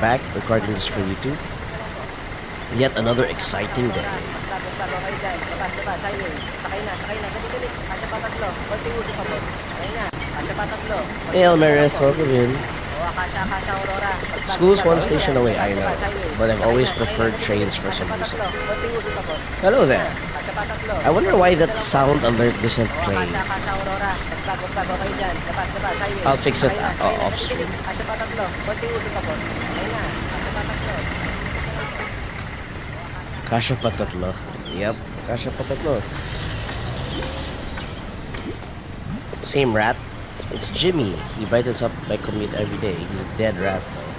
back recording this for YouTube. Yet another exciting day. Hey, Elmerith, welcome in. School's one station away, I know, but I've always preferred trains for some reason. Hello there. I wonder why that sound alert doesn't play. I'll fix it off stream. Kasha patatlo. Yep, kasha patatlo. Same rat. It's Jimmy. He brightens up my commute every day. He's a dead rat though.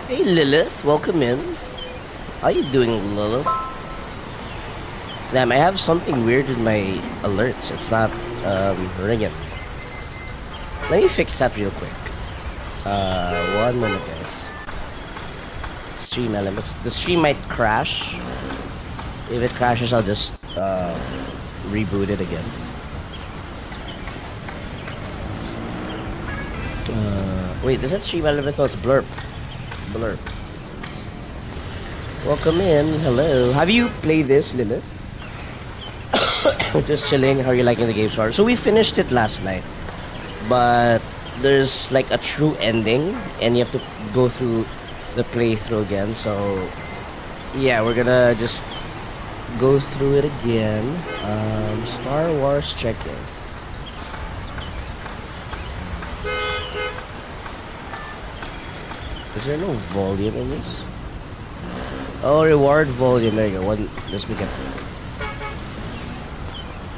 Hey Lilith, welcome in. How you doing, Lilith? Damn, I have something weird in my alerts. It's not ringing. Let me fix that real quick. One moment, guys. Stream elements. The stream might crash. If it crashes, I'll just reboot it again. Wait, is that stream element? No, it's blurp. Blurp. Welcome in. Hello. Have you played this, Lilith? Just chilling. How are you liking the game so far? So we finished it last night, but there's like a true ending, and you have to go through the playthrough again. So yeah, we're gonna just go through it again. Star Wars check-in. Is there no volume in this? Oh, reward volume. There you go. One. Let's make it.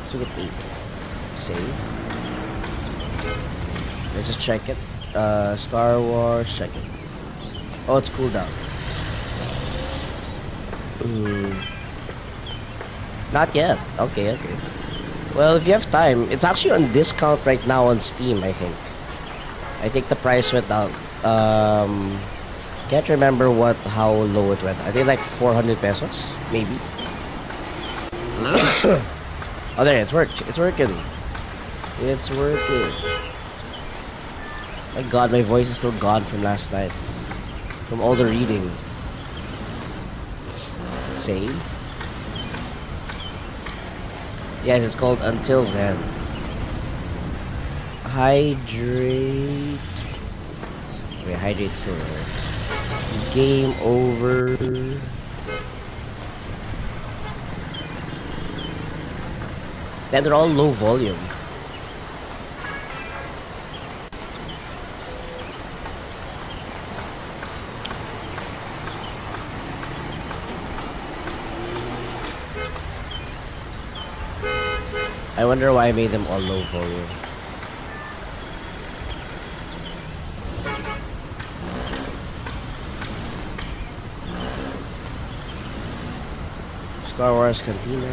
Let's make it 8. Save. Let's just check it. Star Wars check it. Oh, it's cooldown. Not yet. Okay. Well, if you have time, it's actually on discount right now on Steam. I think the price went down. Can't remember how low it went. I think like 400 pesos, maybe. Hello? Oh, there, it's working. It's working. My God, my voice is still gone from last night. From all the reading. Save. Yes, it's called Until Then. Hydrate. Okay, hydrate still there. Game over. Then they're all low volume. I wonder why I made them all low volume. Star Wars Cantina.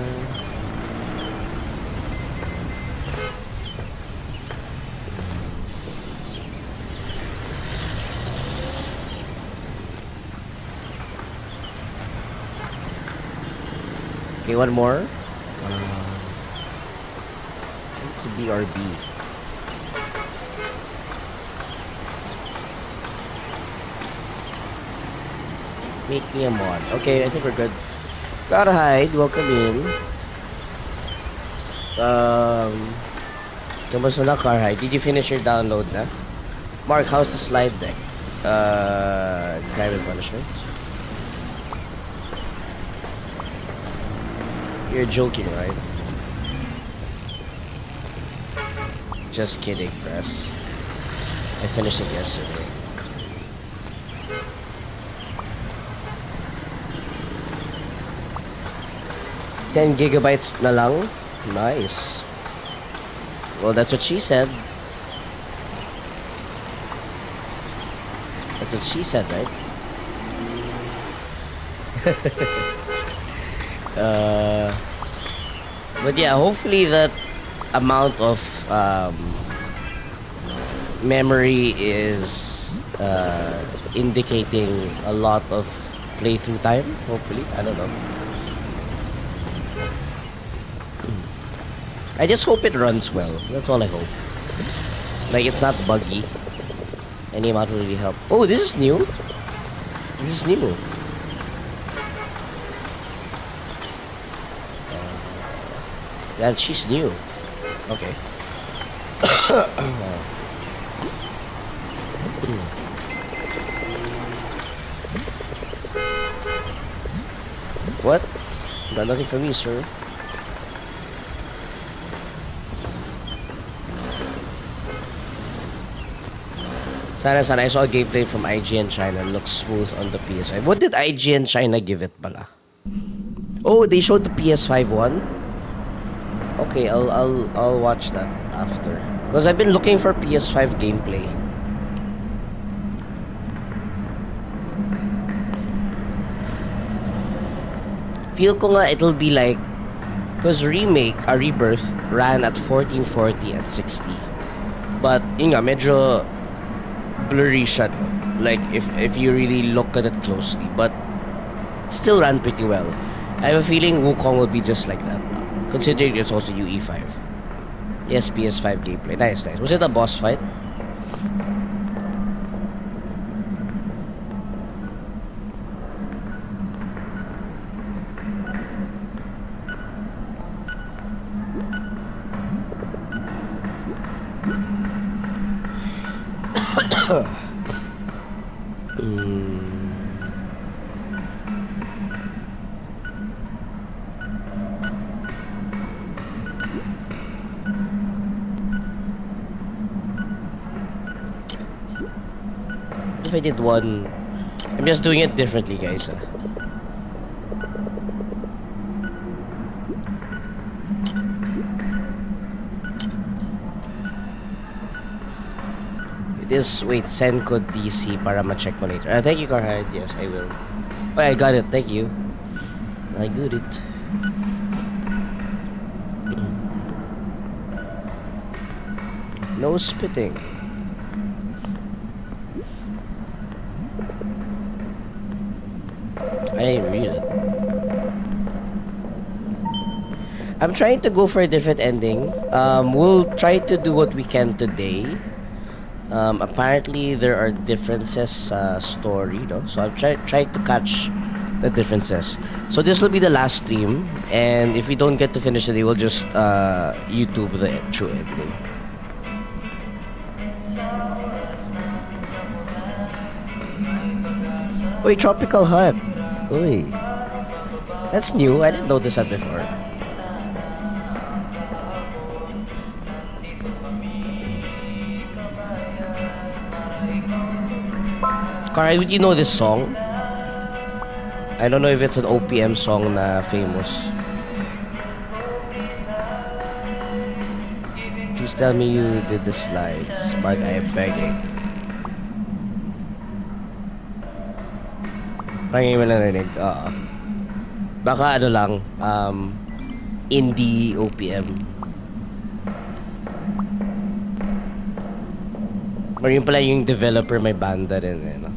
Okay, one more. It's a BRB. Make me a mod. Okay, I think we're good. Gotta hide, welcome in. Kamusta na, Carhide? Did you finish your download na? Mark, how's the slide deck? Crime and Punishment. You're joking, right? Just kidding, press. I finished it yesterday. 10 gigabytes na lang? Nice. Well, that's what she said. That's what she said, right? But yeah, hopefully that amount of memory is indicating a lot of playthrough time. Hopefully, I don't know. I just hope it runs well. That's all I hope. Like, it's not buggy. Any amount will really help. Oh, this is new. This is new. Yeah, she's new. Okay. What? Got nothing for me, sir. Sana, I saw a gameplay from IGN China. Looks smooth on the PS5. What did IGN China give it, pala? Oh, they showed the PS5 one. Okay, I'll watch that after. Because I've been looking for PS5 gameplay. Feel ko nga it'll be like, because Rebirth ran at 1440 at 60. But yun nga, medyo blurry siya, no? Like if you really look at it closely, but it still ran pretty well. I have a feeling Wukong will be just like that now, considering it's also UE5. Yes, PS5 gameplay. Nice. Was it a boss fight? If I did one, I'm just doing it differently, guys. Wait, send code DC para ma-check mo later. Thank you, Carhide. Yes, I will. Oh, I got it. Thank you. I got it. No spitting. I didn't read it. I'm trying to go for a different ending. We'll try to do what we can today. Apparently there are differences story, no? So I'm trying to catch the differences. So this will be the last stream, and if we don't get to finish it, we'll just YouTube the true ending. Wait, Tropical Hut. Uy. That's new. I didn't notice that before. Carl, would you know this song? I don't know if it's an OPM song na famous. Please tell me you did the slides, but I am begging. Parang ngayon mo lang narinig. Baka ano lang, indie OPM. Or yun pala yung developer, may banda rin, eh, no?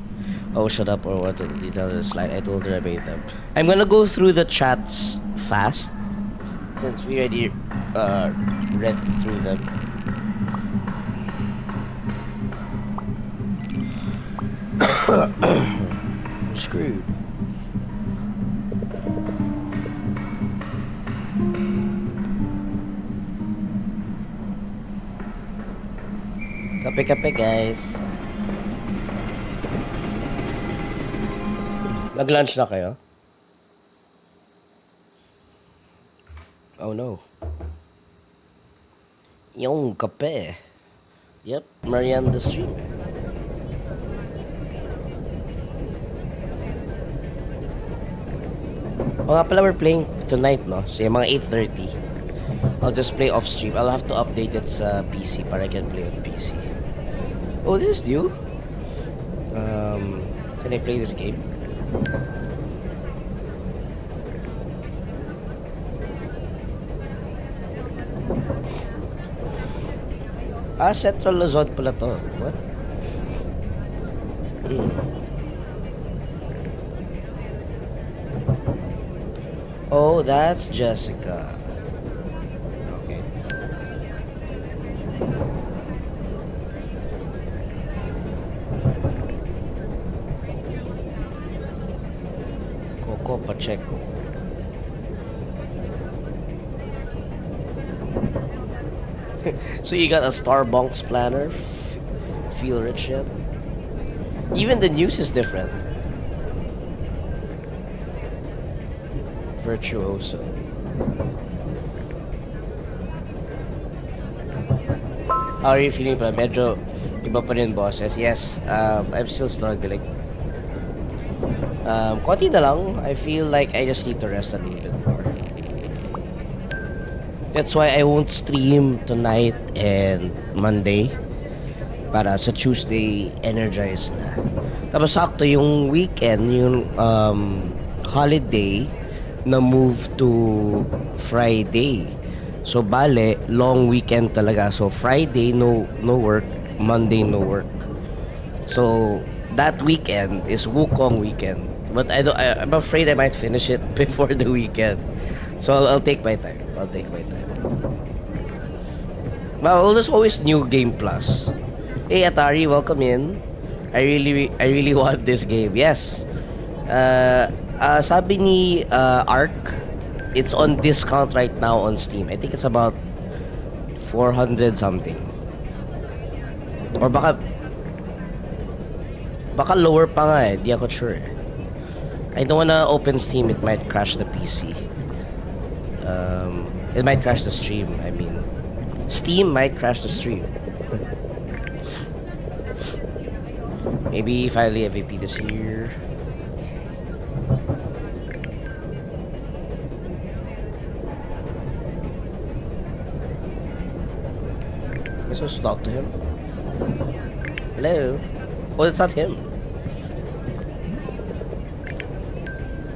Oh, shut up, or what the detail of the slide. I told her I made them. I'm gonna go through the chats fast, since we already read through them. Screwed. Kape-kape, guys. Nag-lunch na kayo? Oh no. Yung kape. Yep, Marianne stream. Oh nga pala, we're playing tonight, no? So yung mga 8:30. I'll just play off stream. I'll have to update it sa PC para I can play on PC. Oh, this is new. Can I play this game? Central Luzon pala to. What? Oh, that's Jessica. Okay. Coco Pacheco. So you got a Starbucks planner? Feel rich yet? Even the news is different. Virtuoso. How are you feeling pa? Medyo iba pa rin bosses. Yes, I'm still struggling. Konti na lang. I feel like I just need to rest a little bit more. That's why I won't stream tonight and Monday. Para sa Tuesday, energized na. Tapos sakto yung weekend, yung holiday, na move to Friday. So bale, long weekend talaga. So Friday no work, Monday no work. So that weekend is Wukong weekend. But I'm afraid I might finish it before the weekend. So I'll take my time. Well, there's always new game plus. Hey Atari, welcome in. I really want this game. Yes. Sabi ni Arc, it's on discount right now on Steam. I think it's about 400 something. Or baka lower pa nga eh. Di ako sure eh. I don't wanna open Steam. It might crash the PC. It might crash the stream, I mean. Steam might crash the stream. Maybe finally MVP this year. Am I supposed to talk to him? Hello? Oh, it's not him.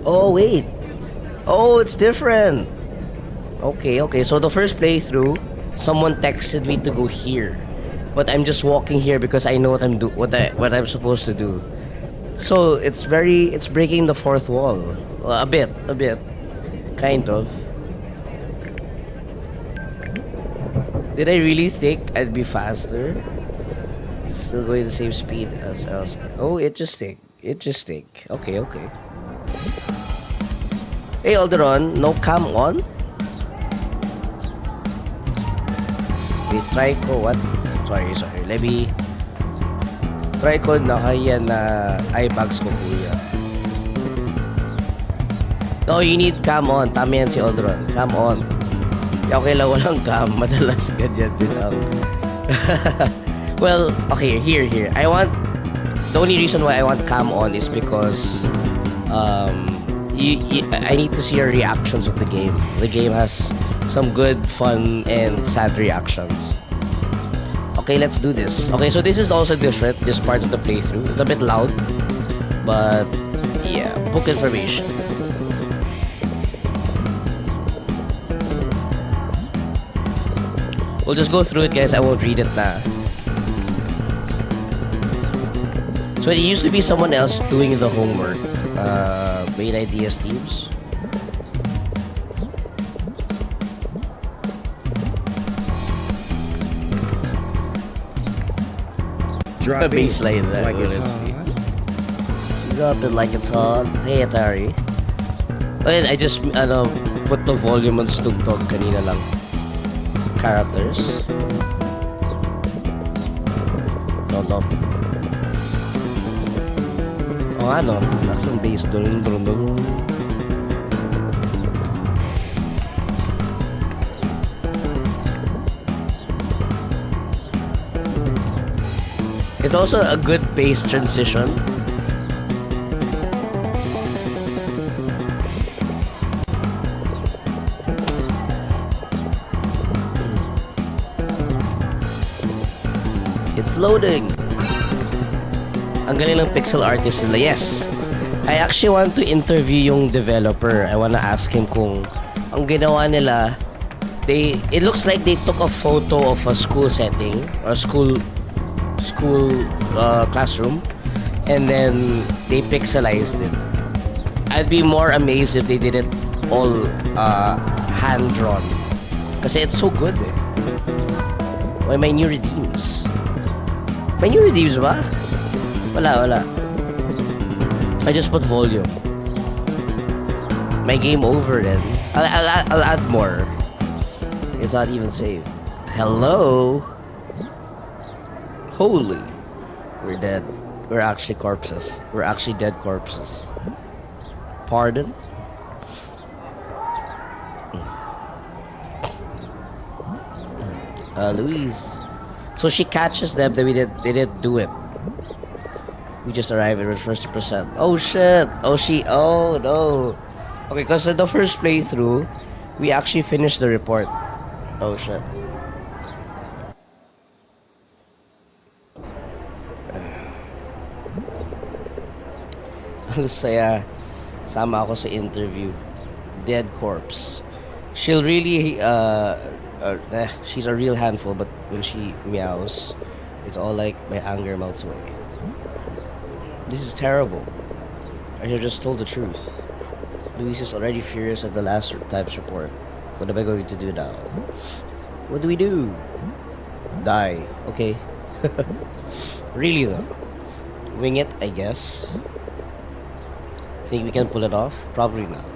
Oh, wait. Oh, it's different. Okay. So the first playthrough, someone texted me to go here. But I'm just walking here because I know what I'm supposed to do. So it's breaking the fourth wall. A bit. Kind of. Did I really think I'd be faster? Still going the same speed as else. Oh, interesting. Okay. Hey, Alderon, no cam on? Wait, try ko what? Sorry. Let me try ko na kaya na eyebags ko kuya. No, you need cam on. Tama yan si Aldron. Cam on. Okay lang walang cam. Madalas ganyan din ako. Well, okay, here. The only reason why I want cam on is because I need to see your reactions of the game. The game has some good, fun, and sad reactions. Okay, let's do this. Okay, so this is also different, this part of the playthrough. It's a bit loud, but yeah, book information. We'll just go through it, guys. I won't read it now. So it used to be someone else doing the homework. Main ideas teams. Drop a baseline that like it's honestly. hot. Drop it like it's hot. Hey Atari. And I just put the volume on Stugtog kanina lang. Characters. No. Oh ano, lakas ng bass dun. It's also a good bass transition. It's loading. Ang galing ng pixel artist nila. Yes. I actually want to interview yung developer. I wanna ask him kung ang ginawa nila, it looks like they took a photo of a school setting or school classroom and then they pixelized it. I'd be more amazed if they did it all hand-drawn kasi it's so good eh. Why may new redeems? May new redeems ba? Wala. I just put volume. My game over then. I'll add more. It's not even saved. Hello? Holy. We're dead. We're actually corpses. We're actually dead corpses. Pardon? Louise. So she catches them, then they didn't do it. We just arrived at 50%. Oh shit! Oh no! Okay, because in the first playthrough, we actually finished the report. Oh shit. Ang saya. Sama ako sa interview. Dead corpse. She'll really, she's a real handful, but when she meows, it's all like my anger melts away. This is terrible. I should have just told the truth. Luis is already furious at the last type's report. What am I going to do now? What do we do? Die. Okay. Really though. Wing it, I guess. Think we can pull it off? Probably not.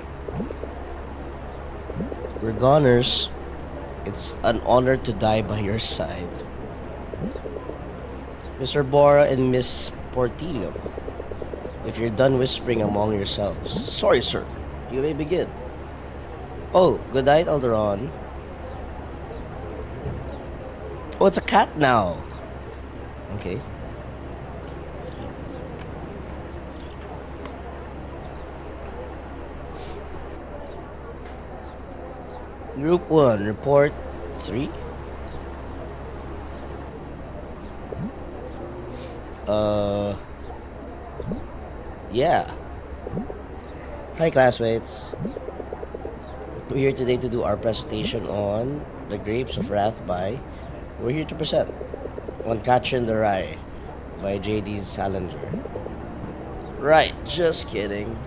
We're goners. It's an honor to die by your side. Mr. Bora and Miss Portillo. If you're done whispering among yourselves. Sorry, sir. You may begin. Oh, good night, Alderon. Oh, it's a cat now. Okay. Group 1, report 3. Yeah. Hi, classmates. We're here today to do our presentation on The Grapes of Wrath by... We're here to present on Catcher in the Rye by J.D. Salinger. Right, just kidding.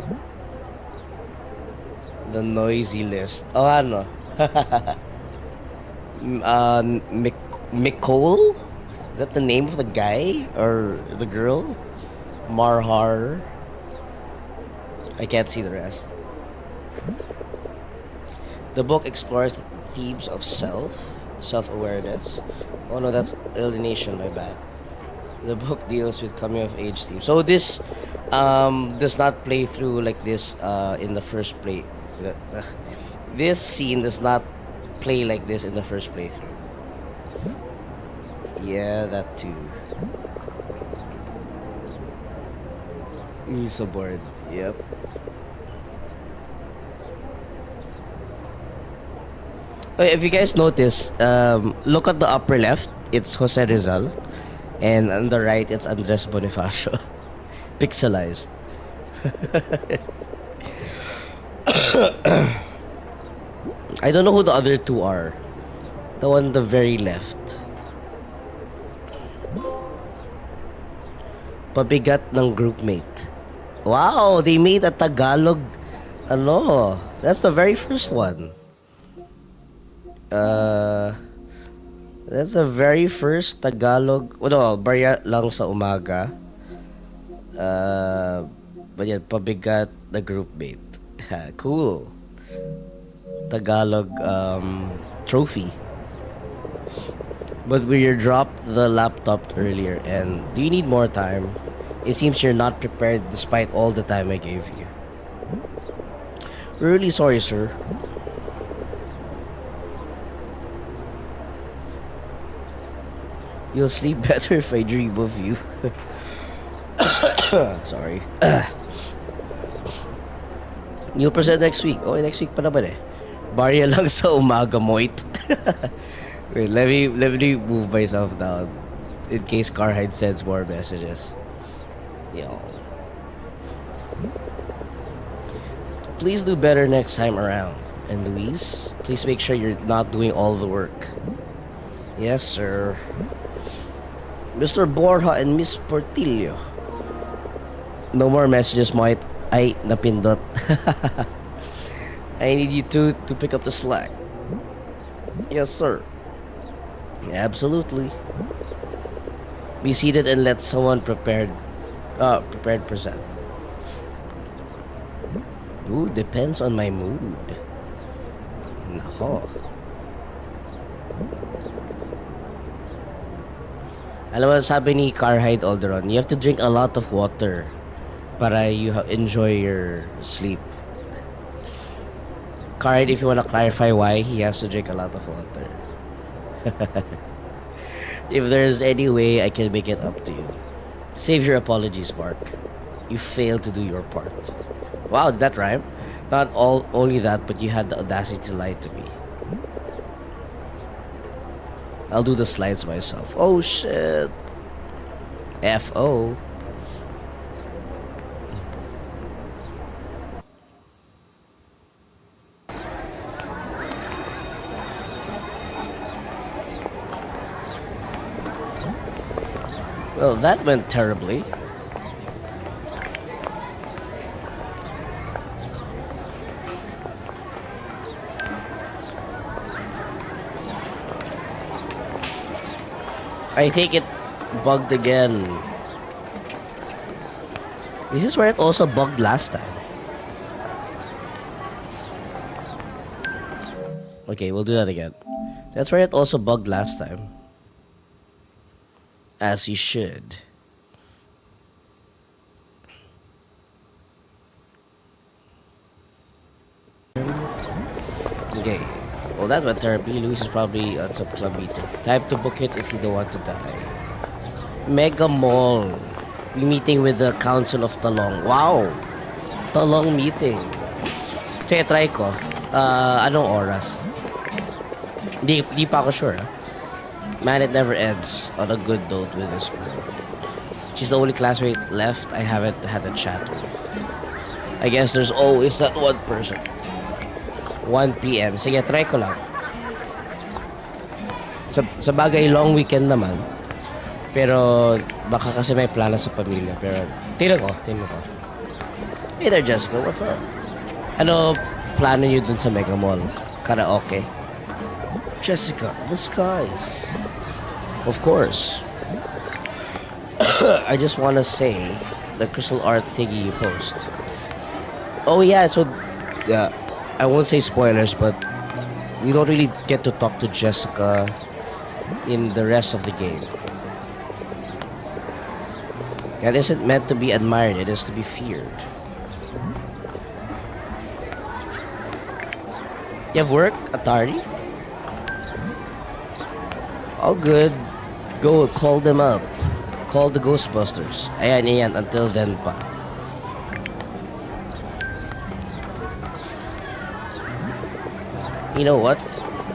The noisy list. Oh, ano? Nicole? Is that the name of the guy? Or the girl? Marhar. I can't see the rest. The book explores the themes of self-awareness. Oh no, that's alienation, my bad. The book deals with coming of age themes. So this does not play through like this in the first play. This scene does not play like this in the first playthrough. Yeah, that too. So bored. Yep. Okay, if you guys notice, look at the upper left. It's Jose Rizal, and on the right, it's Andres Bonifacio, pixelized. I don't know who the other two are. The one on the very left. Pabigat ng groupmate. Wow, they made a Tagalog. Ano? That's the very first one. That's the very first Tagalog. No, barya lang sa umaga. But yeah, pabigat the groupmate. Cool. Tagalog trophy. But we dropped the laptop earlier, and do you need more time? It seems you're not prepared despite all the time I gave you. Really sorry, sir. You'll sleep better if I dream of you. Sorry. You'll present next week. Oh, next week pa naman eh. Barya lang sa umaga, moit. Wait, let me move myself down in case Carhide sends more messages. Yo. Please do better next time around. And Luis, please make sure you're not doing all the work. Yes, sir. Mr. Borja and Miss Portillo. No more messages, Moit. Ay, napindot. I need you two to pick up the slack. Yes, sir. Absolutely. Be seated and let someone prepared present. Ooh, depends on my mood. Nako. Alam mo, sabi ni Carhide Alderon, you have to drink a lot of water para you enjoy your sleep. Carhide, if you want to clarify why he has to drink a lot of water. If there's any way I can make it up to you. Save your apologies, Mark. You failed to do your part. Wow, did that rhyme? Not only that, but you had the audacity to lie to me. I'll do the slides myself. Oh shit. F-O. Well, that went terribly. I think it bugged again. This is where it also bugged last time. Okay, we'll do that again. That's where it also bugged last time. As you should. Okay. Well, that went terribly. Luis is probably on some club meeting. Time to book it if you don't want to die. Mega Mall. We meeting with the Council of Talong. Wow! Talong meeting. Sige, try ko. Anong oras? Di pa ako sure. Man, it never ends on a good note with this girl. She's the only classmate left I haven't had a chat with. I guess there's always that one person. 1 p.m. Sige, try ko lang. Sa bagay, long weekend naman. Pero, baka kasi may plano sa pamilya. Pero, tingnan ko. Hey there, Jessica. What's up? Ano plano nyo dun sa Mega Mall? Karaoke? Jessica, the skies. Of course. I just want to say the crystal art thingy you post. Oh yeah, so yeah, I won't say spoilers, but we don't really get to talk to Jessica in the rest of the game. That isn't meant to be admired, it is to be feared. You have work, Atari? All good. Go call them up. Call the Ghostbusters. Ayan. Until then pa. You know what?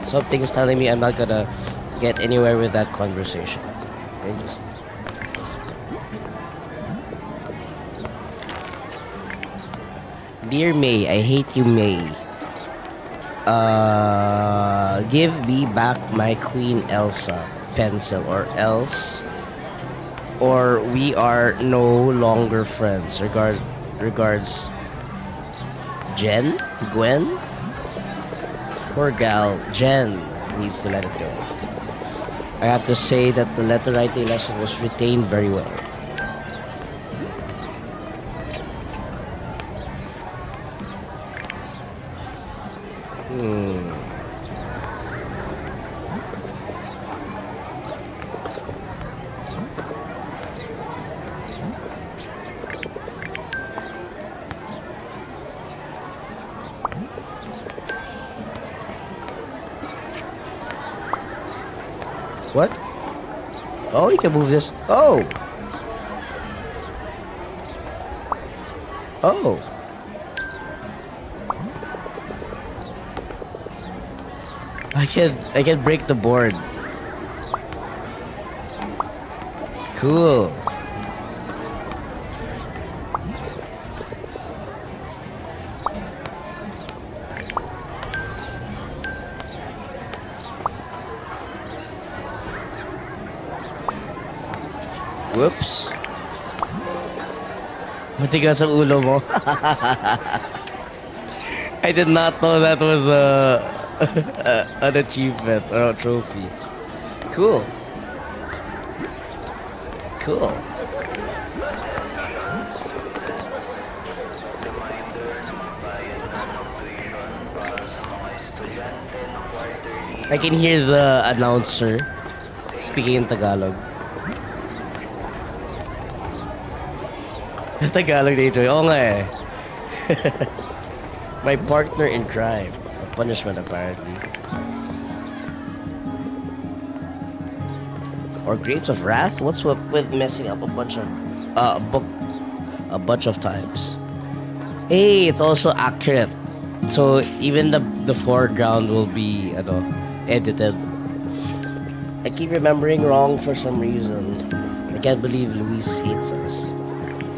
Something is telling me I'm not gonna get anywhere with that conversation. Interesting. Dear May, I hate you, May. Give me back my Queen Elsa pencil or else, or we are no longer friends. Regards, Gwen? Poor gal, Jen needs to let it go. I have to say that the letter writing lesson was retained very well. What? Oh, you can move this. Oh. I can break the board. Cool. Whoops. Matigas ang ulo mo. I did not know that was an achievement or a trophy. Cool. I can hear the announcer speaking in Tagalog. Tagalog na ito. Oo nga eh. My partner in crime. A punishment apparently. Or Grapes of Wrath? What's with messing up a bunch of book a bunch of times? Hey, it's also accurate. So even the foreground will be edited. I keep remembering wrong for some reason. I can't believe Louise hates us.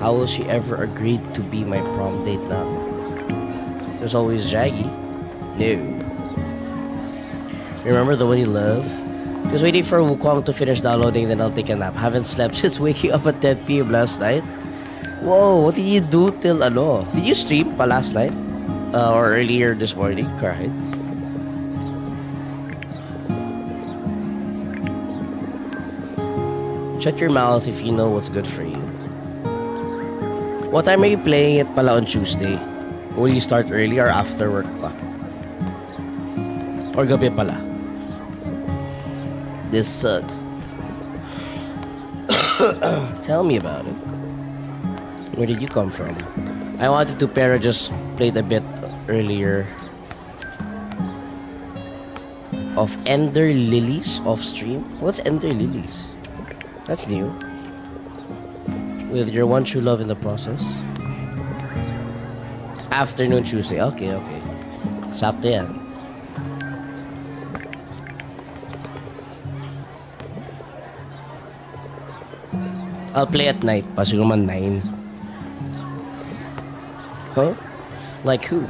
How will she ever agree to be my prom date now? There's always Jaggy. No. Remember the one you love? Just waiting for Wukong to finish downloading, then I'll take a nap. Haven't slept since waking up at 10 p.m. last night. Whoa, what did you do till ano? Did you stream pa last night? Or earlier this morning? Correct. Shut your mouth if you know what's good for you. What time are you playing it pala on Tuesday? Will you start early or after work pa? Or gabi pala? This sucks. Tell me about it. Where did you come from? I wanted to pair, just played a bit earlier of Ender Lilies off stream. What's Ender Lilies? That's new. With your one true love in the process. Afternoon Tuesday. Okay. Sakto yan. I'll play at night. Siguro man 9. Huh? Like who?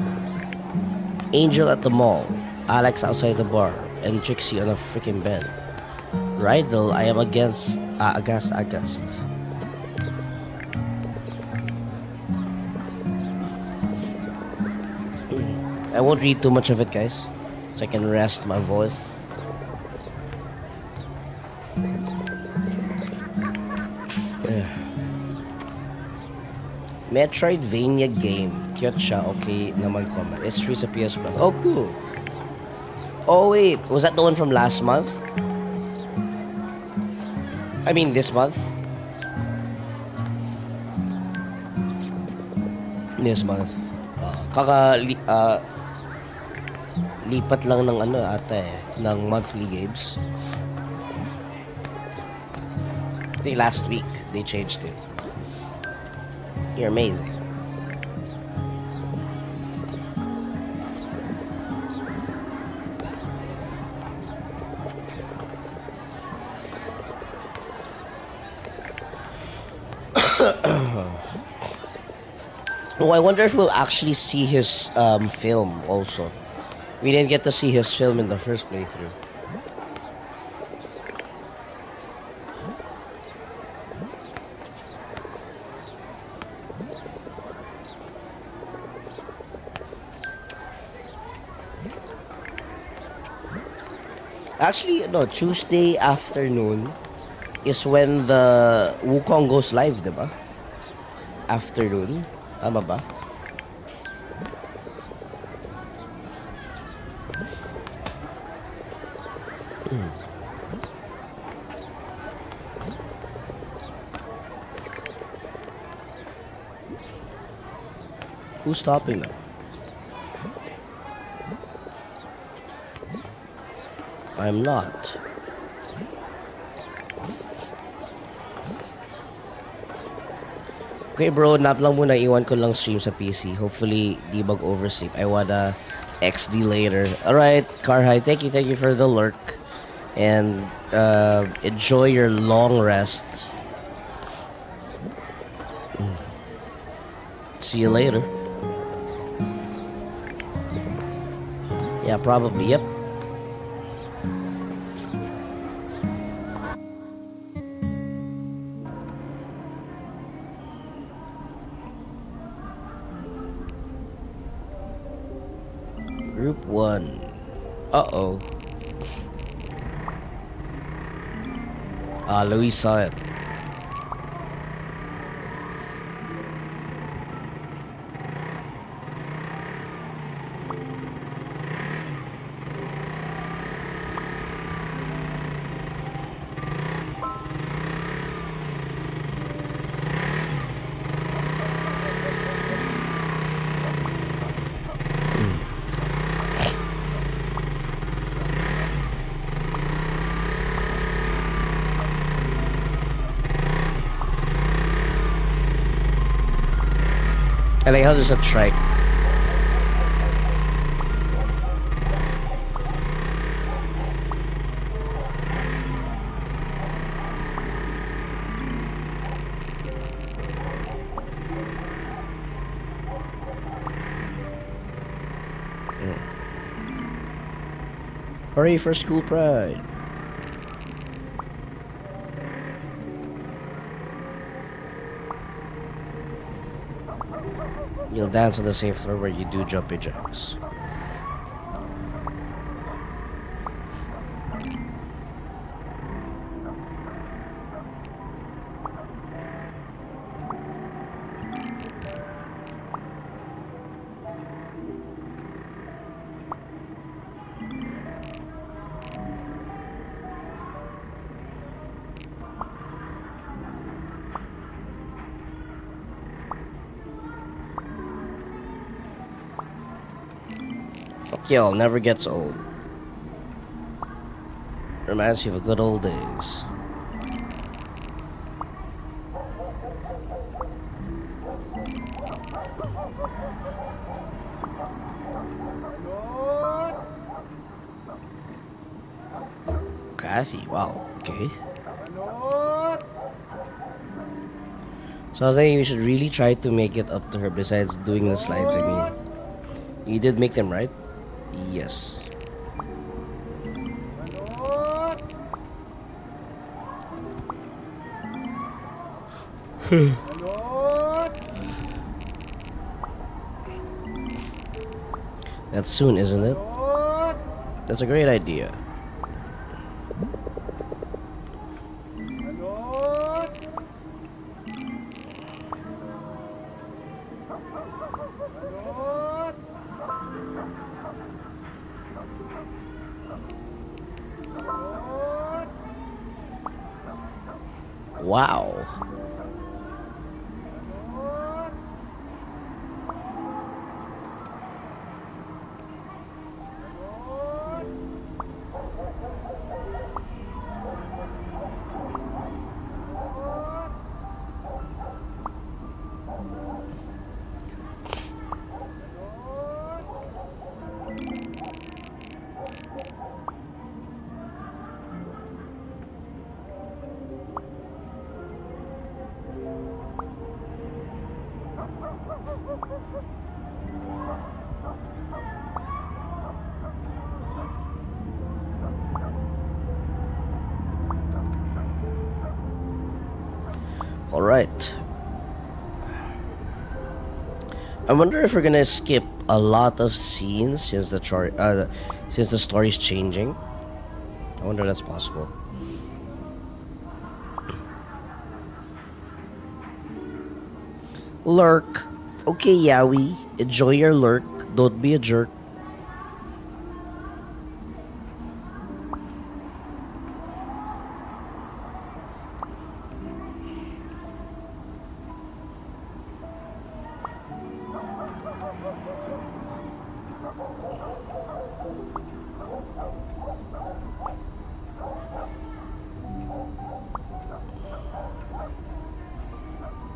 Angel at the mall. Alex outside the bar. And Trixie on a freaking bed. Rydell, I am aghast. I won't read too much of it, guys, so I can rest my voice. Metroidvania game. Cute siya. Okay naman comment. It's free sa PS Plus. Oh, cool. Oh, wait. Was that the one from last month? I mean, this month? This month. Lipat lang ng ng monthly games. I think last week they changed it. You're amazing. Oh, I wonder if we'll actually see his film also. We didn't get to see his film in the first playthrough. Actually, no, Tuesday afternoon is when the Wukong goes live, diba? Afternoon. Tama ba? Who's stopping them? I'm not. Okay bro, nap lang muna. Iwan ko lang stream sa PC. Hopefully, di mag-oversleep. I wanna XD later. Alright, Carhai, thank you for the lurk. And enjoy your long rest. See you later. Yeah, probably, yep. Group 1. Uh-oh. Louis saw it. I like how there's a trike. Hooray for school pride. You'll dance on the same floor where you do jumping jacks. Fuck y'all, never gets old. Reminds you of the good old days. Kathy, wow, okay. So I was thinking we should really try to make it up to her besides doing the slides, I mean. You did make them, right? Yes. That's soon, isn't it? That's a great idea. Wow. All right. I wonder if we're gonna skip a lot of scenes since the story's changing. I wonder if that's possible. Lurk. Okay, Yowie. Enjoy your lurk. Don't be a jerk.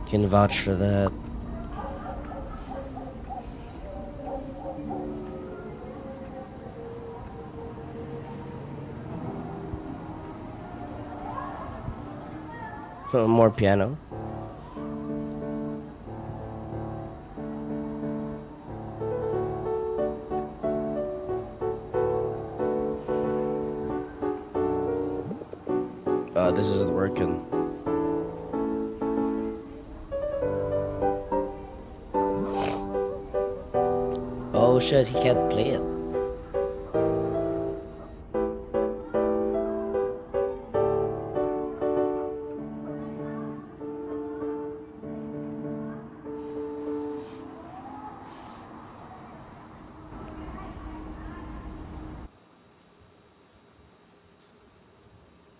Can vouch for that. More piano. This isn't working. Oh shit, he can't play it.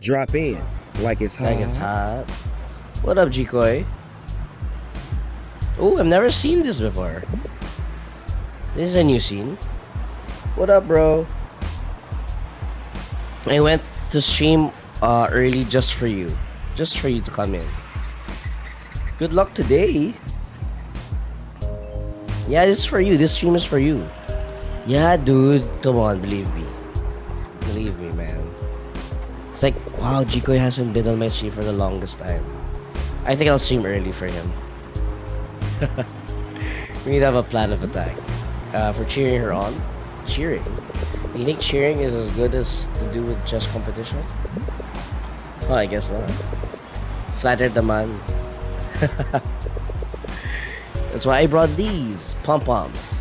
Drop in like it's hot. Like it's hot. What up, Jikoi? Oh, I've never seen this before. This is a new scene. What up, bro? I went to stream early just for you. Just for you to come in. Good luck today. Yeah, this is for you. This stream is for you. Yeah, dude. Come on, believe me. Believe me, man. It's like, wow, Jikoy hasn't been on my stream for the longest time. I think I'll stream early for him. We need to have a plan of attack. For cheering her on. Cheering? You think cheering is as good as to do with chess competition? Oh, I guess not. Flattered the man. That's why I brought these pom-poms.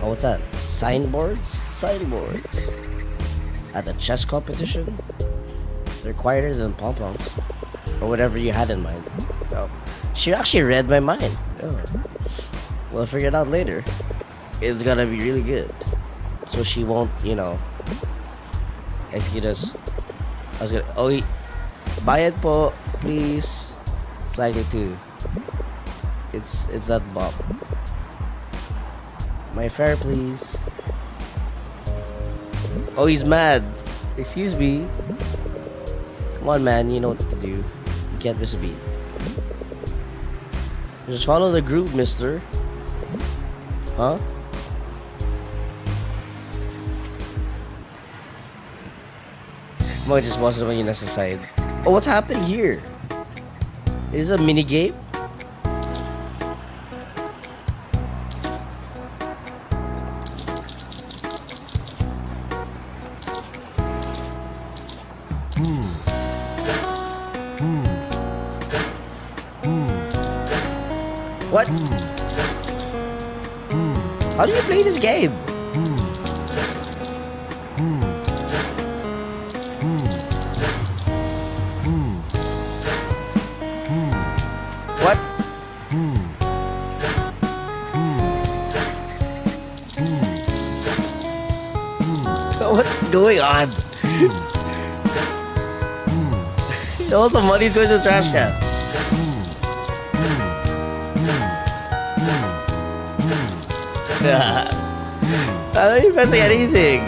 Oh, what's that? Signboards? Signboards. At the chess competition? They're quieter than pom-poms. Or whatever you had in mind. Oh. She actually read my mind. Oh. We'll figure it out later. It's gonna be really good. So she won't, you know, execute us. I was gonna, oh, bayad po, please. Slightly too. It's that Bob. My fare, please. Oh, he's mad. Excuse me. Come on, man. You know what to do. You can't miss a beat. Just follow the group, mister. Huh? Mga just watch naman yung nasa side. Oh, what's happening here? Is this a mini game? What? How do you play this game? What? What's going on? All the money's going to the trash can. I don't even pressing anything.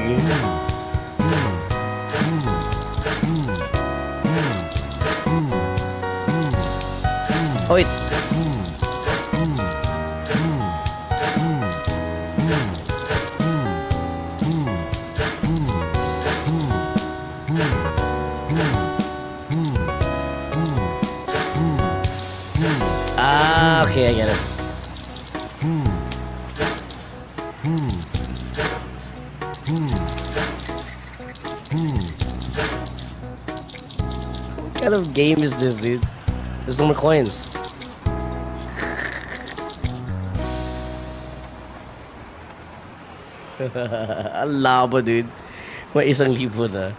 Oh wait. Ah, okay, I get it. What kind of game is this, dude? There's no more coins. Ang labo, dude. May 1,000 na.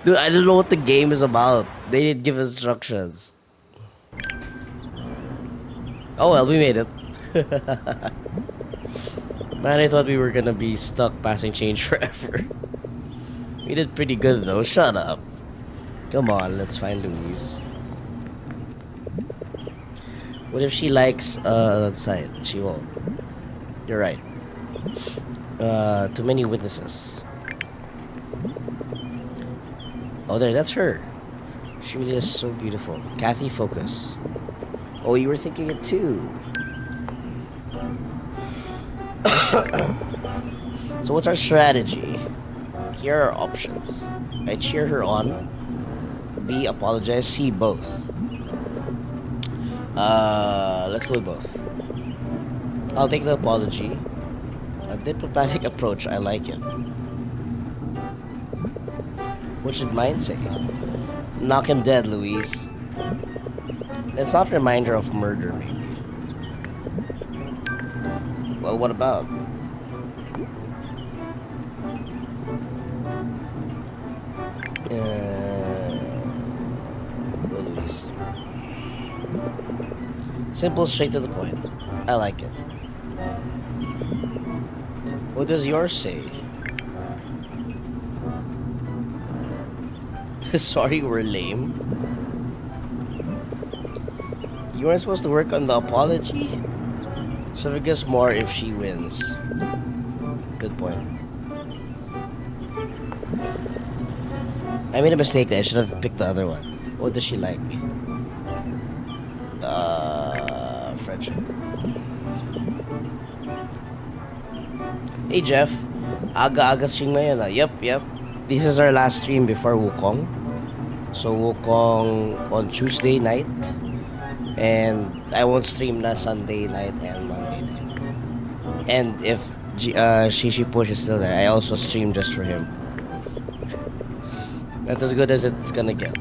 Dude, I don't know what the game is about. They didn't give instructions. Oh well, we made it. Man, I thought we were gonna be stuck passing change forever. We did pretty good though. Shut up. Come on, let's find Louise. What if she likes that side? She won't. You're right. Too many witnesses. Oh, there, that's her. She really is so beautiful. Kathy, focus. Oh, you were thinking it too. So what's our strategy? Here are options. I cheer her on. B, apologize. C, both. Let's go with both. I'll take the apology. A diplomatic approach, I like it. What should mine say? Knock him dead, Louise. It's not a reminder of murder, maybe. Well, what about? Go, Louise. Simple, straight to the point. I like it. What does yours say? Sorry, we're lame. You weren't supposed to work on the apology? So I guess more if she wins. Good point. I made a mistake there. I should have picked the other one. What does she like? friendship. Hey Jeff, aga-aga stream ngayon ah. Yep. This is our last stream before Wukong. So Wukong on Tuesday night. And I won't stream na Sunday night and Monday night. And if Shishi Push is still there, I also stream just for him. That's as good as it's gonna get.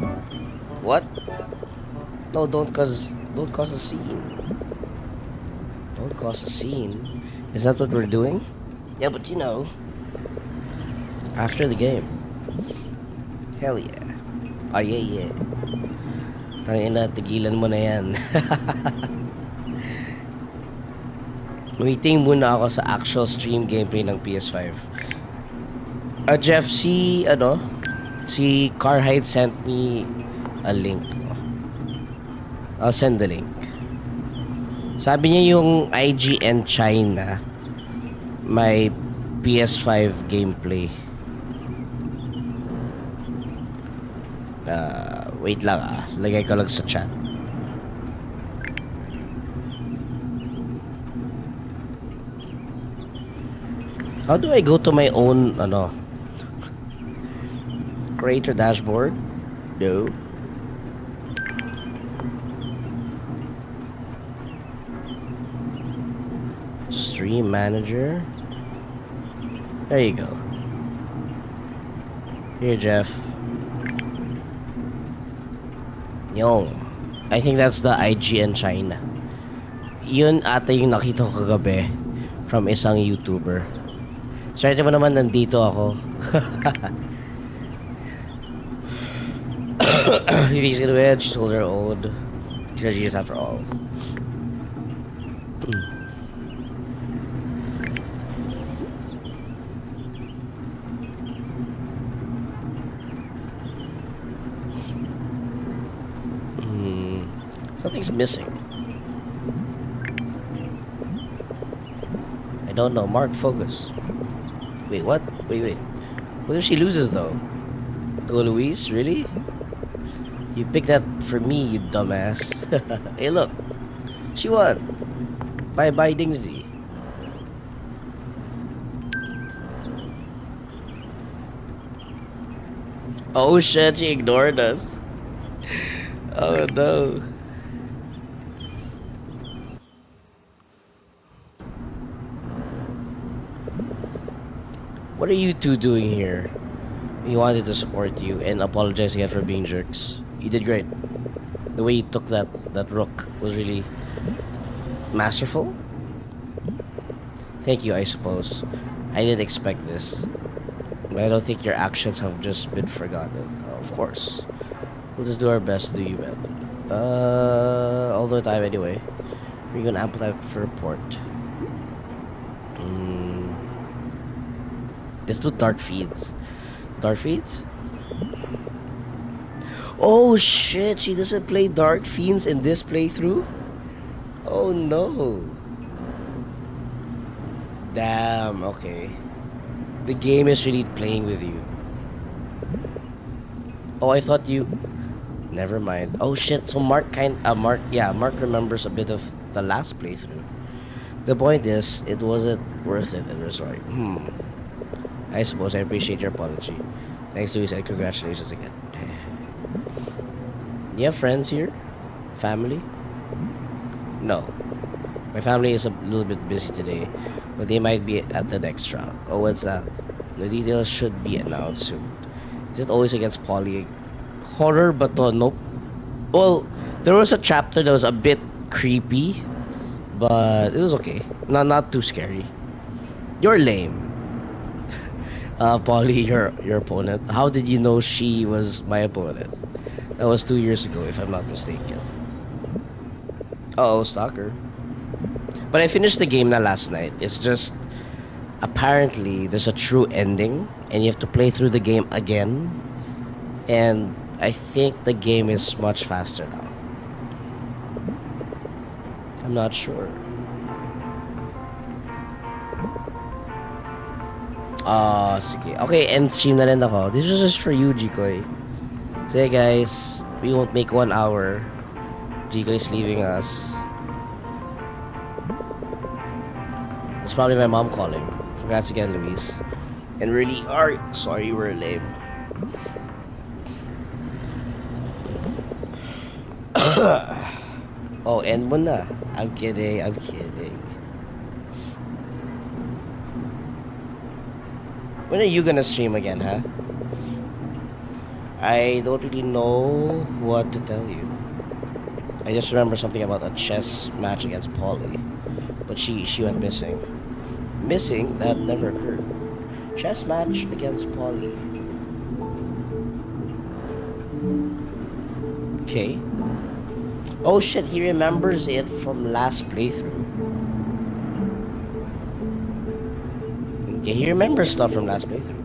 What? No, don't cause a scene. Don't cause a scene. Is that what we're doing? Yeah, but you know, after the game. Hell yeah. Oh yeah. Tangina, tigilan mo na yan. Waiting muna ako sa actual stream gameplay ng PS5. Jeff, si Carhide sent me a link. No? I'll send the link. Sabi niya yung IGN China may PS5 gameplay. Wait lang lagay ko lang sa chat. How do I go to my own creator dashboard? No. Stream manager. There you go. Here, Jeff. Yung. I think that's the IGN China. Yun ata yung nakita ko kagabi from isang YouTuber. Swerte mo naman nandito ako. He's gonna win. She's older old. She's after all. Something's missing. I don't know. Mark, focus. Wait, what? Wait. What if she loses, though? Go Luis? Really? You picked that for me, you dumbass. Hey, look. She won. Bye-bye dignity. Oh, shit. She ignored us. Oh, no. What are you two doing here? We wanted to support you and apologize again for being jerks. You did great. The way you took that rook was really masterful. Thank you, I suppose. I didn't expect this. But I don't think your actions have just been forgotten. Of course. We'll just do our best to do you better. All the time anyway. We're gonna amplify for report. Let's do dark feeds. Dark feeds? Oh shit, she doesn't play dark fiends in this playthrough? Oh no. Damn, okay. The game is really playing with you. Oh, I thought you... Never mind. Oh shit, so Mark remembers a bit of the last playthrough. The point is, it wasn't worth it and we're sorry. I suppose I appreciate your apology. Thanks, Luis, and congratulations again. Do you have friends here? Family? No. My family is a little bit busy today, but they might be at the next round. Oh, what's that? The details should be announced soon. Is it always against Poly? Horror, but nope. Well, there was a chapter that was a bit creepy, but it was okay. Not too scary. You're lame. Polly, your opponent. How did you know she was my opponent? That was 2 years ago, if I'm not mistaken. Uh-oh, stalker. But I finished the game na last night. It's just, apparently, there's a true ending, and you have to play through the game again. And I think the game is much faster now. I'm not sure. Sige. Okay, end stream na rin ako. This was just for you, Jikoy. Say guys, we won't make 1 hour. Jikoy's leaving us. It's probably my mom calling. Congrats again, Luis. And really, sorry we're lame. Oh, end mo na. I'm kidding. When are you gonna stream again, huh? I don't really know what to tell you. I just remember something about a chess match against Polly. But she went missing. Missing? That never occurred. Chess match against Polly. Okay. Oh shit, he remembers it from last playthrough. Okay, he remembers stuff from last playthrough.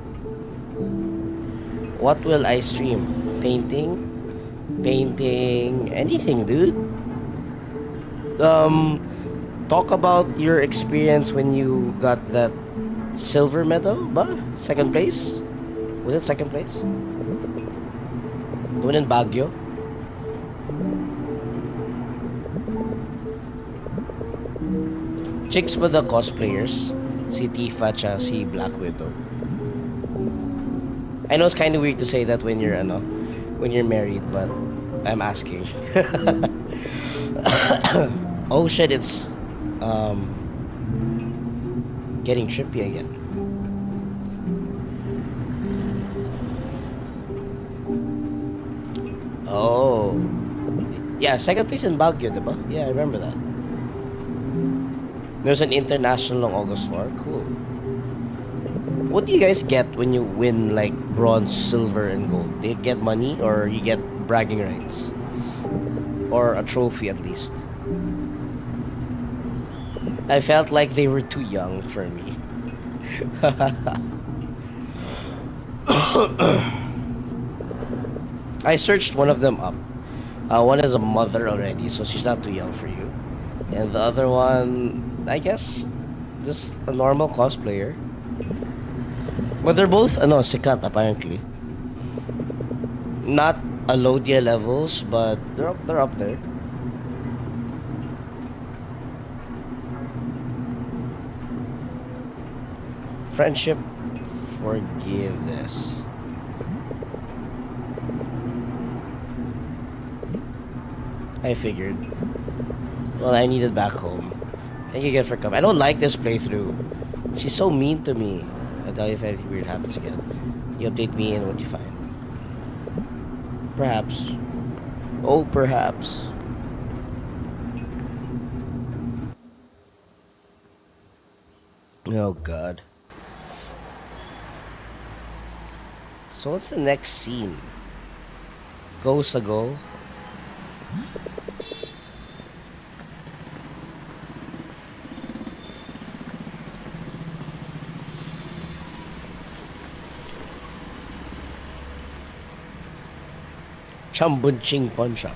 What will I stream? Painting? Anything, dude. Talk about your experience when you got that silver medal, ba? Second place? Was it second place? The one in Baguio? Chicks ba the cosplayers? Si Tifa cha si Black Widow. I know it's kind of weird to say that when you're married, but I'm asking. Oh shit, it's getting trippy again. Oh. Yeah, second place in Baguio, diba? Yeah, I remember that. There's an international on August 4. Cool. What do you guys get when you win like bronze, silver, and gold? Do you get money or you get bragging rights? Or a trophy at least? I felt like they were too young for me. I searched one of them up. One is a mother already, so she's not too young for you. And the other one, I guess, just a normal cosplayer. But they're both, sikat apparently. Not Alodia levels, but they're up there. Friendship, forgive this. I figured. Well, I needed back home. Thank you again for coming. I don't like this playthrough. She's so mean to me. I'll tell you if anything weird happens again. You update me and what you find. Perhaps. Oh, perhaps. Oh, God. So what's the next scene? Go Sago. Chambunching Pawn Shop.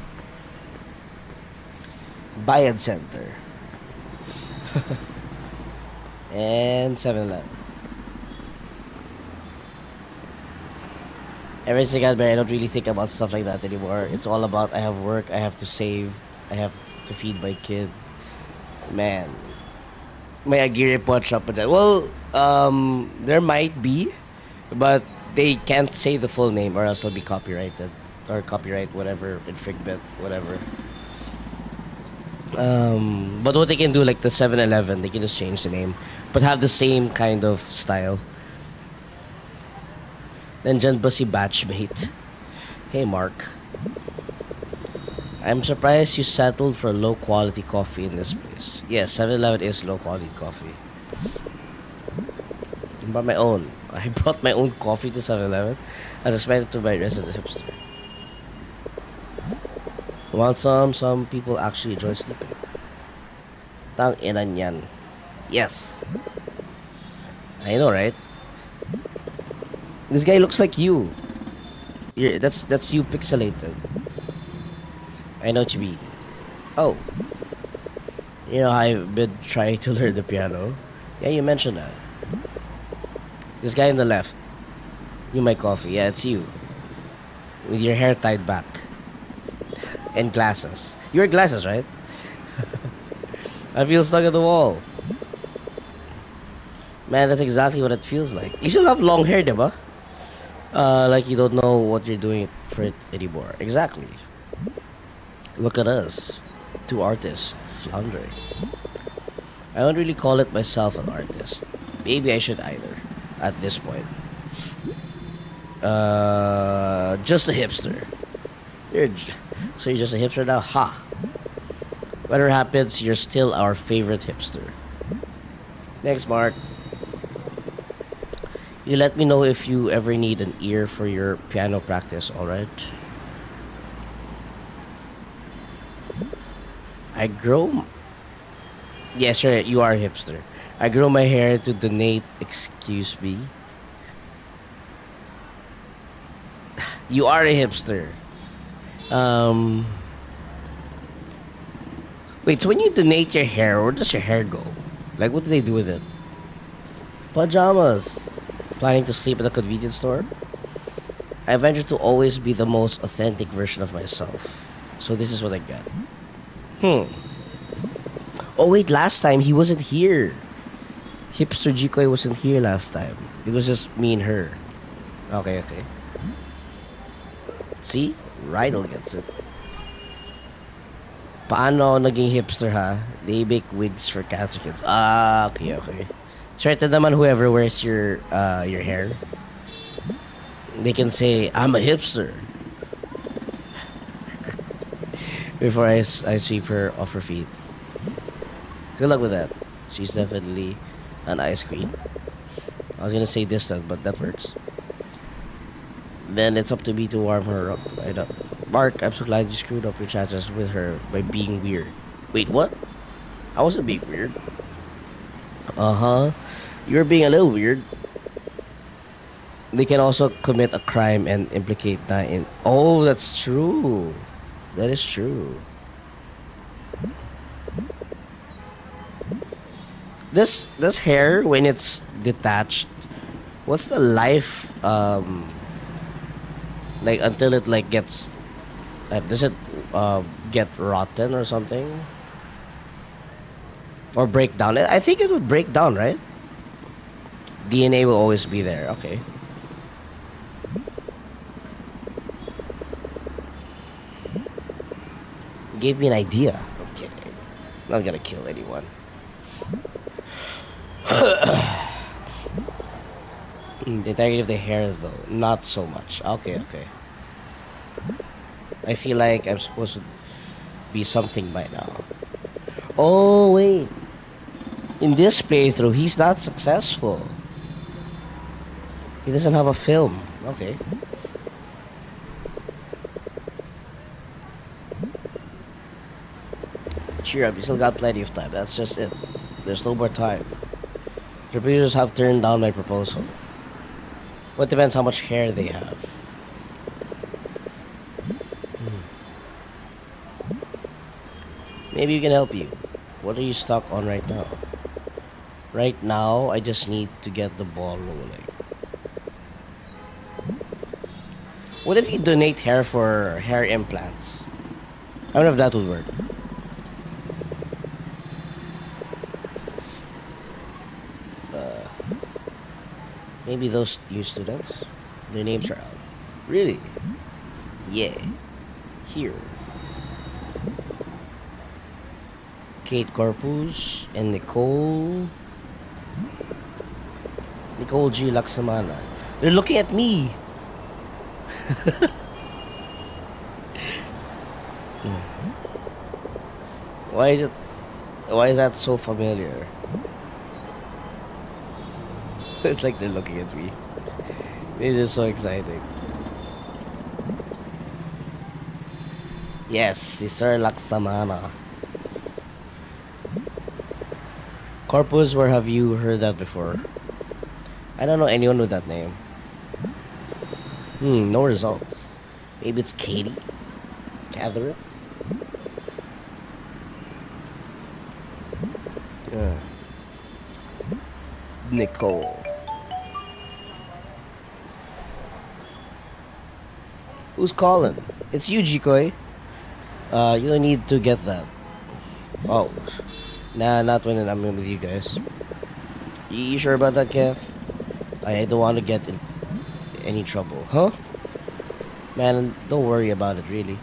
Bayad Center. And 7-Eleven. Ever since I got married, I don't really think about stuff like that anymore. It's all about I have work, I have to save, I have to feed my kid. Man. May Aguirre Pawn Shop. Well, there might be, but they can't say the full name or else it'll be copyrighted. Or copyright, whatever, infringement, whatever. But what they can do, like the 7-Eleven, they can just change the name, but have the same kind of style. Nandyan ba si Batchmate? Hey, Mark. I'm surprised you settled for low quality coffee in this place. Yes, 7-Eleven is low quality coffee. I brought my own. I brought my own coffee to 7-Eleven as expected to my resident hipster. Want some? Some people actually enjoy sleeping. Tang inan yan. Yes. I know, right? This guy looks like you. That's you pixelated. I know what you mean. Oh. You know, I've been trying to learn the piano. Yeah, you mentioned that. This guy on the left. You my coffee. Yeah, it's you. With your hair tied back. And glasses. You wear glasses, right? I feel stuck at the wall. Man, that's exactly what it feels like. You still have long hair, diba? Like you don't know what you're doing for it anymore. Exactly. Look at us. Two artists floundering. I don't really call it myself an artist. Maybe I should either. At this point. Just a hipster. So you're just a hipster now? Ha! Whatever happens, you're still our favorite hipster. Thanks, Mark. You let me know if you ever need an ear for your piano practice, alright? I grow... Yes, sure, you are a hipster. I grow my hair to donate, excuse me. You are a hipster. Wait, so when you donate your hair, where does your hair go? Like, what do they do with it? Pajamas. Planning to sleep at a convenience store? I venture to always be the most authentic version of myself. So this is what I got. Oh wait, last time he wasn't here. Hipster Jikoy wasn't here last time. It was just me and her. Okay. See? Rydell gets it. Paano naging hipster ha? They make wigs for cancer kids. Ah, okay. Certain naman whoever wears your hair. They can say, I'm a hipster. Before I sweep her off her feet. Good luck with that. She's definitely an ice queen. I was gonna say distant, but that works. Then it's up to me to warm her up. Mark, I'm so glad you screwed up your chances with her by being weird. Wait, what? I wasn't being weird. Uh-huh. You're being a little weird. They can also commit a crime and implicate that in... Oh, that's true. That is true. This hair, when it's detached, what's the life, like, until it, like, gets... does it, get rotten or something? Or break down? I think it would break down, right? DNA will always be there. Okay. Gave me an idea. I'm kidding. Not gonna kill anyone. The integrity of the hair, though, not so much. Okay. I feel like I'm supposed to be something by now. Oh wait. In this playthrough, he's not successful. He doesn't have a film. Okay. Cheer up, you still got plenty of time. That's just it. There's no more time. The producers have turned down my proposal. What depends how much hair they have. Maybe we can help you. What are you stuck on right now? Right now, I just need to get the ball rolling. What if you donate hair for hair implants? I wonder if that would work. Maybe those new students? Their names are out. Really? Yeah. Here. Kate Corpus and Nicole G. Laksamana. They're looking at me. Why is that so familiar? It's like they're looking at me. This is so exciting. Yes, Sir Laksamana. Corpus, where have you heard that before? I don't know anyone with that name. No results. Maybe it's Katie? Catherine? Nicole. Who's calling? It's you, Jikoy. You don't need to get that. Oh. Nah, not when I'm with you guys. You sure about that, Kev? I don't want to get in any trouble, huh? Man, don't worry about it, really.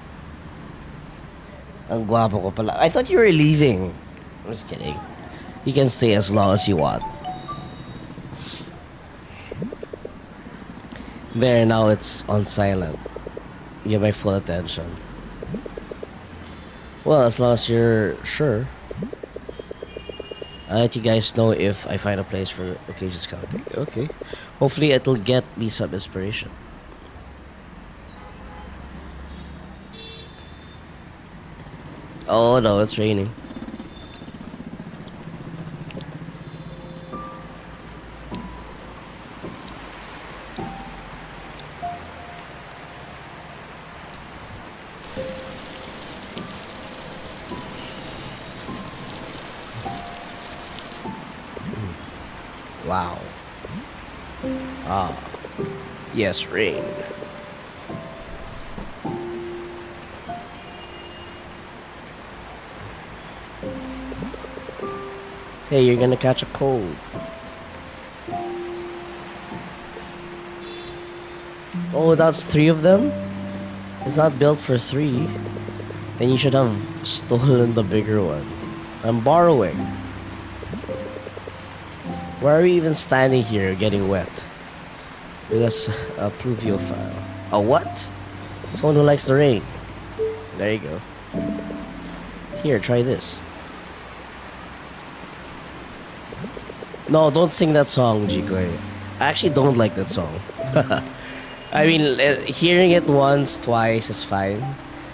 Ang guwapo ko pala. I thought you were leaving. I'm just kidding. You can stay as long as you want. There, now it's on silent. You have my full attention. Well, as long as you're sure. I'll let you guys know if I find a place for occasion scouting. Okay. Hopefully it'll get me some inspiration. Oh no, it's raining. Wow. Ah. Yes, rain. Hey, you're gonna catch a cold. Oh, that's 3 of them? It's not built for 3. Then you should have stolen the bigger one. I'm borrowing. Why are we even standing here getting wet? Because a pluviophile. A what? Someone who likes the rain. There you go. Here, try this. No, don't sing that song, Jikoy. I actually don't like that song. I mean, hearing it once, twice is fine.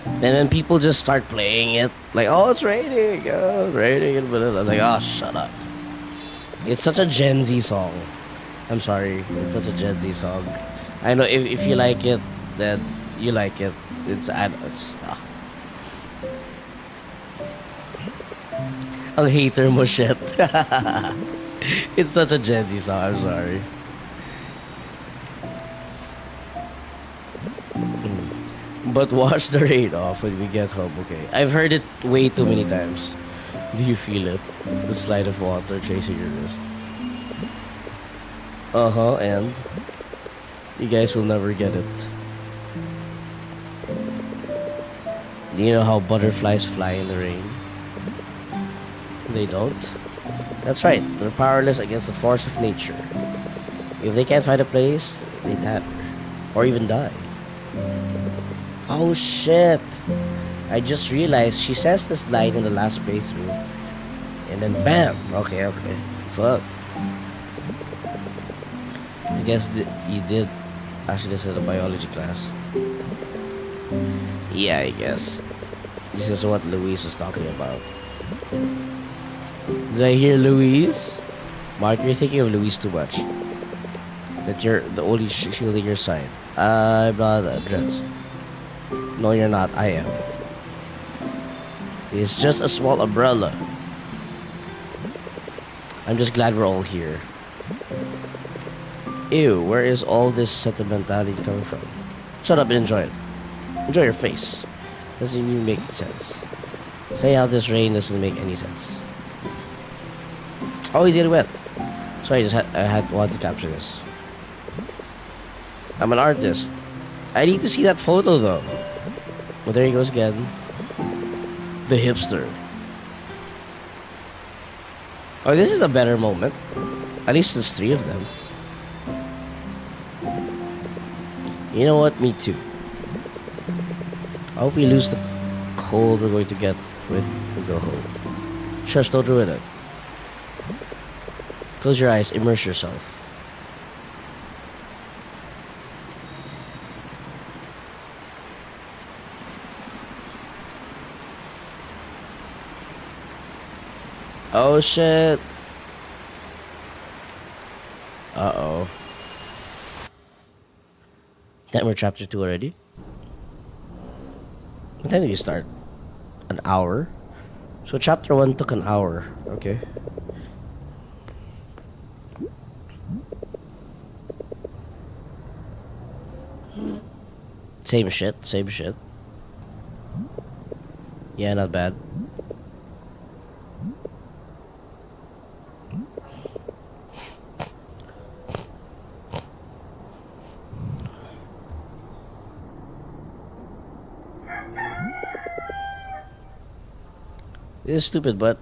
And then people just start playing it. Like, oh, it's raining. Oh, it's raining. And I'm like, oh, shut up. It's such a Gen Z song. I'm sorry. It's such a Gen Z song. I know if you like it, then you like it. It's ang hater mo shit. It's such a Gen Z song. I'm sorry. But wash the rain off when we get home, okay? I've heard it way too many times. Do you feel it? The slide of water tracing your wrist. Uh-huh, and you guys will never get it. Do you know how butterflies fly in the rain? They don't? That's right, they're powerless against the force of nature. If they can't find a place, they tap or even die. Oh shit! I just realized she says this line in the last playthrough. And then BAM! Okay. Fuck. I guess you did actually this in a biology class. Yeah, I guess. This is what Louise was talking about. Did I hear Louise? Mark, you're thinking of Louise too much. That you're the only shielding your side. I'm not addressed. No, you're not. I am. It's just a small umbrella. I'm just glad we're all here. Ew, where is all this sentimentality coming from? Shut up and enjoy it. Enjoy your face. Doesn't even make sense. Say how this rain doesn't make any sense. Oh, he's getting wet. Sorry, I had wanted to capture this. I'm an artist. I need to see that photo though. Well, there he goes again. The hipster. Oh, this is a better moment. At least there's 3 of them. You know what? Me too. I hope we lose the cold we're going to get when we go home. Shush, don't ruin it. Close your eyes, immerse yourself. Oh shit. Uh-oh. Damn, we're chapter 2 already? What time did you start? An hour? So chapter 1 took an hour. Okay. Same shit. Yeah, not bad. This is stupid, but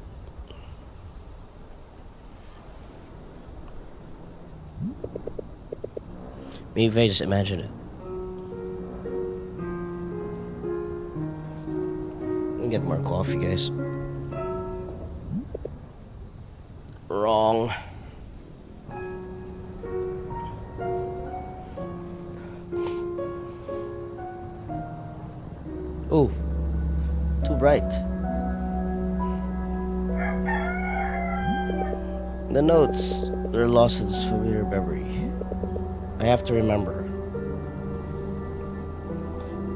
maybe if I just imagine it. Let me get more coffee, guys. Wrong. Oh, too bright. The notes, they're lost in this familiar memory. I have to remember.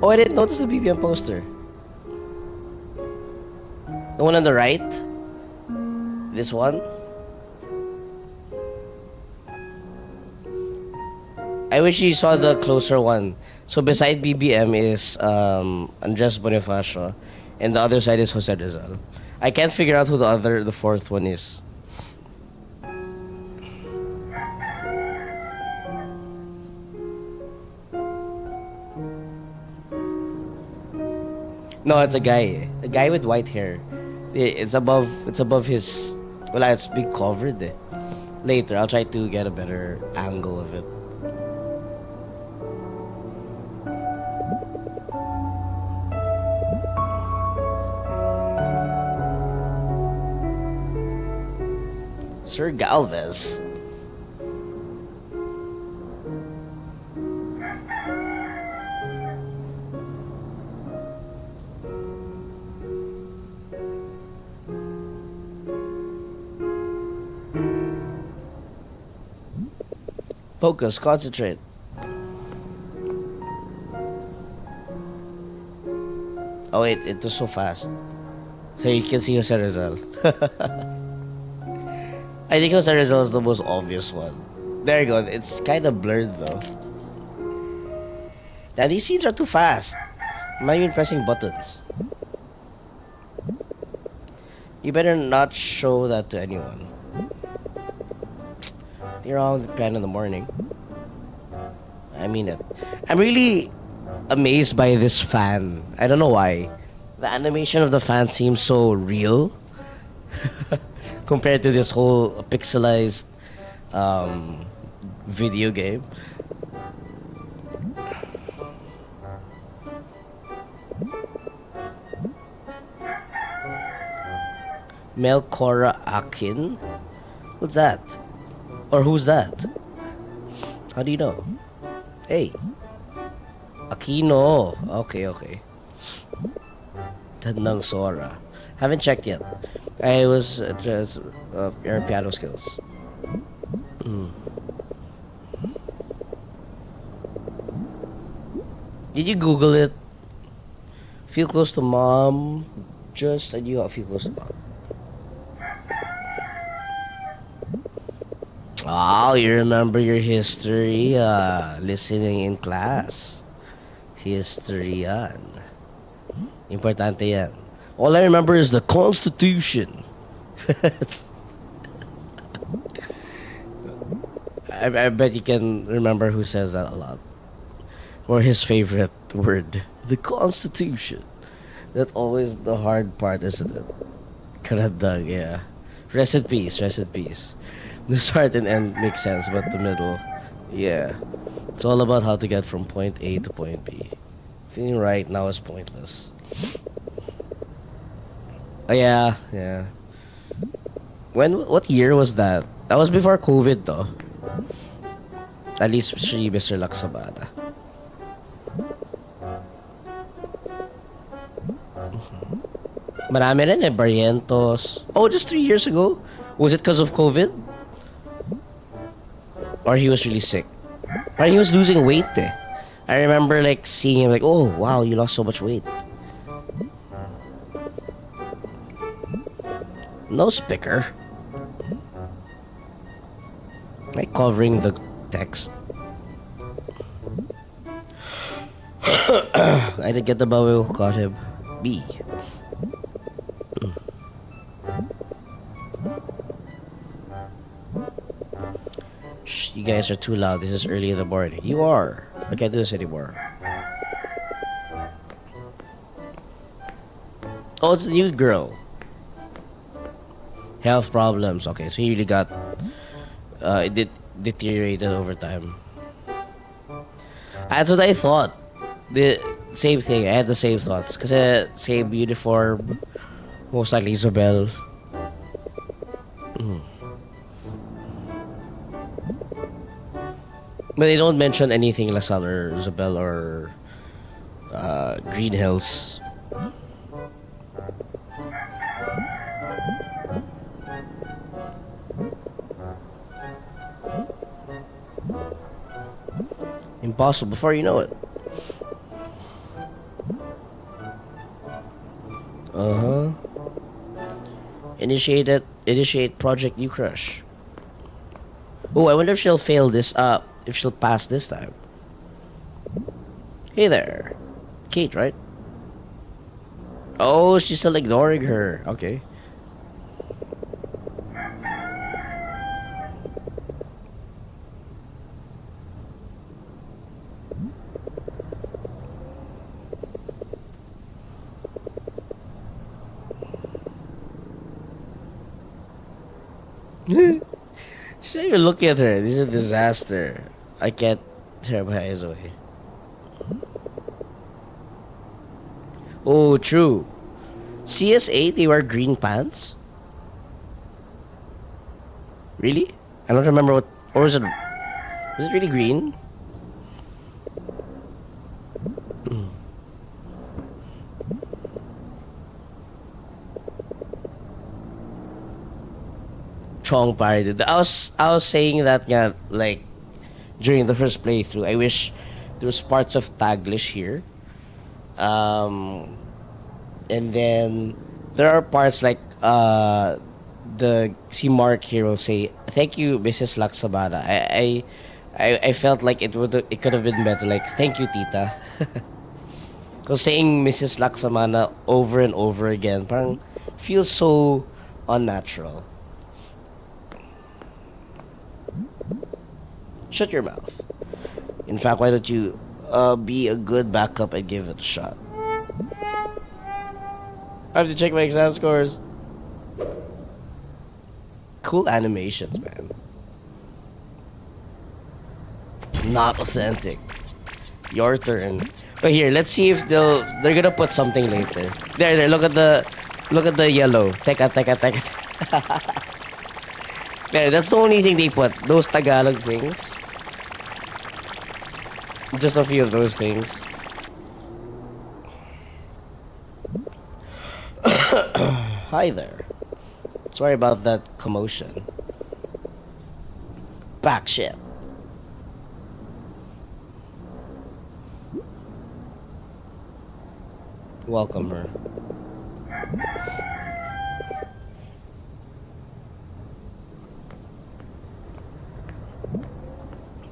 Oh, I didn't notice the BBM poster. The one on the right? This one? I wish you saw the closer one. So beside BBM is Andres Bonifacio, and the other side is Jose Rizal. I can't figure out who the fourth one is. No, it's a guy with white hair. It's above his. Well, it's being covered. Later, I'll try to get a better angle of it. Sir Galvez. Focus, concentrate. Oh wait, it was so fast. So you can see Jose Rizal. I think Jose Rizal is the most obvious one. There you go. It's kind of blurred though. Now these scenes are too fast. I'm not even pressing buttons. You better not show that to anyone. You're on the plan in the morning. I mean it. I'm really amazed by this fan. I don't know why. The animation of the fan seems so real compared to this whole pixelized video game. Melchora Akin? What's that? Or who's that? How do you know? Hey. Aquino. Okay. Tandang Sora. Haven't checked yet. I was just your piano skills. Did you Google it? Feel close to mom. Just and you feel close to mom. Oh, you remember your history listening in class. History yan. Importante yan. All I remember is the Constitution. I bet you can remember who says that a lot. Or his favorite word. The Constitution. That's always the hard part, isn't it? Karadag, yeah. Rest in peace, rest in peace. The start and end makes sense, but the middle, yeah. It's all about how to get from point A to point B. Feeling right now is pointless. Oh, yeah. What year was that? That was before COVID, though. At least Shri Mr. Laksabada. Marami rin Barrientos. Oh, just 3 years ago? Was it because of COVID? Or he was really sick? Or he was losing weight eh. I remember like seeing him like, oh wow, you lost so much weight. No speaker. Like covering the text. I didn't get the bubble who caught him. B. Shh, you guys are too loud. This is early in the morning. You are. I can't do this anymore. Oh, it's a new girl. Health problems. Okay, so he really got it deteriorated over time. That's what I thought. The same thing. I had the same thoughts. Kasi same uniform. Most likely Isabel. But they don't mention anything LaSalle or Isabel or Green Hills. Impossible before you know it. Uh-huh. Initiate Project New Crush. Oh, I wonder if she'll fail this if she'll pass this time. Hey there. Kate, right? Oh, she's still ignoring her. Okay. She's not even looking at her. This is a disaster. I can't tear my eyes away. Oh, true. CS8, they wear green pants? Really? I don't remember what... Or was it really green? Chong pirated. I was saying that nga, like during the first playthrough. I wish there was parts of Taglish here. And then there are parts like the see Mark here will say thank you Mrs. Laksabana. I felt like it could have been better like thank you Tita. Because saying Mrs. Laksamana over and over again parang feels so unnatural. Shut your mouth. In fact, why don't you be a good backup and give it a shot? I have to check my exam scores. Cool animations, man. Not authentic. Your turn. But here, let's see if they're gonna put something later. There, look at the yellow. Teka. There, that's the only thing they put. Those Tagalog things. Just a few of those things. Hi there. Sorry about that commotion. Back shit. Welcome her.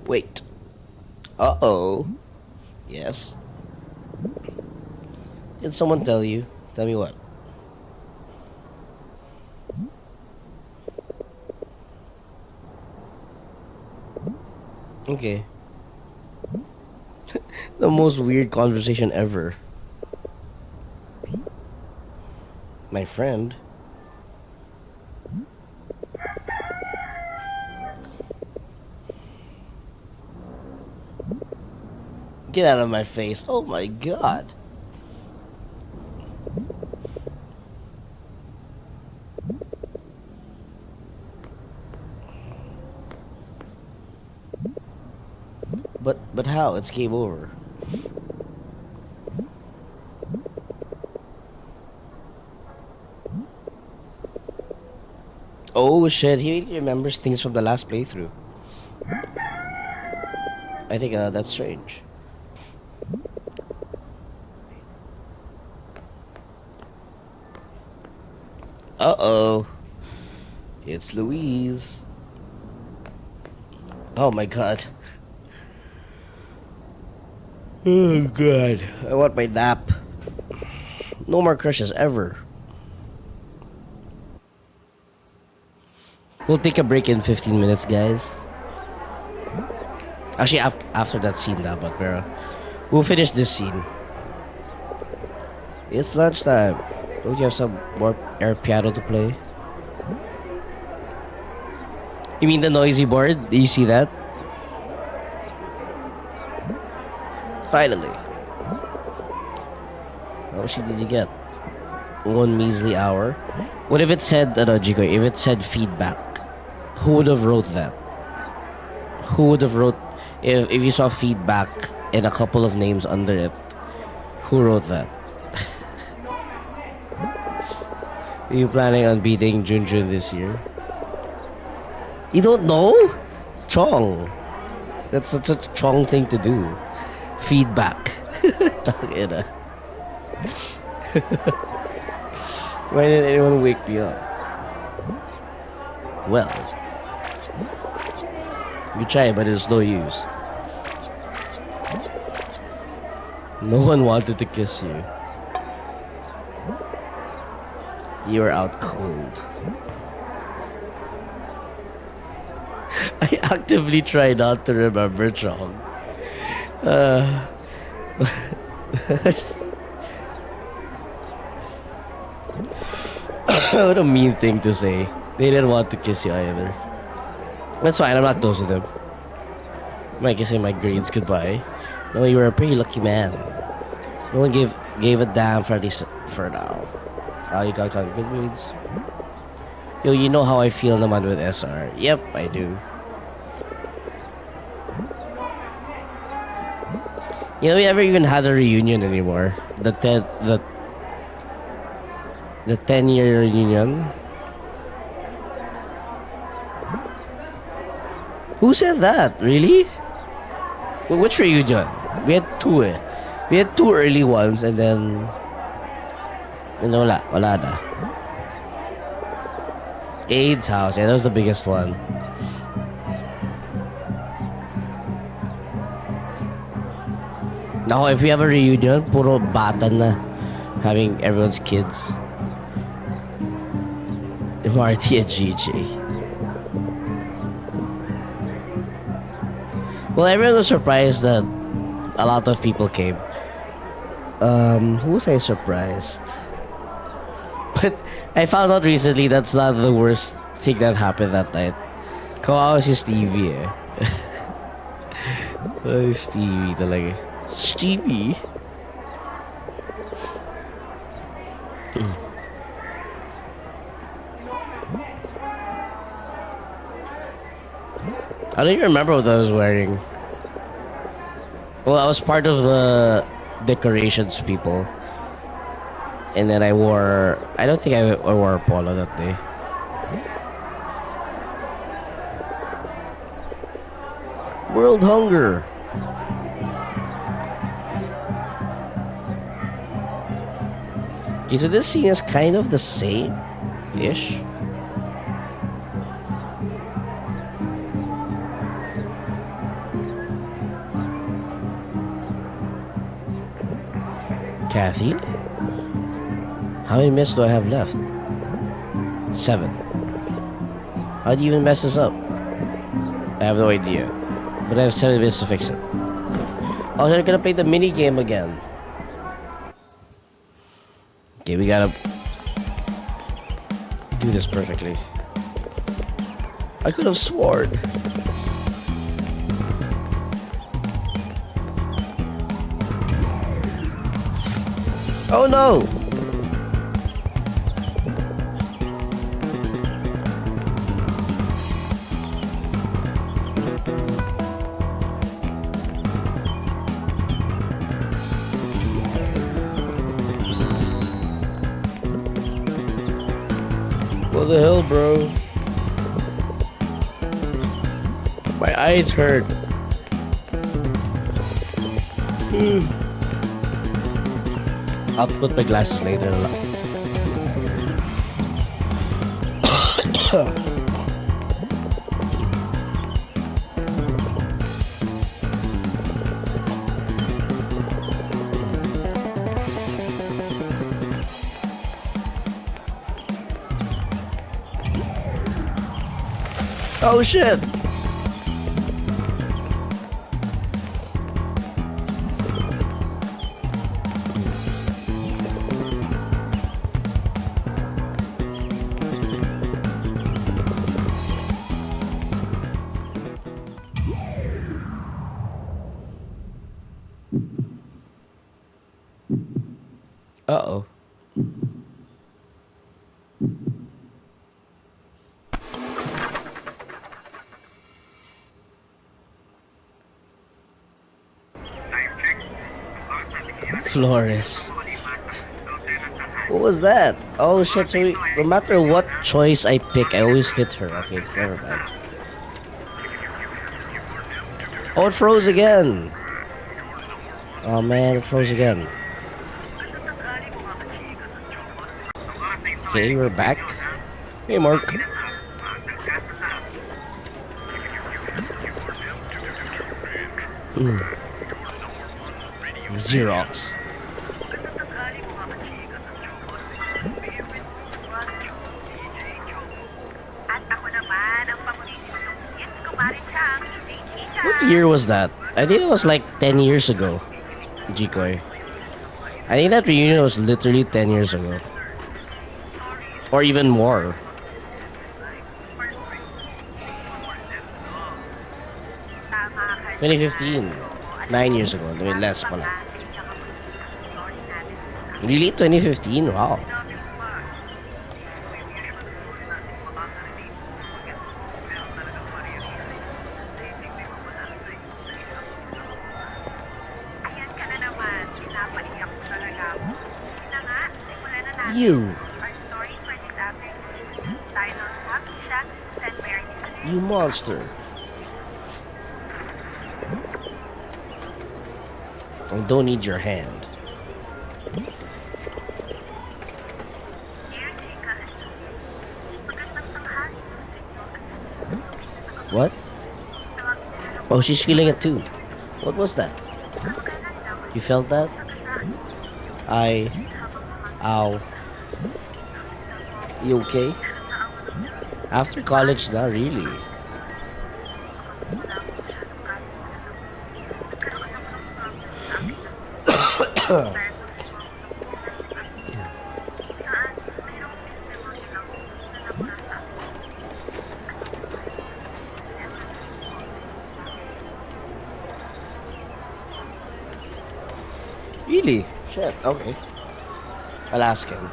Wait. Uh-oh. Yes. Did someone tell you? Tell me what? Okay. The most weird conversation ever. My friend? Get out of my face. Oh my god. But how? It's game over. Oh shit, he remembers things from the last playthrough. I think that's strange. Uh-oh. It's Louise. Oh my god. Oh god. I want my nap. No more crushes ever. We'll take a break in 15 minutes, guys. Actually, after that scene dapat, pero we'll finish this scene. It's lunchtime. Don't you have some more air piano to play? You mean the noisy board? Do you see that? Finally. How much did you get? 1 measly hour. What if it said, Jiko, if it said feedback? Who would have wrote that? Who would have wrote, if you saw feedback and a couple of names under it, who wrote that? Are you planning on beating Junjun this year? You don't know? Chong. That's such a Chong thing to do. Feedback. Tangina. Why didn't anyone wake me up? Well, you tried, but it was no use. No one wanted to kiss you. You were out cold. I actively try not to remember Chong. What a mean thing to say. They didn't want to kiss you either. That's fine, I'm not close with them. Am I kissing my grades goodbye? No, you were a pretty lucky man. No one gave a damn for at least for now. You got good grades. Yo, you know how I feel naman with SR. Yep, I do. You know, we never even had a reunion anymore. The 10-year reunion. Who said that? Really? Which reunion? We had two eh. We had two early ones and then wala na. AIDS house, yeah, that was the biggest one. Now, if we have a reunion, puro bata na. Having everyone's kids. Marty and GJ. Well, everyone was surprised that a lot of people came. Who was I surprised? But I found out recently that's not the worst thing that happened that night. Kawawa si Stevie eh. Ay, Stevie talaga. Stevie? I don't even remember what I was wearing. Well, I was part of the decorations people. And then I don't think I wore a polo that day. World hunger. Okay, so this scene is kind of the same-ish. Kathy? How many minutes do I have left? 7. How do you even mess this up? I have no idea. But I have 7 minutes to fix it. Oh, they're gonna play the mini game again. Okay, we gotta do this perfectly. I could have sworn. Oh no! What the hell, bro? My eyes hurt. I'll put my glasses later. Oh shit! Uh-oh. Flores. What was that? Oh shit, so no matter what choice I pick, I always hit her. Okay, never mind. Oh, it froze again. Oh man, it froze again. Okay, we're back. Hey, Mark. Xerox. What year was that? I think it was like 10 years ago, Jikoy. I think that reunion was literally 10 years ago. Or even more. "2015. 9 years ago. I mean, less pala. Really? 2015? Wow. You. You monster. I don't need your hand. What? Oh, she's feeling it too. What was that? You felt that? I... Ow. You okay? After college, not really. Really? Shit, okay. I'll ask him.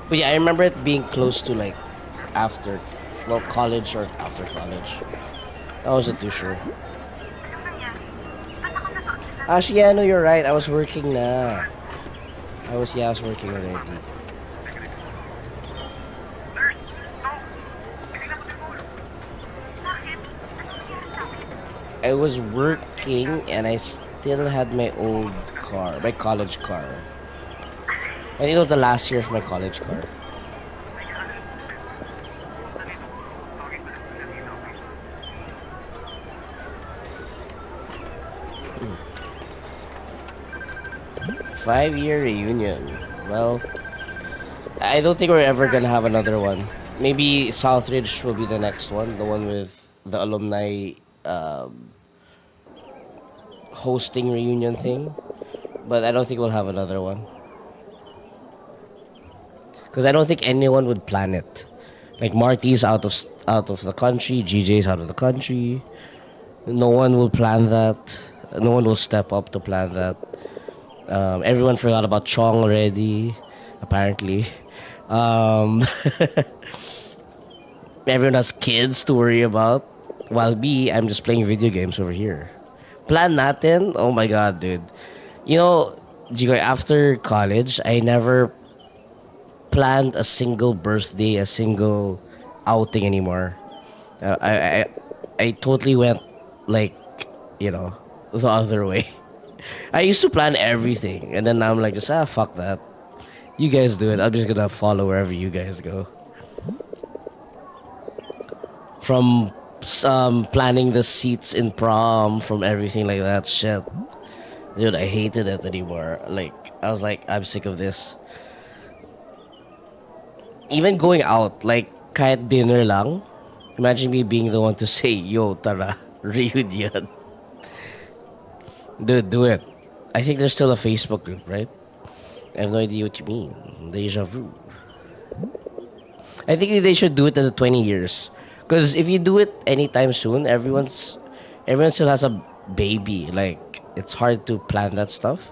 But yeah, I remember it being close to like after, well, college or after college. I wasn't too sure. Actually, yeah, no, you're right. I was working na. I was working already. I was working and I still had my old car, my college car. I think it was the last year of my college car. Hmm. 5-year reunion. Well, I don't think we're ever gonna have another one. Maybe Southridge will be the next one, the one with the alumni hosting reunion thing. But I don't think we'll have another one. Because I don't think anyone would plan it. Like Marty's out of the country, GJ's out of the country. No one will plan that. No one will step up to plan that. Everyone forgot about Chong already, apparently. Um, everyone has kids to worry about. While me, I'm just playing video games over here. Plan natin? Oh my god, dude. You know, Jigoy, after college, I never planned a single birthday, a single outing anymore. I totally went like, you know, the other way. I used to plan everything, and then now I'm like, just fuck that. You guys do it. I'm just gonna follow wherever you guys go. From planning the seats in prom, from everything like that shit. Dude, I hated it anymore. Like, I was like, I'm sick of this. Even going out, like, kahit dinner lang. Imagine me being the one to say, yo, tara, reunion. Dude, do it. I think there's still a Facebook group, right? I have no idea what you mean. Deja vu. I think they should do it at the 20 years. Because if you do it anytime soon, everyone still has a baby. Like, it's hard to plan that stuff.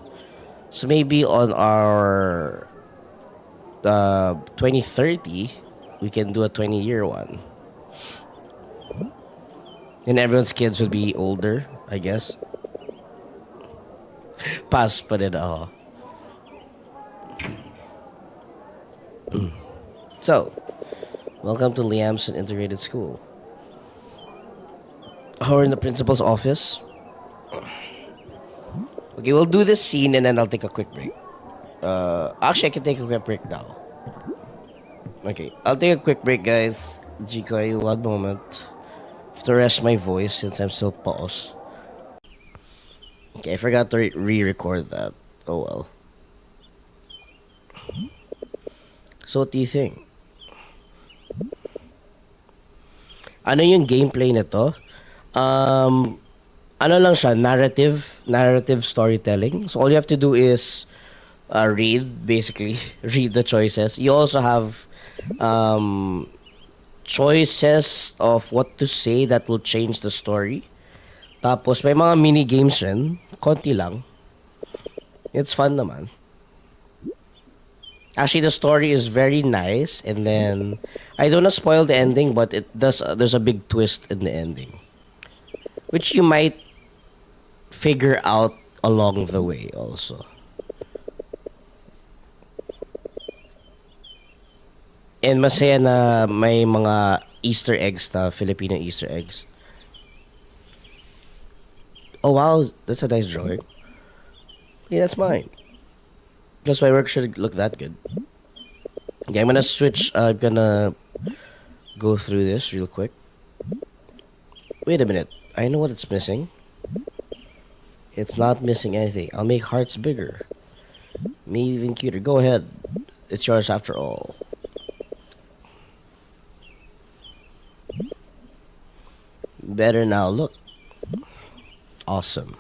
So maybe on our 2030, we can do a 20-year one. And everyone's kids would be older, I guess. Pass pa rin ako. So, welcome to Liamson Integrated School. We're in the principal's office. Okay, we'll do this scene and then I'll take a quick break. Actually, I can take a quick break now. Okay, I'll take a quick break, guys. Jikoy, one moment. I have to rest my voice since I'm still paused. Okay, I forgot to re-record that. Oh well. So what do you think? Ano yung gameplay nito? Ano lang siya, narrative storytelling. So all you have to do is read, basically, read the choices. You also have choices of what to say that will change the story. Tapos may mga mini games rin, konti lang. It's fun naman. Actually, the story is very nice, and then I don't want to spoil the ending, but it does. There's a big twist in the ending, which you might figure out along the way, also. And masaya na may mga Easter eggs na Filipino Easter eggs. Oh wow, that's a nice drawing. Yeah, that's mine. Plus my work should look that good. Okay, I'm gonna switch. I'm gonna go through this real quick. Wait a minute. I know what it's missing. It's not missing anything. I'll make hearts bigger. Maybe even cuter. Go ahead. It's yours after all. Better now. Look. Awesome.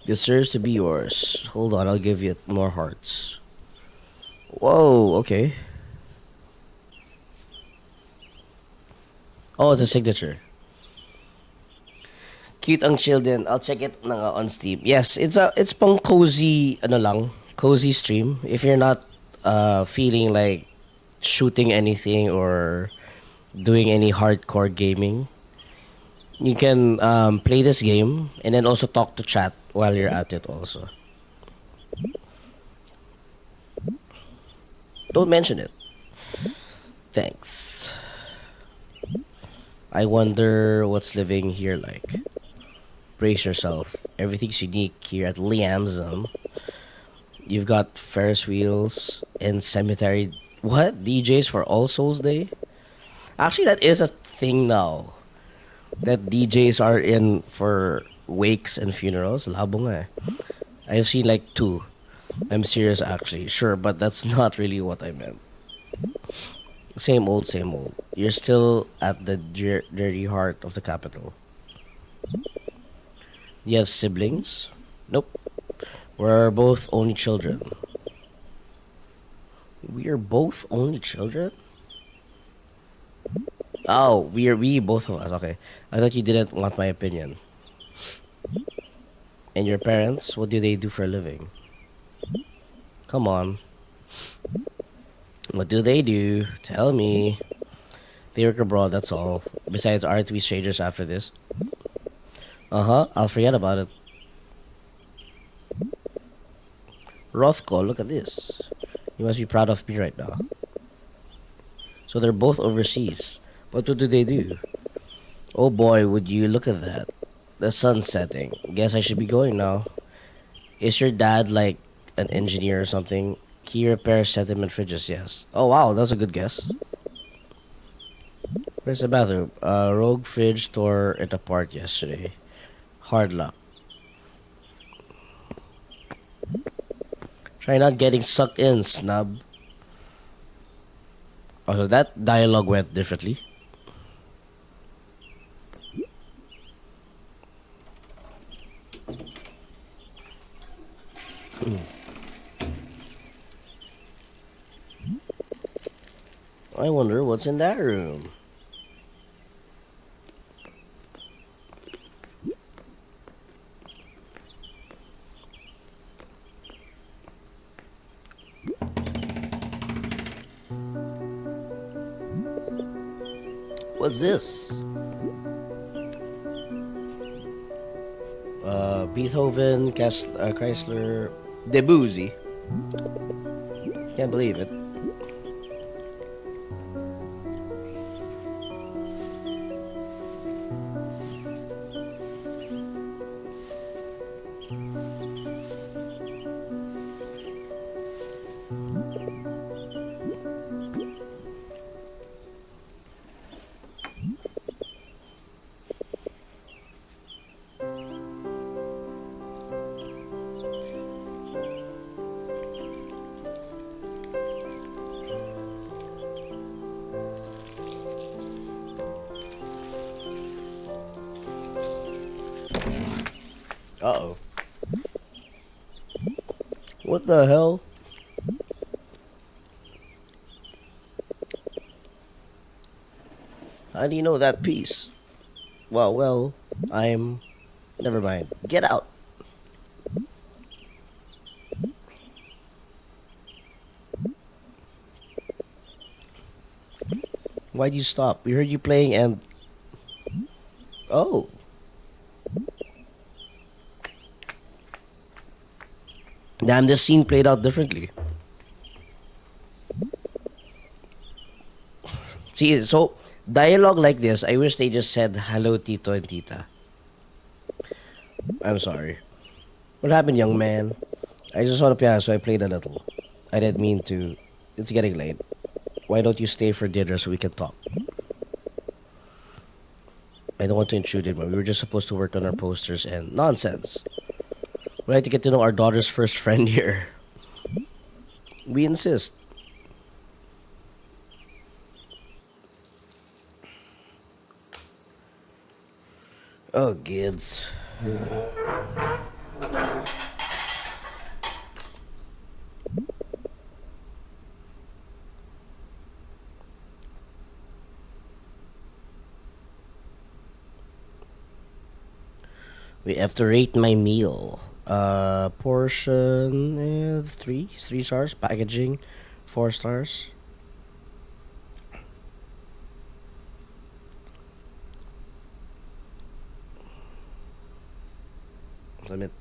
Deserves to be yours. Hold on, I'll give you more hearts. Whoa, okay. Oh, it's a signature. Cute ang chill din. I'll check it na nga on Steam. Yes, it's pang cozy ano lang, cozy stream. If you're not feeling like shooting anything or doing any hardcore gaming, you can play this game and then also talk to chat while you're at it also. Don't mention it. Thanks. I wonder what's living here like. Brace yourself. Everything's unique here at Liam's. You've got Ferris wheels and cemetery. What? DJs for All Souls Day? Actually, that is a thing now. That DJs are in for wakes and funerals. Labo nga eh. I've seen like 2. I'm serious actually. Sure, but that's not really what I meant. Same old, same old. You're still at the dirty heart of the capital. Do you have siblings? Nope. We're both only children. We are both only children? Oh, we both of us. Okay. I thought you didn't want my opinion. And your parents, what do they do for a living? Come on. What do they do? Tell me. They work abroad, that's all. Besides, aren't we strangers after this? Uh-huh, I'll forget about it. Rothko, look at this. You must be proud of me right now. So they're both overseas. But what do they do? Oh boy, would you look at that. The sun's setting. Guess I should be going now. Is your dad like an engineer or something? He repairs sentiment fridges, yes. Oh wow, that's a good guess. Where's the bathroom? Rogue fridge tore it apart yesterday. Hard luck. Try not getting sucked in, snub. Oh, so that dialogue went differently. I wonder what's in that room. What's this? Beethoven, Chrysler, Debussy. Can't believe it. Uh-oh. What the hell? How do you know that piece? Well, I'm... Never mind. Get out! Why'd you stop? We heard you playing and... Oh. Damn, this scene played out differently. See, so... Dialogue like this, I wish they just said, "Hello, Tito and Tita." I'm sorry. What happened, young man? I just saw the piano, so I played a little. I didn't mean to. It's getting late. Why don't you stay for dinner so we can talk? I don't want to intrude in, but we were just supposed to work on our posters and nonsense. We'd like to get to know our daughter's first friend here. We insist. Oh, kids. We have to rate my meal. Portion three stars. Packaging, 4 stars. Limit.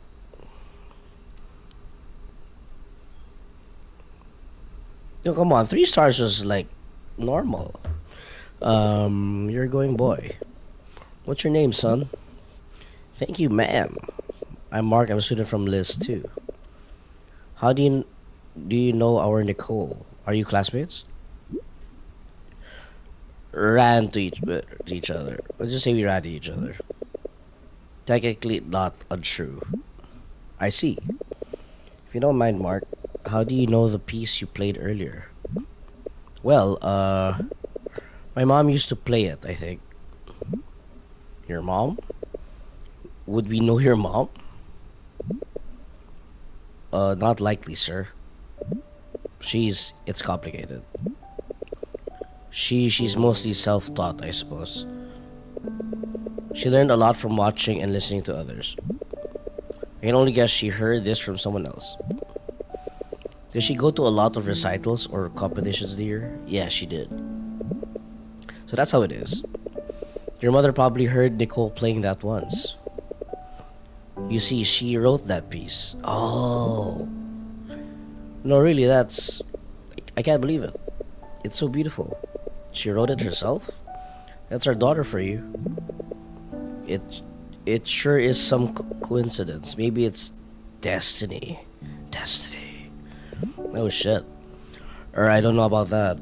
No, come on. 3 stars was like normal. You're going boy. What's your name, son? Thank you, ma'am. I'm Mark. I'm a student from Liz too. How do you know our Nicole? Are you classmates? Ran to each other. Let's just say we ran to each other. Technically not untrue. I see. If you don't mind, Mark, how do you know the piece you played earlier? Well, my mom used to play it, I think. Your mom? Would we know your mom? Not likely, sir. It's complicated. She's mostly self-taught, I suppose. She learned a lot from watching and listening to others. I can only guess she heard this from someone else. Did she go to a lot of recitals or competitions this year? Yeah, she did. So that's how it is. Your mother probably heard Nicole playing that once. You see, she wrote that piece. Oh. No, really, I can't believe it. It's so beautiful. She wrote it herself? That's our daughter for you. It it sure is some coincidence. Maybe it's destiny. Destiny. Oh shit. Or I don't know about that.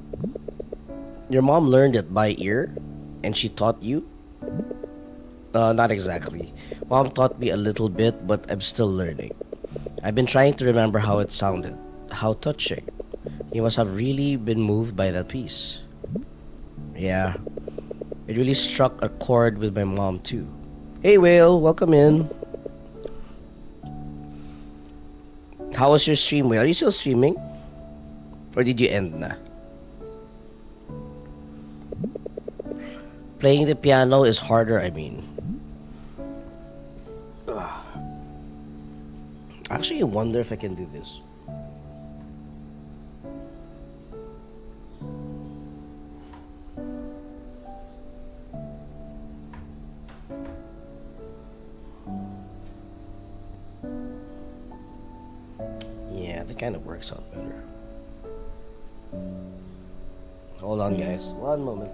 Your mom learned it by ear and she taught you? Not exactly. Mom taught me a little bit, but I'm still learning. I've been trying to remember how it sounded. How touching. You must have really been moved by that piece. Yeah. It really struck a chord with my mom too. Hey Whale, welcome in. How was your stream, Whale? Are you still streaming? Or did you end na? Playing the piano is harder, I mean. Actually, I wonder if I can do this. kind of works out better. Hold on, guys. One moment.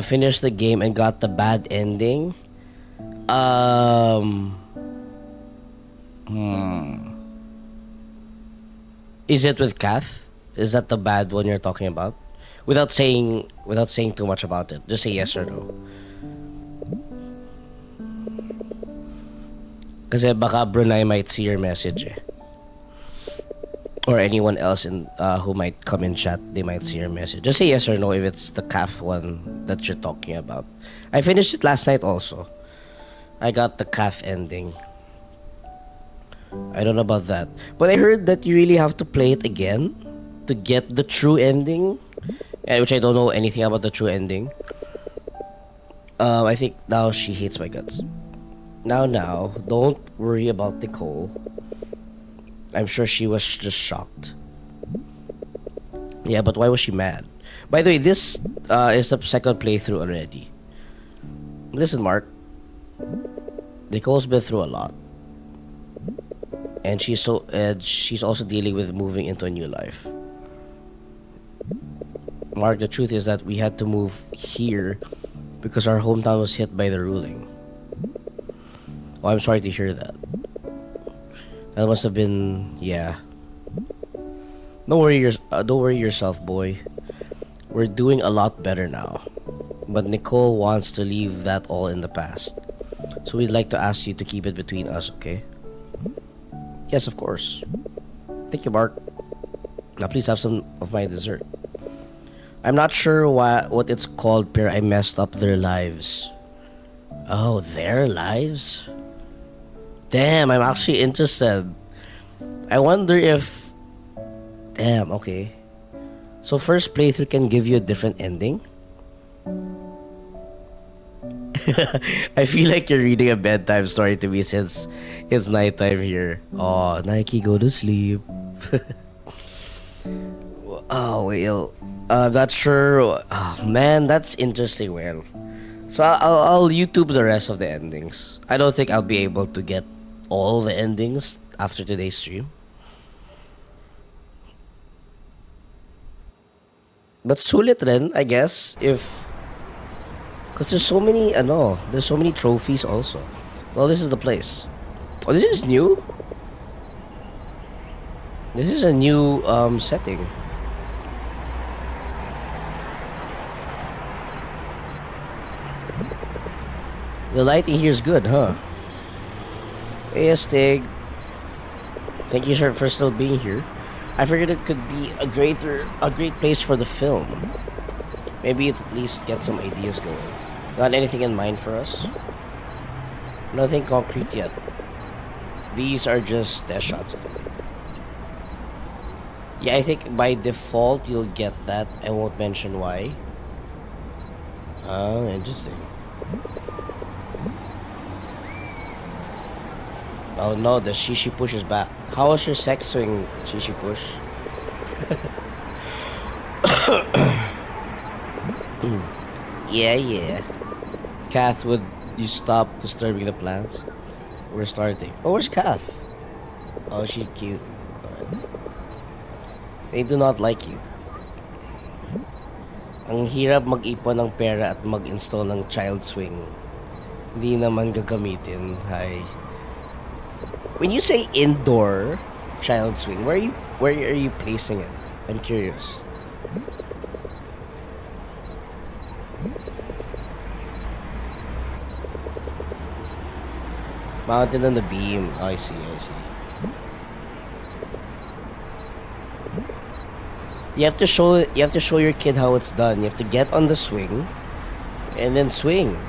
Finished the game and got the bad ending. Is it with Kath? Is that the bad one you're talking about? Without saying too much about it, just say yes or no. Kasi baka Brunei might see your message eh. Or anyone else who might come in chat, they might see your message. Just say yes or no if it's the calf one that you're talking about. I finished it last night also. I got the calf ending. I don't know about that. But I heard that you really have to play it again to get the true ending. Which I don't know anything about the true ending. I think now she hates my guts. Now, don't worry about Nicole. I'm sure she was just shocked. Yeah, but why was she mad? By the way, this is the second playthrough already. Listen, Mark. Nicole's been through a lot. And she's also dealing with moving into a new life. Mark, the truth is that we had to move here because our hometown was hit by the ruling. Oh, I'm sorry to hear that. That must have been, yeah. Don't worry yourself, boy. We're doing a lot better now. But Nicole wants to leave that all in the past. So we'd like to ask you to keep it between us, okay? Yes, of course. Thank you, Mark. Now please have some of my dessert. I'm not sure what it's called, pero I messed up their lives. Oh, their lives? Damn, I'm actually interested. I wonder if... Damn, okay. So first playthrough can give you a different ending? I feel like you're reading a bedtime story to me since it's nighttime here. Oh, Nike, go to sleep. Oh, well. Not sure. Oh, man, that's interesting, well. So I'll YouTube the rest of the endings. I don't think I'll be able to get all the endings after today's stream. But sulit rin, I guess, if... Because there's so many trophies also. Well, this is the place. Oh, this is new? This is a new setting. The lighting here is good, huh? Hey, Stig. Thank you, sir, for still being here. I figured it could be a great place for the film. Maybe at least get some ideas going. Got anything in mind for us? Nothing concrete yet. These are just test shots. Yeah, I think by default you'll get that. I won't mention why. Oh, interesting. Oh no, the Shishi push is back. How was your sex swing, Shishi push? Yeah. Kath, would you stop disturbing the plants? We're starting. Oh, where's Kath? Oh, she's cute. Alright. They do not like you. Ang hirap mag-ipon ng pera at mag-install ng child swing. Hindi naman gagamitin. Hi. When you say indoor child swing, where are you placing it? I'm curious. Mounted on the beam. Oh, I see. You have to show your kid how it's done. You have to get on the swing and then swing.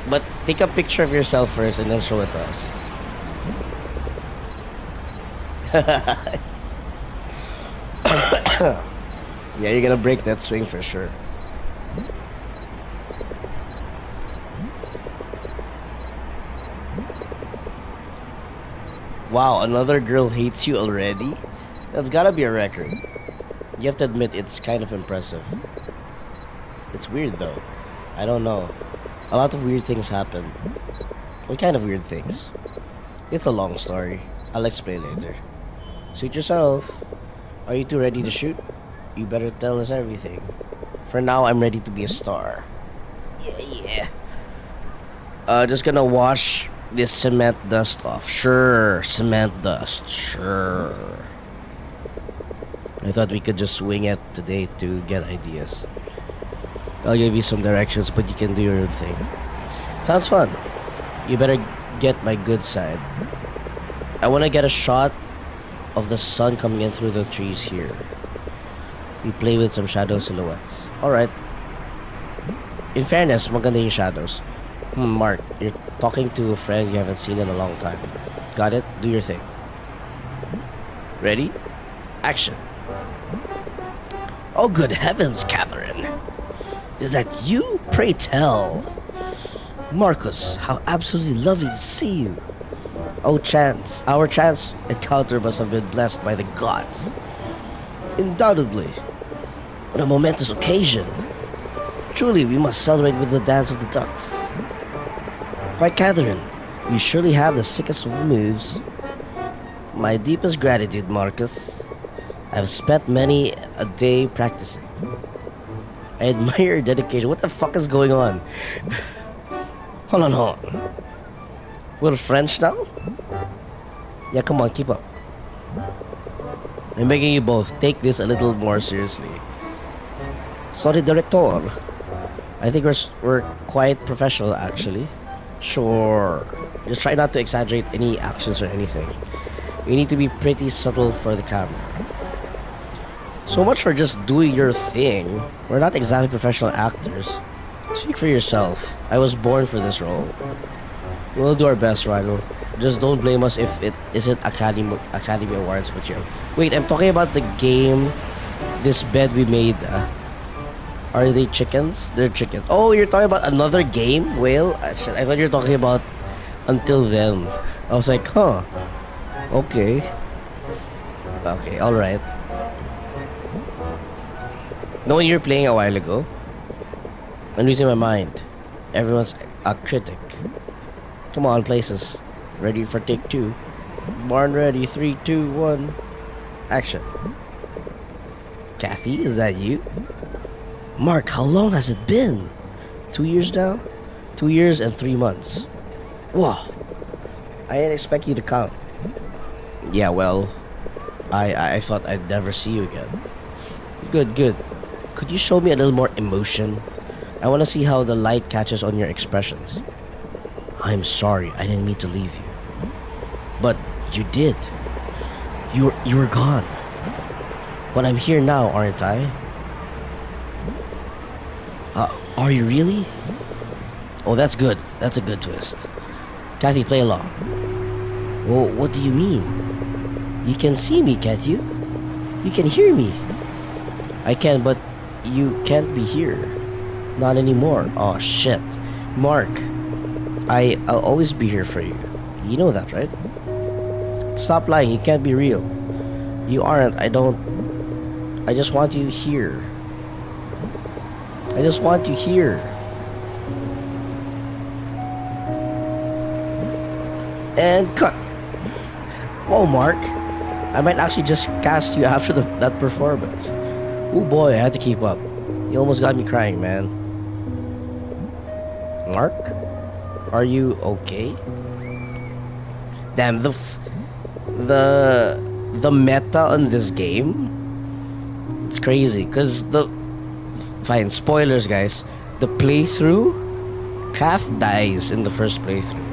But take a picture of yourself first and then show it to us. Yeah, you're gonna break that swing for sure. Wow, another girl hates you already? That's gotta be a record. You have to admit it's kind of impressive. It's weird though. I don't know. A lot of weird things happen. What kind of weird things? It's a long story. I'll explain later. Suit yourself. Are you two ready to shoot? You better tell us everything. For now, I'm ready to be a star. Yeah. Just gonna wash this cement dust off. Sure, cement dust. Sure. I thought we could just swing it today to get ideas. I'll give you some directions, but you can do your own thing. Sounds fun. You better get my good side. I want to get a shot of the sun coming in through the trees here. We play with some shadow silhouettes. Alright. In fairness, maganda yung shadows. Mark, you're talking to a friend you haven't seen in a long time. Got it? Do your thing. Ready? Action. Oh, good heavens, Catherine. Is that you? Pray tell. Marcus, how absolutely lovely to see you. Oh, chance. Our chance encounter must have been blessed by the gods. Undoubtedly. What a momentous occasion. Truly, we must celebrate with the dance of the ducks. Why, Catherine, you surely have the sickest of moves. My deepest gratitude, Marcus. I've spent many a day practicing. I admire your dedication. What the fuck is going on? Hold on. We're French now? Yeah, come on, keep up. I'm begging you both, take this a little more seriously. Sorry, Director. I think we're quite professional, actually. Sure. Just try not to exaggerate any actions or anything. You need to be pretty subtle for the camera. So much for just doing your thing. We're not exactly professional actors. Speak for yourself. I was born for this role. We'll do our best, Rhino. Just don't blame us if it isn't Academy Awards material. Wait, I'm talking about the game. This bed we made. Are they chickens? They're chickens. Oh, you're talking about another game? Whale? I thought you were talking about Until Then. I was like, huh. Okay. Okay, alright. The one you were playing a while ago. I'm losing my mind. Everyone's a critic. Come on, places. Ready for take two. Barn ready. 3, 2, 1. Action. Kathy, is that you? Mark, how long has it been? 2 years now? 2 years and 3 months. Whoa. I didn't expect you to count. Yeah, well, I thought I'd never see you again. Good. Could you show me a little more emotion? I want to see how the light catches on your expressions. I'm sorry, I didn't mean to leave you. But you did. You were gone. But I'm here now, aren't I? Are you really? Oh, that's good. That's a good twist. Kathy, play along. Well, what do you mean? You can see me, can't you? You can hear me. I can, but you can't be here. Not anymore. Oh, shit. Mark, I'll always be here for you. You know that, right? Stop lying. You can't be real. You aren't. I just want you here. I just want you here. And cut. Oh, Mark. I might actually just cast you after that performance. Oh boy, I had to keep up. You almost got me crying, man. Mark? Are you okay? Damn, the meta on this game, it's crazy. Cause fine, spoilers, guys. The playthrough, Kath dies in the first playthrough.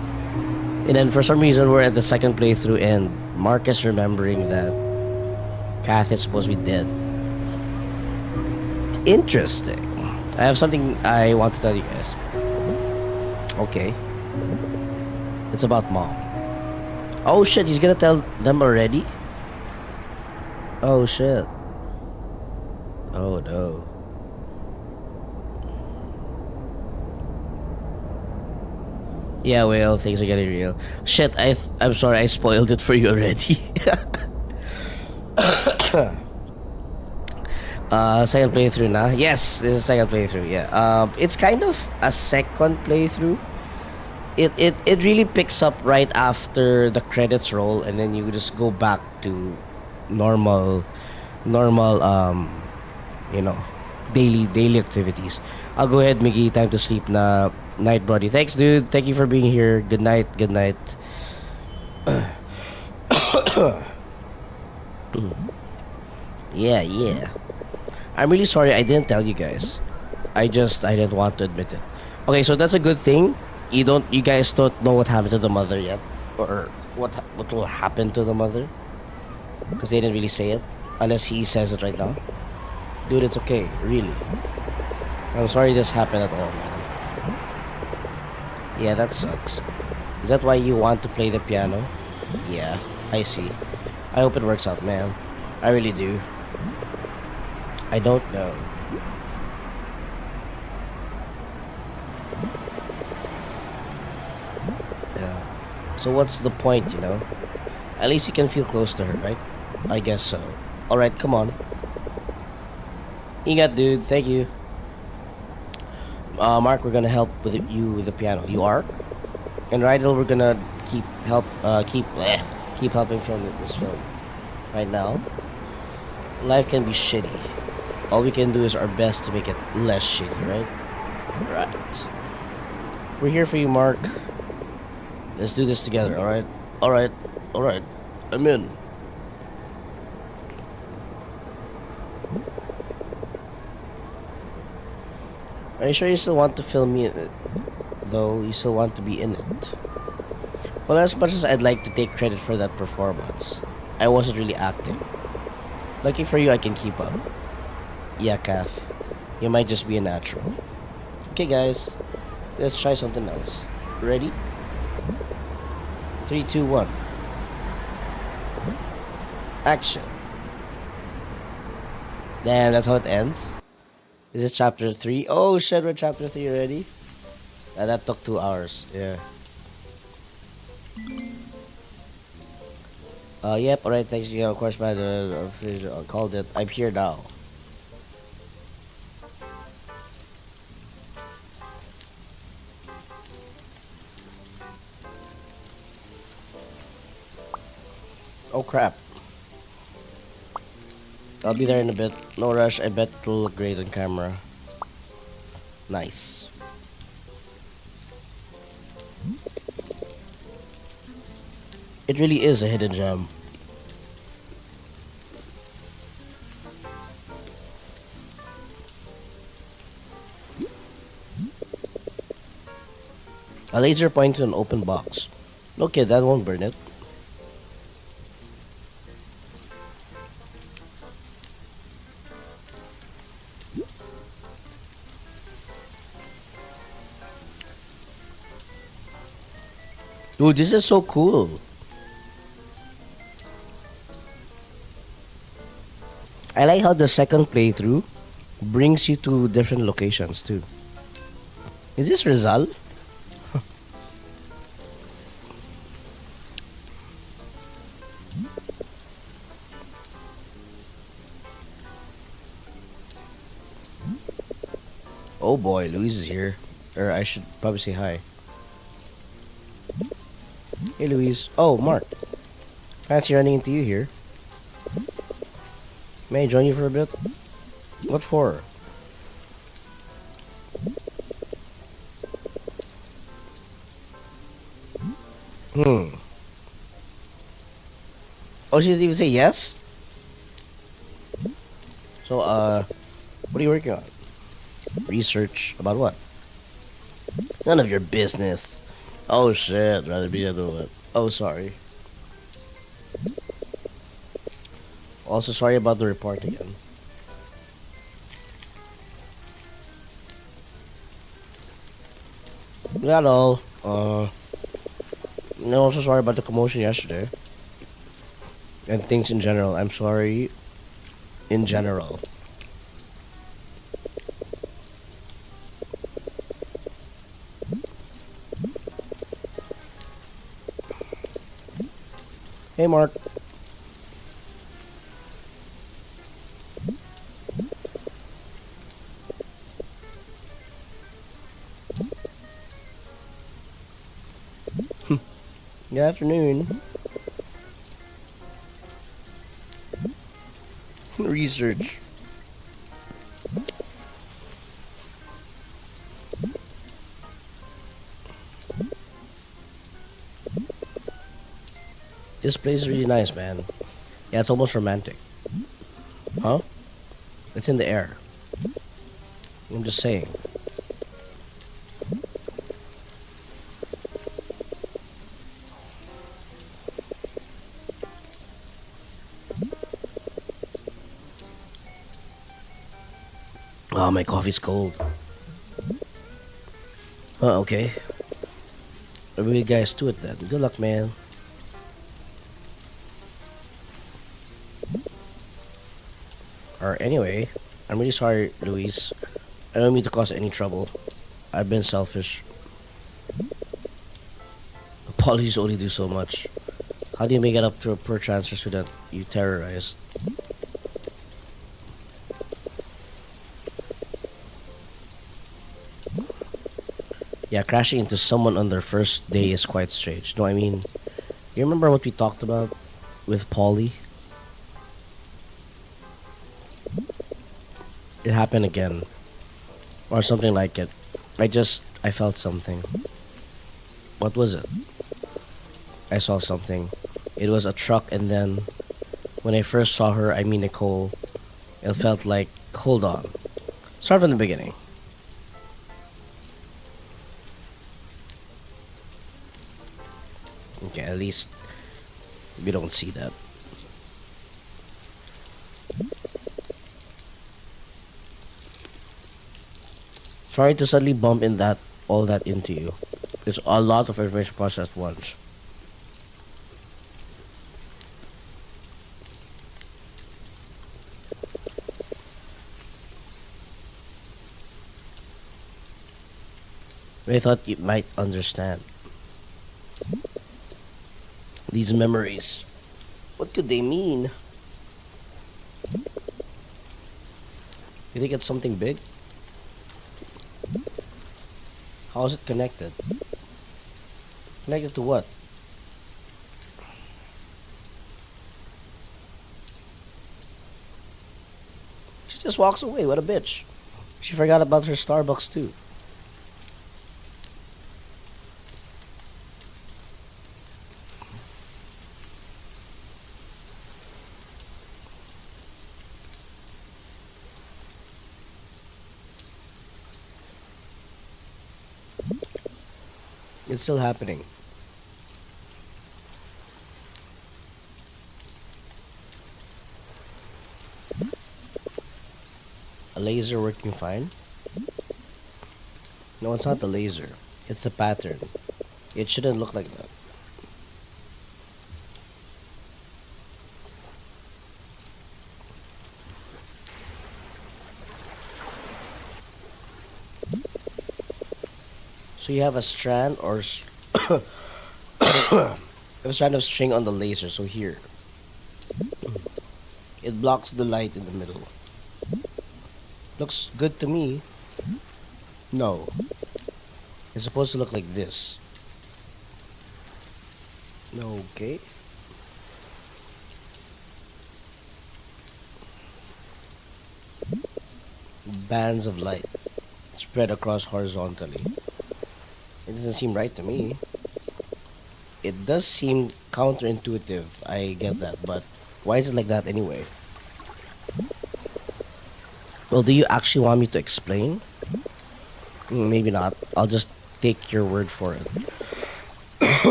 And then for some reason we're at the second playthrough and Mark is remembering that Kath is supposed to be dead. Interesting. I have something I want to tell you guys. Okay. It's about Mom. Oh shit, he's gonna tell them already? Oh shit. Oh no. Yeah, well, things are getting real. Shit, I'm sorry, I spoiled it for you already. Second playthrough now. Yes, this is second playthrough. Yeah. It's kind of a second playthrough. It really picks up right after the credits roll, and then you just go back to normal, normal. You know, daily activities. I'll go ahead, Miggy. Time to sleep na. Night, buddy. Thanks, dude. Thank you for being here. Good night. Good night. Yeah, yeah. I'm really sorry I didn't tell you guys. I didn't want to admit it. Okay, so that's a good thing. You guys don't know what happened to the mother yet, or what will happen to the mother, because they didn't really say it, unless he says it right now. Dude, it's okay, really. I'm sorry this happened at all, man. Yeah, that sucks. Is that why you want to play the piano? Yeah, I see. I hope it works out, man. I really do. I don't know. Yeah. So what's the point, you know? At least you can feel close to her, right? I guess so. Alright, come on. Ingat, dude. Thank you. Mark, we're gonna help with you with the piano. You are? And Rydell, we're gonna keep helping film this film. Right now, life can be shitty. All we can do is our best to make it less shitty, right? Right. We're here for you, Mark. Let's do this together, alright? Alright. Alright. I'm in. Are you sure you still want to film me, though? You still want to be in it? Well, as much as I'd like to take credit for that performance, I wasn't really acting. Lucky for you, I can keep up. Yeah, Kath. You might just be a natural. Okay, guys. Let's try something else. Ready? 3, 2, 1. Action. Damn, that's how it ends? Is this chapter 3? Oh shit, we're chapter 3 already? That took 2 hours, yeah. Yep, alright, thanks. Yeah, of course, man. Called it. I'm here now. Oh crap. I'll be there in a bit. No rush, I bet it'll look great on camera. Nice. It really is a hidden gem. A laser pointed to an open box. Okay, that won't burn it. Dude, this is so cool. I like how the second playthrough brings you to different locations too. Is this Rizal? Oh boy, Louise is here. Or I should probably say hi. Hey Louise. Oh, Mark. Fancy running into you here. May I join you for a bit? What for? Hmm. Oh, she didn't even say yes? So, what are you working on? Research about what? None of your business. Oh shit, rather be able to. Oh, sorry. Also, sorry about the report again. Not all. I'm also sorry about the commotion yesterday. And things in general. I'm sorry. In general. Hey, Mark. Good afternoon. Research. This place is really nice, man. Yeah, it's almost romantic. Huh? It's in the air. I'm just saying. Oh, my coffee's cold. Okay. I'll leave you guys to it then. Good luck, man. Or anyway, I'm really sorry, Luis. I don't mean to cause any trouble. I've been selfish. Apologies only do so much. How do you make it up to a poor transfer that you terrorized? Yeah, crashing into someone on their first day is quite strange. No, I mean, you remember what we talked about with Polly? It happened again. Or something like it. I felt something. What was it? I saw something. It was a truck, and then when I first saw her, I mean Nicole, it felt like, hold on. Start from the beginning. Okay, at least we don't see that. Sorry to suddenly bump in that all that into you. There's a lot of information processed at once. I thought you might understand. These memories. What could they mean? You think it's something big? How is it connected? Connected to what? She just walks away. What a bitch. She forgot about her Starbucks too. It's still happening. A laser working fine? No, it's not the laser. It's the pattern. It shouldn't look like that. So you have a strand or have a strand of string on the laser. So here, it blocks the light in the middle. Looks good to me. No, it's supposed to look like this. Okay. Bands of light spread across horizontally. It doesn't seem right to me. It does seem counterintuitive, I get that, but why is it like that anyway? Well, do you actually want me to explain? Maybe not. I'll just take your word for it.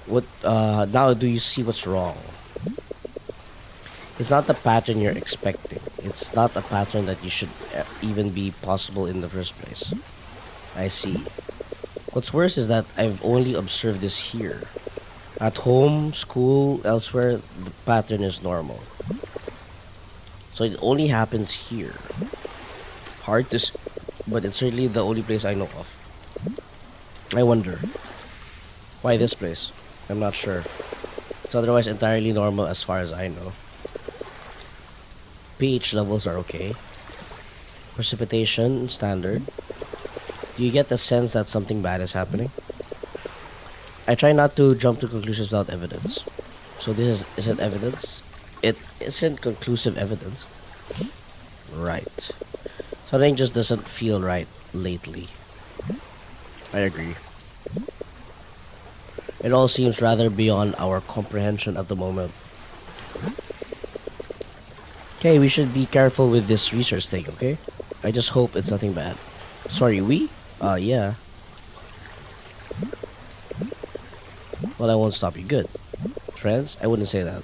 What, now do you see what's wrong? It's not the pattern you're expecting. It's not a pattern that you should even be possible in the first place. I see. What's worse is that I've only observed this here. At home, school, elsewhere, the pattern is normal. So it only happens here. Hard to but it's certainly the only place I know of. I wonder, why this place? I'm not sure. It's otherwise entirely normal as far as I know. pH levels are okay. Precipitation, standard. Do you get the sense that something bad is happening? I try not to jump to conclusions without evidence. So this isn't evidence. It isn't conclusive evidence. Right. Something just doesn't feel right lately. I agree. It all seems rather beyond our comprehension at the moment. Okay, we should be careful with this research thing, okay? I just hope it's nothing bad. Sorry, we? Yeah. Well, I won't stop you. Good. Friends? I wouldn't say that.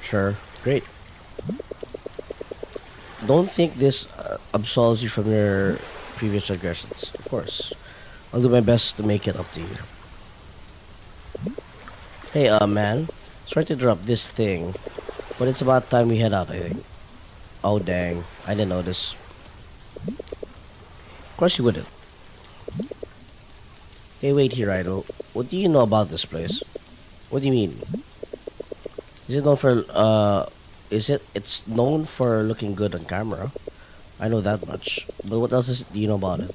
Sure. Great. Don't think this absolves you from your previous transgressions. Of course. I'll do my best to make it up to you. Hey, man. Sorry to drop this thing, but it's about time we head out, I think. Oh, dang. I didn't notice. Of course you wouldn't. Hey, wait here, Idol. What do you know about this place? What do you mean? Is it known for, it's known for looking good on camera. I know that much. But what else do you know about it?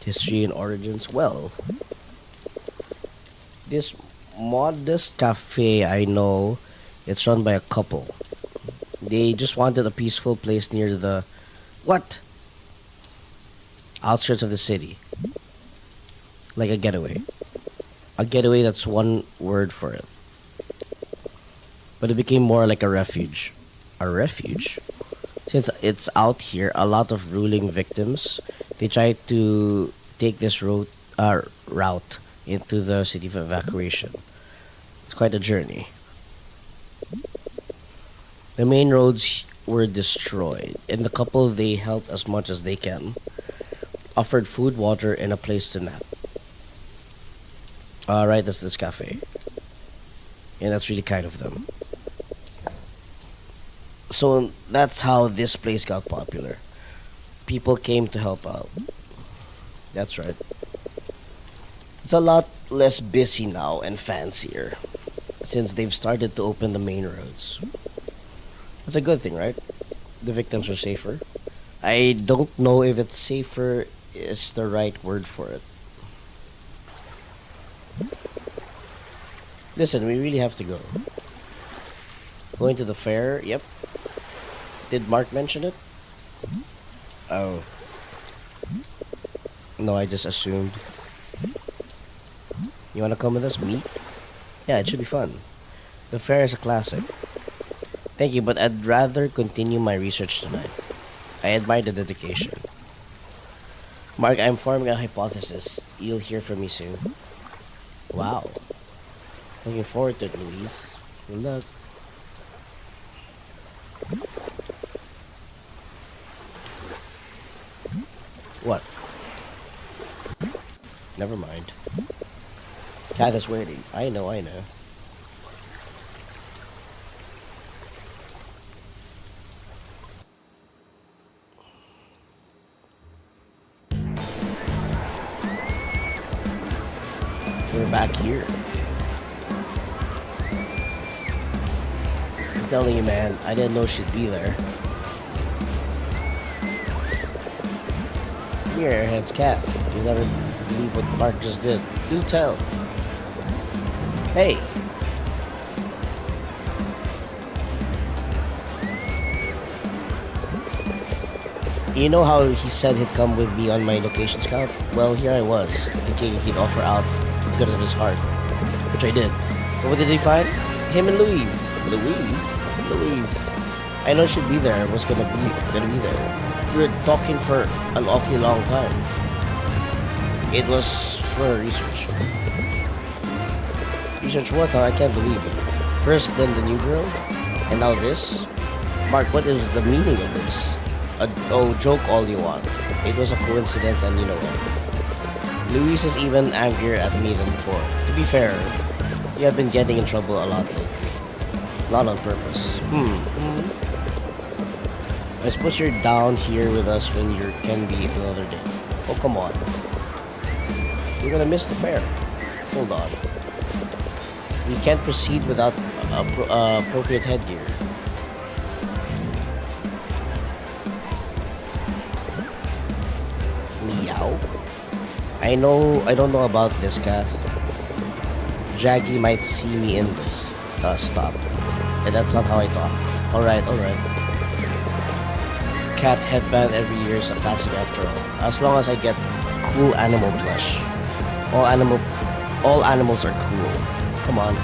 History and origins? Well, this modest cafe, I know it's run by a couple. They just wanted a peaceful place near the... What? Outskirts of the city. Like a getaway. A getaway, that's one word for it. But it became more like a refuge. A refuge? Since it's out here, a lot of ruling victims, they try to take this route into the city of evacuation. It's quite a journey. The main roads were destroyed, and the couple, they helped as much as they can. Offered food, water, and a place to nap. Alright, that's this cafe. And that's really kind of them. So that's how this place got popular. People came to help out. That's right. It's a lot less busy now and fancier since they've started to open the main roads. That's a good thing, right? The victims are safer. I don't know if it's safer is the right word for it. Listen, we really have to go. Going to the fair? Yep. Did Mark mention it? Oh. No, I just assumed. You wanna come with us? Me? Yeah, it should be fun. The fair is a classic. Thank you, but I'd rather continue my research tonight. I admire the dedication. Mark, I'm forming a hypothesis. You'll hear from me soon. Wow. Looking forward to it, Louise. Good luck. What? Never mind. Cat is waiting. I know. We're back here. I'm telling you, man, I didn't know she'd be there. Come here, Airhead's calf. You'll never believe what Mark just did. Do tell. Hey. You know how he said he'd come with me on my location scout? Well, here I was, thinking he'd offer out because of his heart. Which I did. But what did he find? Him and Louise. Louise. I know she'd be there. Was gonna be there. We were talking for an awfully long time. It was for research. Research what? I can't believe it. First, then the new girl, and now this. Mark, what is the meaning of this? Joke all you want. It was a coincidence, and you know what? Louise is even angrier at me than before. To be fair, you have been getting in trouble a lot lately. Not on purpose. I suppose you're down here with us when you can be another day. Oh, come on. You're gonna miss the fair. Hold on. We can't proceed without appropriate headgear. I don't know about this, Kath. Jaggy might see me in this. Stop. And that's not how I talk. Alright, alright. Cat headband every year is a classic after all. As long as I get cool animal plush. All animals are cool. Come on.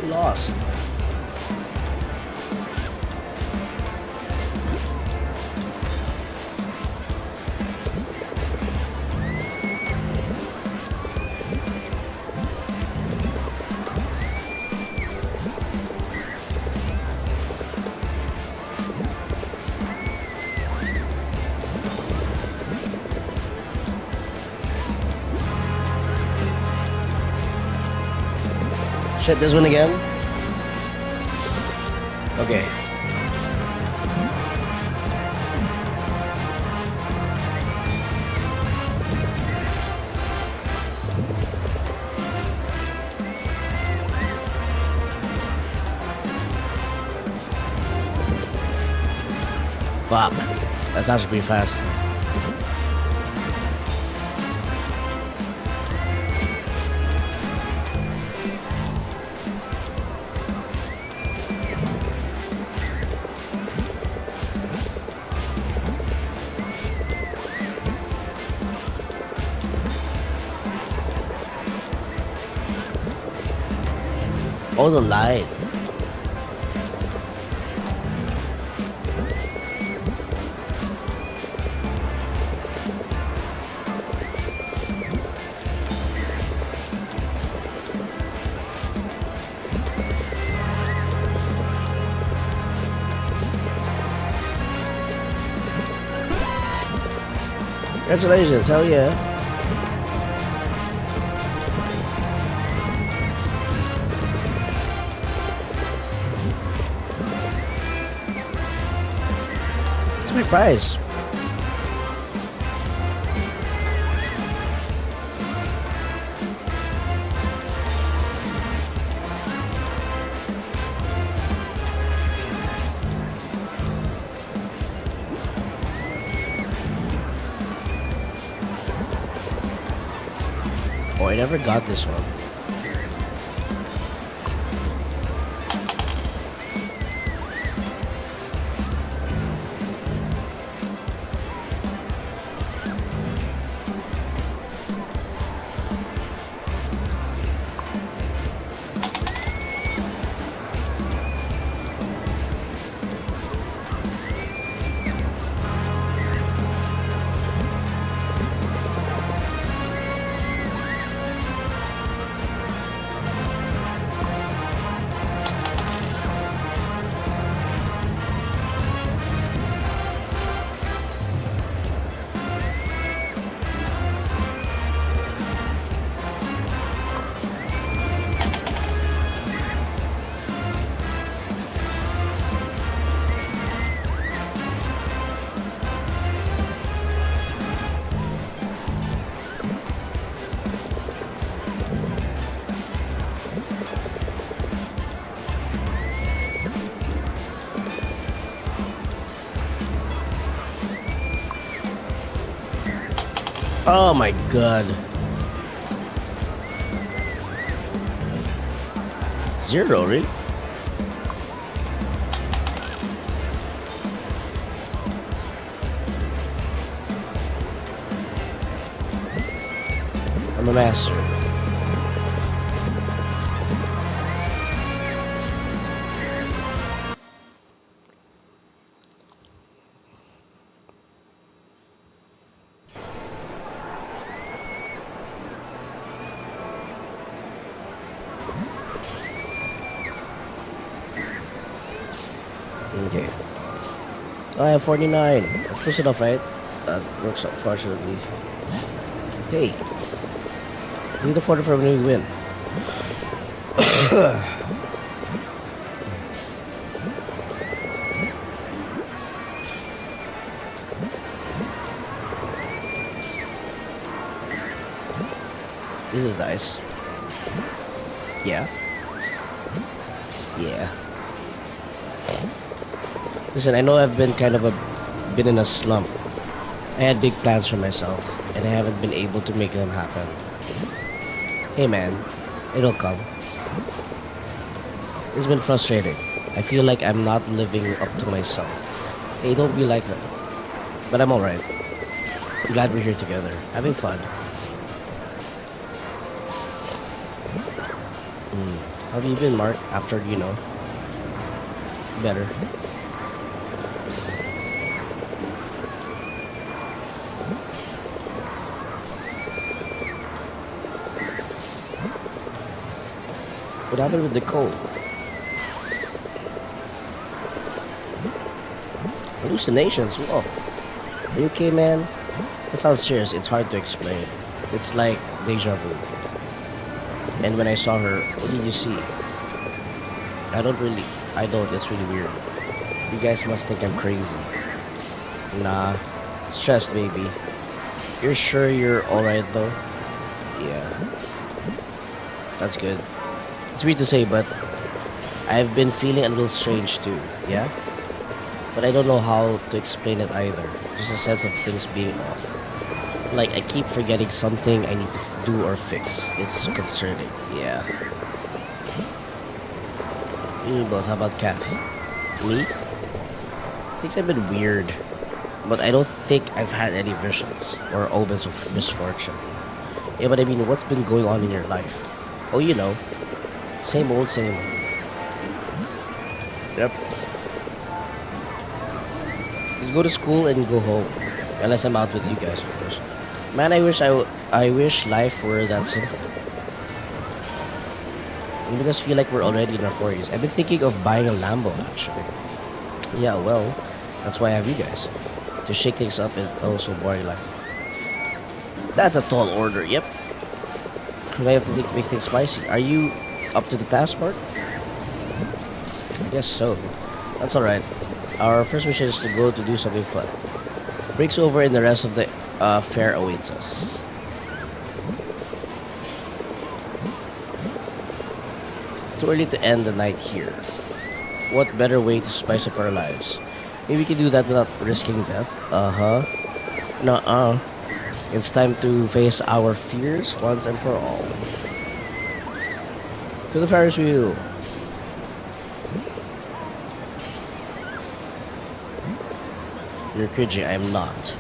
Lost. Shit, this one again? Okay. Fuck. That's actually pretty fast. Oh, the light. Congratulations, hell yeah. My prize. Oh, I never got this one. Oh my god. Zero, really? I'm a master. Okay. I have 49. That's close enough, right? That works out, fortunately. Hey, need the 40 for a new win. This is nice. Yeah. Yeah. Listen, I know I've been been in a slump. I had big plans for myself, and I haven't been able to make them happen. Hey man, it'll come. It's been frustrating. I feel like I'm not living up to myself. Hey, don't be like that. But I'm alright. I'm glad we're here together, having fun. How have you been, Mark? After, better. What happened with Nicole? Hallucinations? Whoa. Are you okay, man? That sounds serious. It's hard to explain. It's like deja vu. And when I saw her, what did you see? I don't. It's really weird. You guys must think I'm crazy. Nah. Stressed, maybe. You're sure you're alright, though? Yeah. That's good. It's weird to say, but I've been feeling a little strange too, yeah? But I don't know how to explain it either. Just a sense of things being off. Like I keep forgetting something I need to do or fix. It's concerning, yeah. You both, how about Kath? Me? Things have been weird. But I don't think I've had any visions or omens of misfortune. Yeah, but I mean, what's been going on in your life? Oh, same old, same old. Yep. Just go to school and go home. Unless I'm out with you guys, of course. Man, I wish life were that simple. I make us feel like we're already in our 40s. I've been thinking of buying a Lambo, actually. Yeah, well, that's why I have you guys. To shake things up in so boring life. That's a tall order, yep. I have to make things spicy. Are you up to the task, Mark? Yes, so. That's alright. Our first mission is to go to do something fun. Breaks over and the rest of the fair awaits us. It's too early to end the night here. What better way to spice up our lives? Maybe we can do that without risking death. Uh-huh. Nuh-uh. It's time to face our fears once and for all. To the Ferris wheel. You're cringy, I'm not.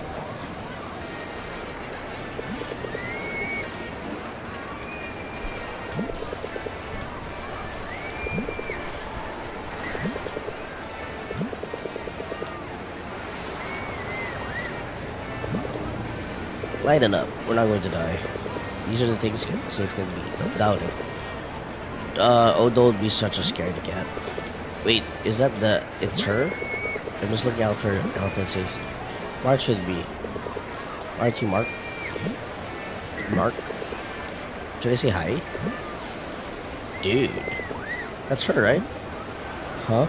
Lighten up, we're not going to die. These are the things safe can be. Doubt it. Oh, don't be such a scaredy cat. Wait, is that it's her? I'm just looking out for health and safety. Mark should be. Aren't you Mark? Mark? Should I say hi? Dude. That's her, right? Huh?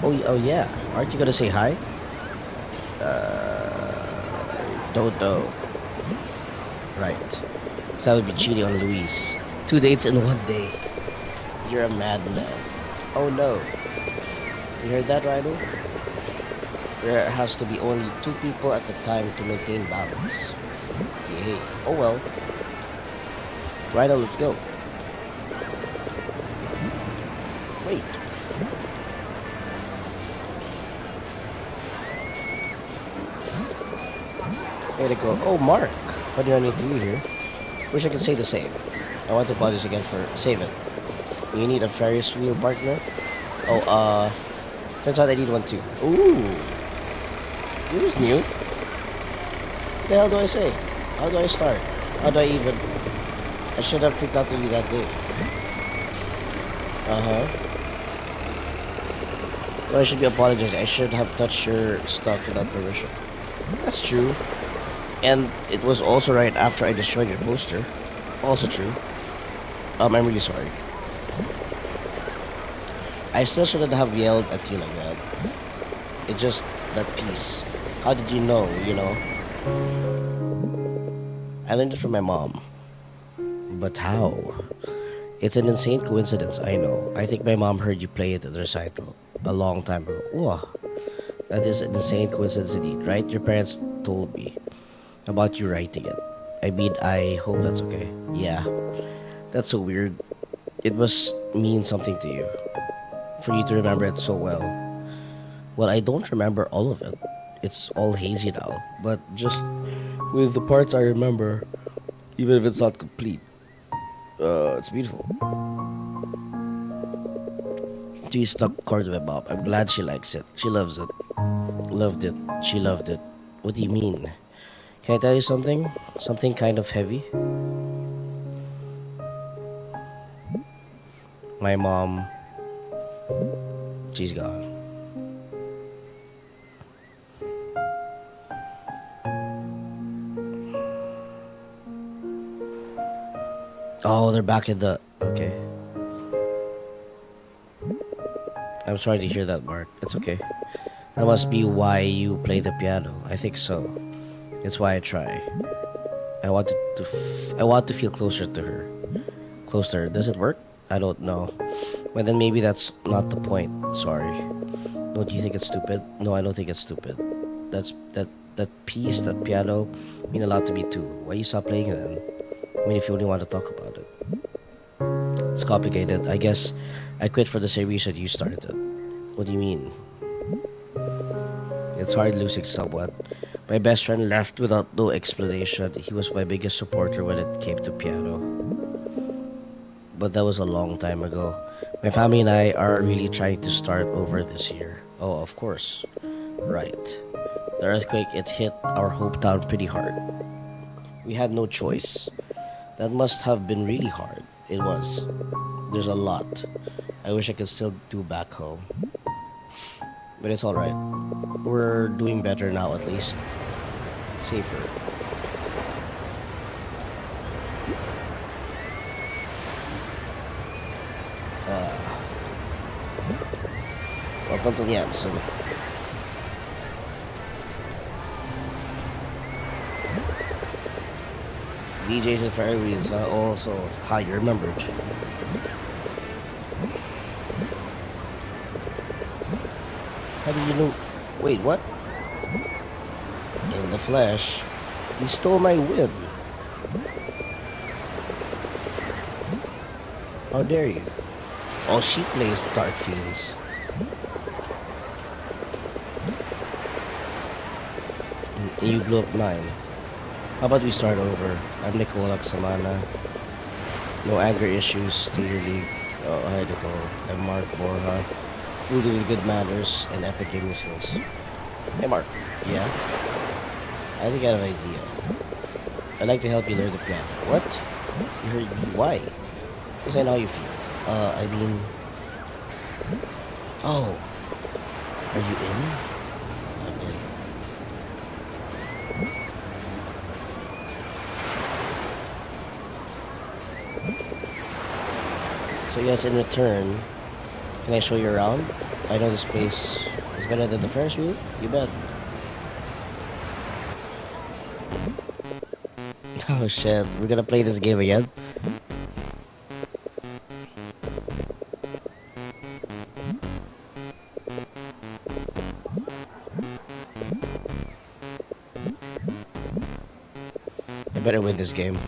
Oh yeah. Aren't you gonna say hi? Don't know. Right. Because that would be cheating on Luis. 2 dates in 1 day. You're a madman. Oh no. You heard that, Rhino? There has to be only 2 people at the time to maintain balance. 58. Oh well. Right on, let's go. Wait. Way to go. Oh, Mark. Funny running into you here. Wish I could say the same. I want to apologize again for saving. You need a Ferris wheel partner? Oh, turns out I need one too. Ooh. This is new. What the hell do I say? How do I start? How do I even... I should have freaked out to you that day. Uh-huh. No, I should be apologizing. I should have touched your stuff without permission. That's true. And it was also right after I destroyed your poster. Also true. I'm really sorry. I still shouldn't have yelled at you like that. It just that piece. How did you know, you know? I learned it from my mom. But how? It's an insane coincidence, I know. I think my mom heard you play it at the recital a long time ago. Whoa. That is an insane coincidence indeed, right? Your parents told me about you writing it. I mean, I hope that's okay. Yeah. That's so weird. It must mean something to you. For you to remember it so well. Well, I don't remember all of it. It's all hazy now. But just with the parts I remember, even if it's not complete, it's beautiful. She stuck chord with my mom. I'm glad she likes it. She loves it. Loved it. She loved it. What do you mean? Can I tell you something? Something kind of heavy? My mom, she's gone. Oh, they're back in the... Okay. I'm sorry to hear that, Mark. It's okay. That must be why you play the piano. I think so. It's why I try. I want to feel closer to her. Closer. Does it work? I don't know. But then maybe that's not the point. Sorry. Don't you think it's stupid? No, I don't think it's stupid. That piece, that piano, mean a lot to me too. Why you stop playing it then? I mean, if you only want to talk about it. It's complicated. I guess I quit for the same reason you started. What do you mean? It's hard losing someone. My best friend left without no explanation. He was my biggest supporter when it came to piano. But that was a long time ago. My family and I are really trying to start over this year. Oh, of course. Right. The earthquake, it hit our hometown pretty hard. We had no choice. That must have been really hard. It was. There's a lot I wish I could still do back home. But it's alright. We're doing better now at least. Safer. Welcome to the episode. DJs and Fairies also how you remembered. How do you know? Wait, what? In the flesh, he stole my win. How dare you? Oh, she plays Dark Fiends. And you blew up mine. How about we start over? I'm Nicole Samana. No anger issues, Theater League. Oh, hi Nicole. I'm Mark Borja. Cool dude with good manners and epic gaming skills. Hey Mark. Yeah? I think I have an idea. I'd like to help you learn the piano. What? You heard me? Why? Because I know how you feel. I mean... Oh. Are you in? I'm in. So yes, in return, can I show you around? I know this place is better than the Ferris wheel. You bet. Oh shit, we're gonna play this game again? I better win this game.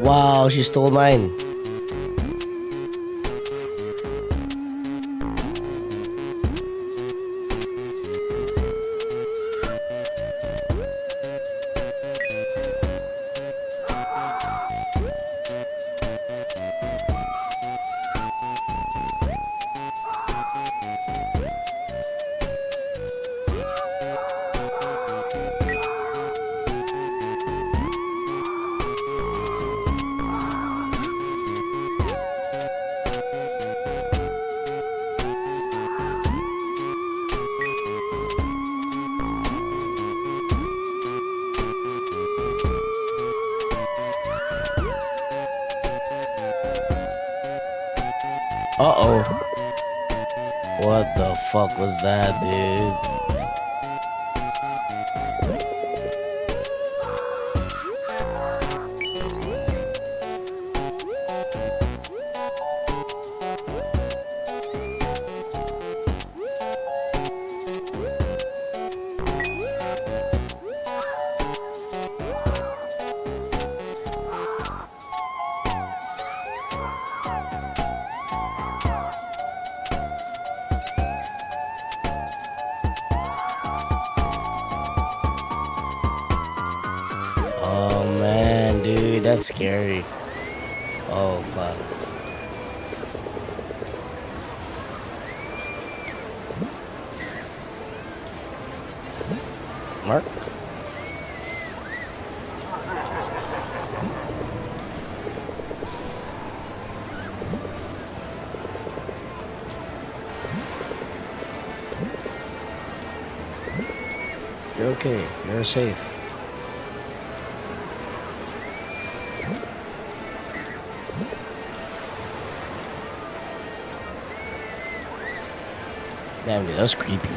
Wow, she stole mine. Uh-oh. What the fuck was that, dude? Oh man, dude, that's scary. Oh fuck. Mark? You're okay. You're safe. Damn, dude, that's creepy.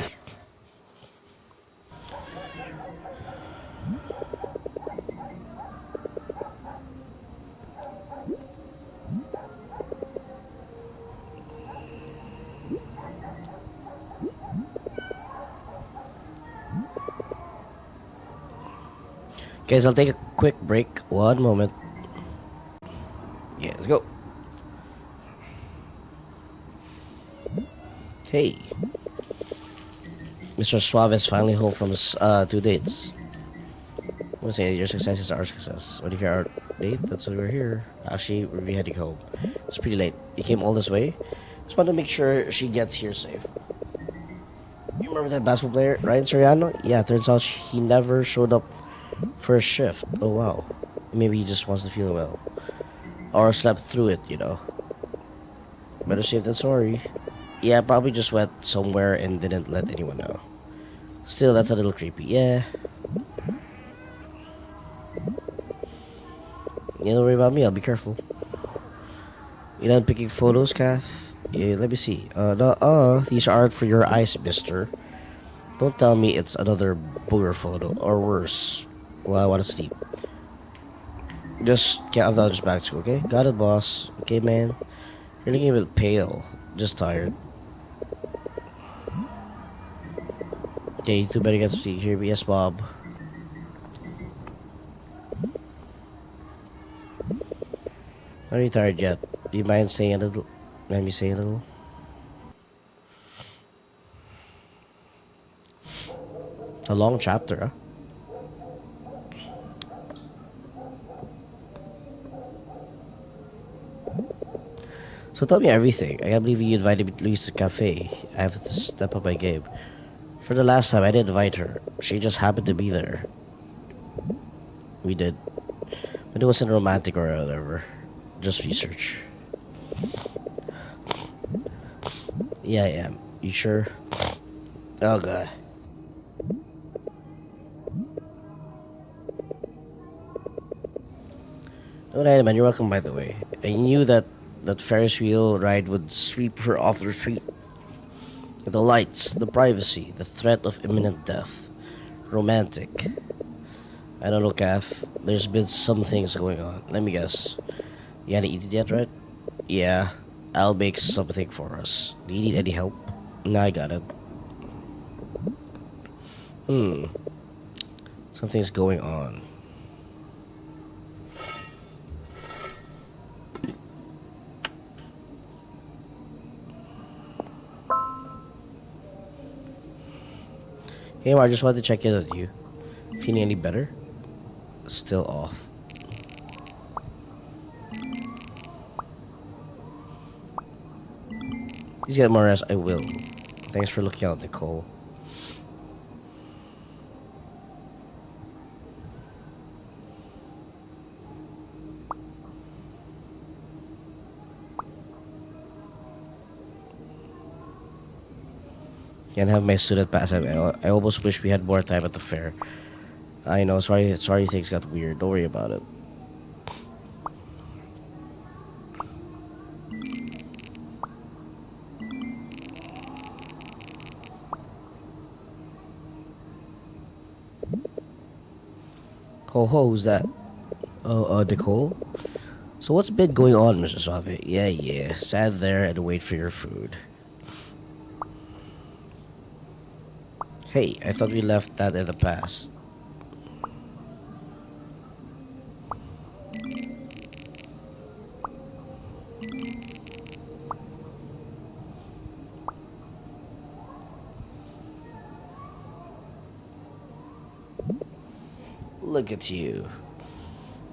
Guys, I'll take a quick break. One moment. Yeah, let's go. Hey. Mr. Suave is finally home from his 2 dates. I'm gonna say your success is our success. When you hear our date, that's why we're here. Actually, we're heading home. It's pretty late. You came all this way. Just want to make sure she gets here safe. You remember that basketball player, Ryan Soriano? Yeah, turns out he never showed up for a shift. Oh wow. Maybe he just wants to feel well. Or slept through it, you know. Better safe than sorry. Yeah, probably just went somewhere and didn't let anyone know. Still, that's a little creepy. Yeah. You don't worry about me, I'll be careful. You done picking photos, Kath? Yeah, let me see. These aren't for your eyes, mister. Don't tell me it's another booger photo, or worse. Well, I want to sleep. Just get out of just back to school, okay? Got it, boss. Okay, man. You're looking a bit pale. Just tired. Okay, you two better get to sleep here. Yes, Bob. Are you tired yet? Do you mind staying a little? Let me stay a little. A long chapter, huh? So tell me everything. I can't believe you invited me to Louise to cafe. I have to step up my game. For the last time, I didn't invite her. She just happened to be there. We did. But it wasn't romantic or whatever. Just research. Yeah, I am. You sure? Oh, God. No, man. You're welcome, by the way. I knew that Ferris wheel ride would sweep her off her feet. The lights, the privacy, the threat of imminent death. Romantic. I don't know, Kath. There's been some things going on. Let me guess. You haven't eaten yet, right? Yeah. I'll make something for us. Do you need any help? No, I got it. Hmm. Something's going on. Hey, Mar, I just wanted to check in on you. Feeling any better? Still off. Please get more rest. I will. Thanks for looking out, Nicole. Can't have my student pass. I almost wish we had more time at the fair. I know. Sorry, things got weird. Don't worry about it. Ho ho, who's that? Oh, Nicole? So what's been going on, Mr. Suave? Yeah. Stand there and wait for your food. Hey, I thought we left that in the past. Look at you.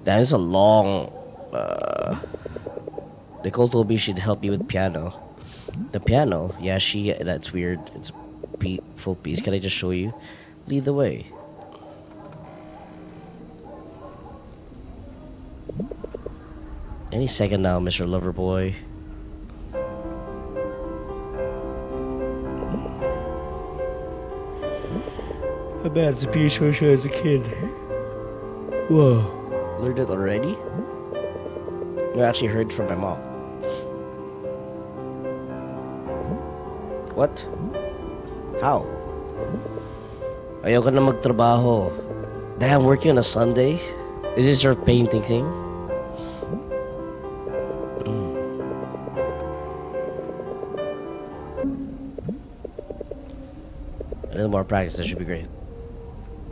That is a long... Nicole told me she'd help me with piano. The piano? Yeah, that's weird. It's full piece. Can I just show you? Lead the way. Any second now, Mr. Loverboy. I bet it's a piece I as a kid. Whoa. Learned it already? I actually heard from my mom. What? How? Ayoko na magtrabaho. Damn, working on a Sunday? Is this your painting thing? A little more practice, that should be great.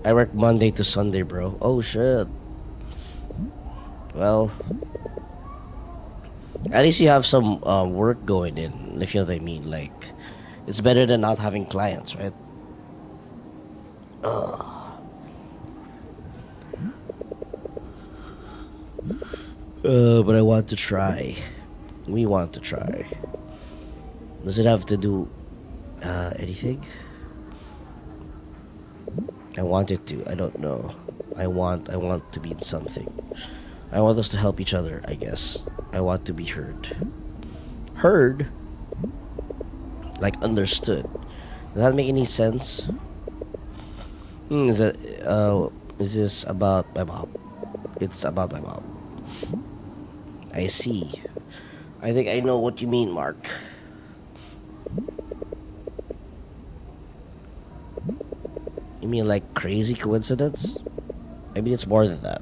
I work Monday to Sunday, bro. Oh, shit. Well, at least you have some work going in, if you know what I mean. Like, it's better than not having clients, right? But I want to try. We want to try. Does it have to do anything? I want it to. I don't know. I want to be something. I want us to help each other, I guess. I want to be heard. Heard? Like understood. Does that make any sense? Is this about my mom? It's about my mom. I see. I think I know what you mean, Mark. You mean like crazy coincidence? I mean it's more than that.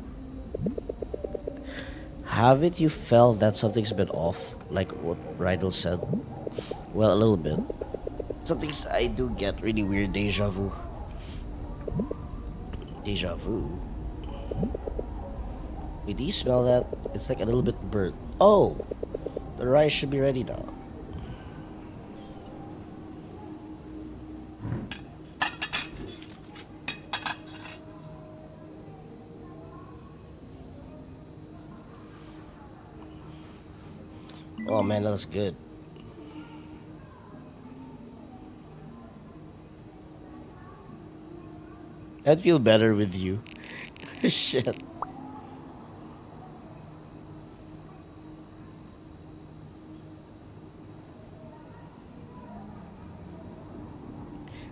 Haven't you felt that something's been off? Like what Rydell said? Well, a little bit. Some things I do get really weird deja vu. Deja vu? Wait, do you smell that? It's like a little bit burnt. Oh! The rice should be ready now. Oh man, that looks good. I'd feel better with you. Shit.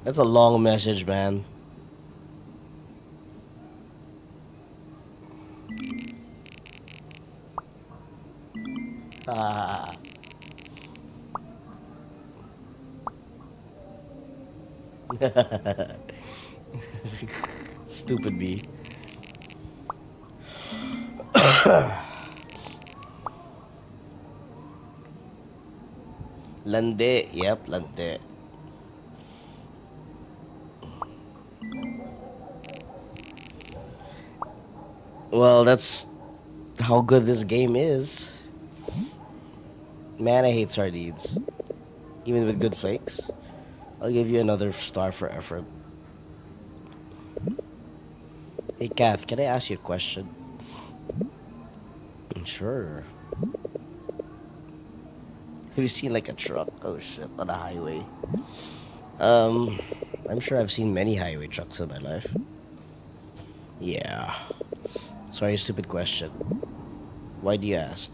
That's a long message, man. Ah. Stupid me. Lande. Yep, lande. Well, that's how good this game is. Man, I hate sardines. Even with good flakes. I'll give you another star for effort. Hey, Kath, can I ask you a question? Sure. Have you seen like a truck? Oh shit, on a highway. Um, I'm sure I've seen many highway trucks in my life. Yeah. Sorry, stupid question. Why do you ask?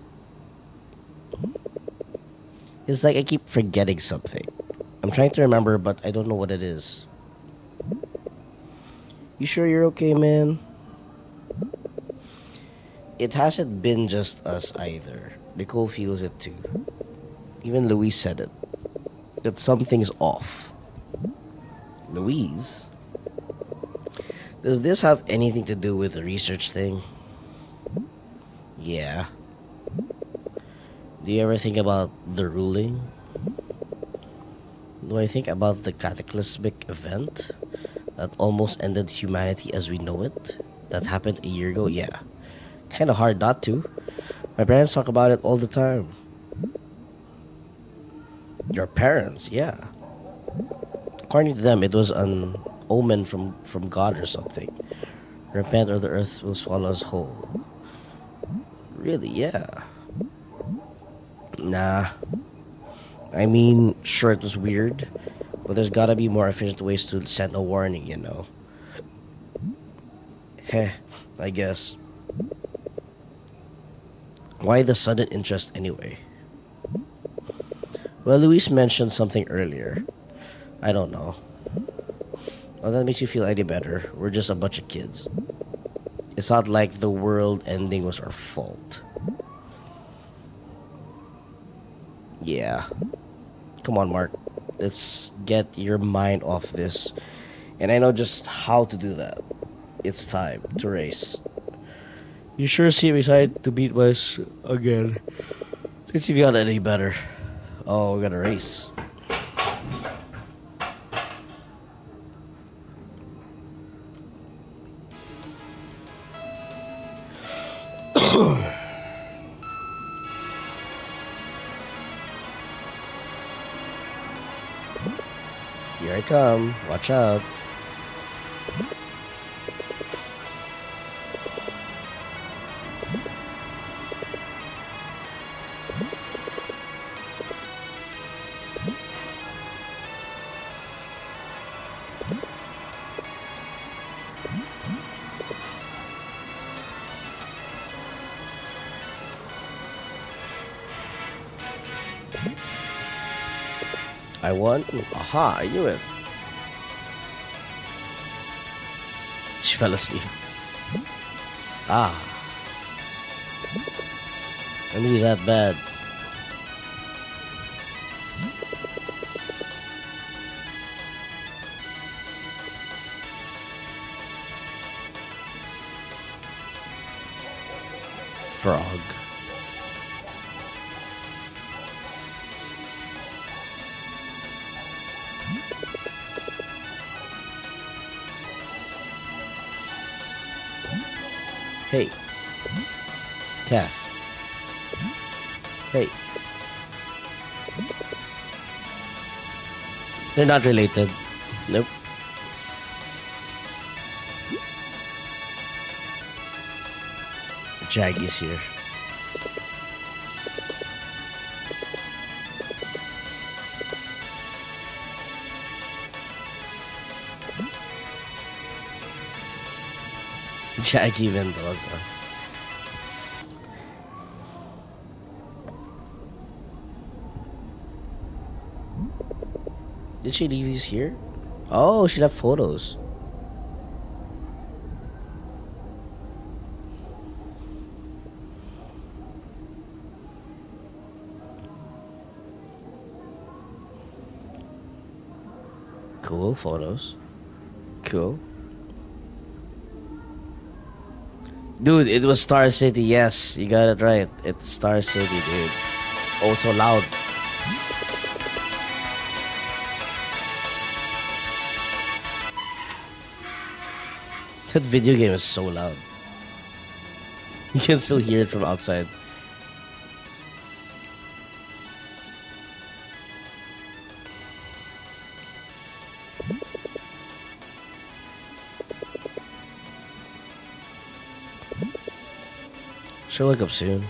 It's like I keep forgetting something. I'm trying to remember, but I don't know what it is. You sure you're okay, man? It hasn't been just us either. Nicole feels it too. Even Louise said it. That something's off. Louise? Does this have anything to do with the research thing? Yeah. Do you ever think about the ruling? Do I think about the cataclysmic event that almost ended humanity as we know it? That happened a year ago? Yeah. Kinda hard not to. My parents talk about it all the time. Your parents? Yeah. According to them, it was an omen from God or something. Repent or the earth will swallow us whole. Really? Yeah. Nah. I mean, sure, it was weird, but there's gotta be more efficient ways to send a warning, you know. Heh, I guess. Why the sudden interest anyway? Well, Luis mentioned something earlier. I don't know. Well, that makes you feel any better. We're just a bunch of kids. It's not like the world ending was our fault. Yeah. Come on, Mark. Let's get your mind off this. And I know just how to do that. It's time to race. You sure seem excited to beat us again. Let's see if you got any better. Oh, we got a race. Here I come. Watch out. I won. Aha, I knew it. She fell asleep. Ah, I knew that bad. Frog. Hey, calf. Hey. They're not related. Nope. Jaggy's here. Jaggy Mendoza. Did she leave these here? Oh, she left photos. Cool photos. Cool. Dude, it was Star City. Yes, you got it right. It's Star City, dude. Oh, it's so loud. That video game is so loud. You can still hear it from outside. She'll wake up soon.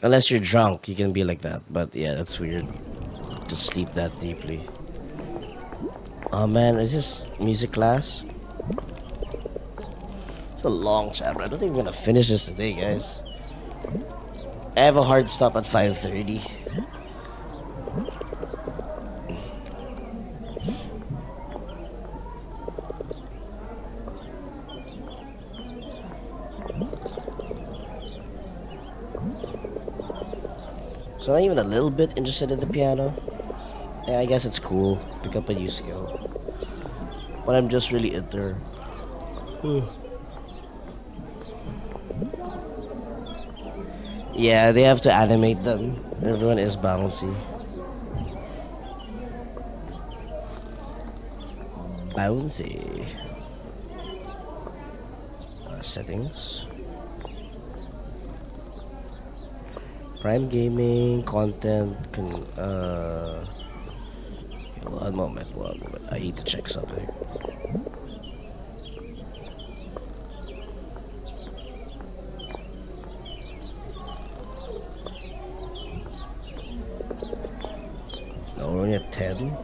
Unless you're drunk, you can be like that. But yeah, that's weird to sleep that deeply. Oh man, is this music class? It's a long chapter. I don't think we're gonna finish this today, guys. I have a hard stop at 5:30. So not even a little bit interested in the piano. Yeah, I guess it's cool. Pick up a new skill. But I'm just really into. Yeah, they have to animate them. Everyone is bouncy. Bouncy. Settings. Prime gaming content. One moment. I need to check something. No, we're only at 10.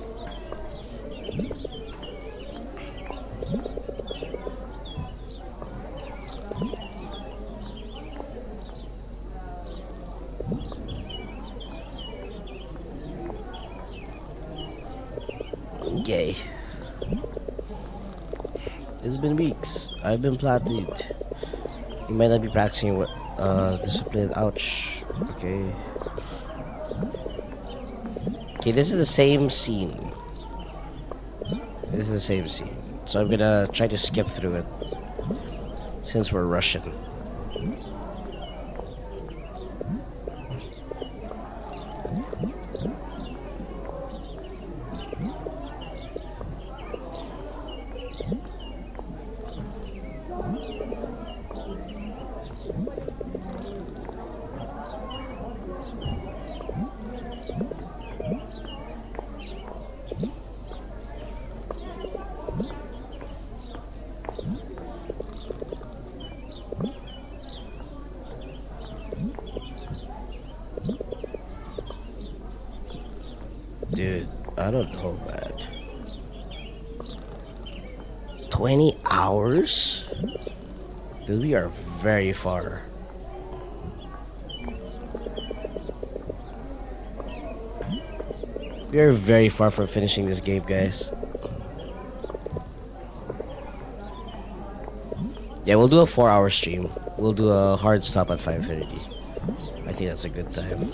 Okay. It's been weeks. I've been plateaued. You might not be practicing what discipline. Ouch. Okay. Okay, this is the same scene. This is the same scene. So I'm gonna try to skip through it since we're rushing. Dude, I don't know, man. 20 hours? Dude, we are very far. We are very far from finishing this game, guys. Yeah, we'll do a 4-hour stream. We'll do a hard stop at 5:30. I think that's a good time.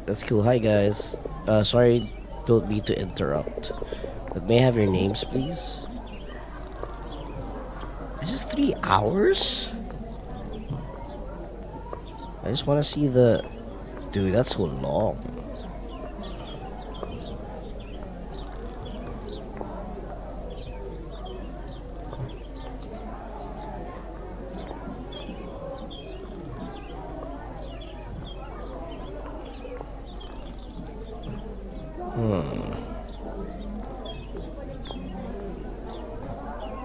That's cool. Hi, guys. Sorry, don't mean to interrupt. But may I have your names, please? This is 3 hours? I just want to see the... Dude, that's so long.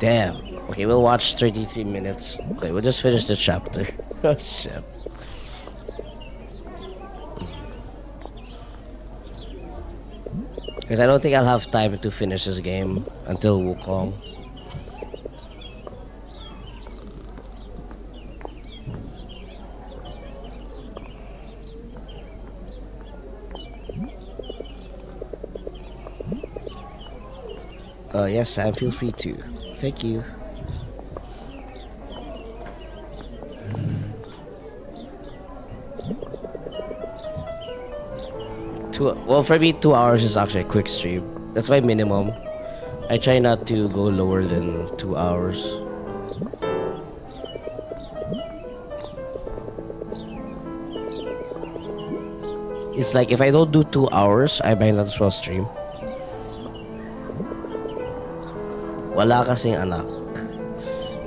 Damn. Okay, we'll watch 33 minutes. Okay, we'll just finish the chapter. Oh, shit. Because I don't think I'll have time to finish this game until Wukong. Yes, Sam, feel free to. Thank you. Well, for me, 2 hours is actually a quick stream. That's my minimum. I try not to go lower than 2 hours. It's like if I don't do 2 hours, I might not as well stream. Wala kasing anak.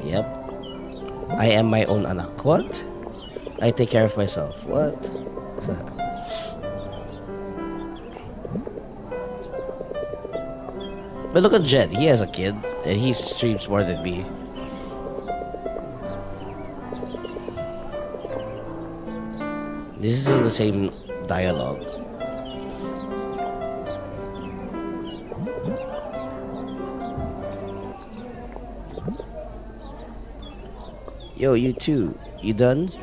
Yep. I am my own anak. What? I take care of myself. What? But look at Jed. He has a kid, and he streams more than me. This isn't the same dialogue. Yo, you too. You done?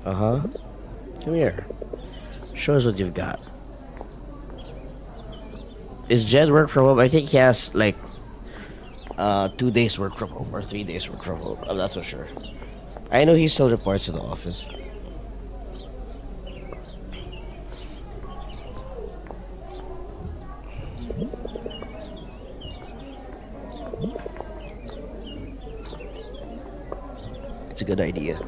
Uh-huh. Come here. Show us what you've got. Is Jed work from home? I think he has like 2 days work from home or 3 days work from home. I'm not so sure. I know he still reports to the office. It's a good idea.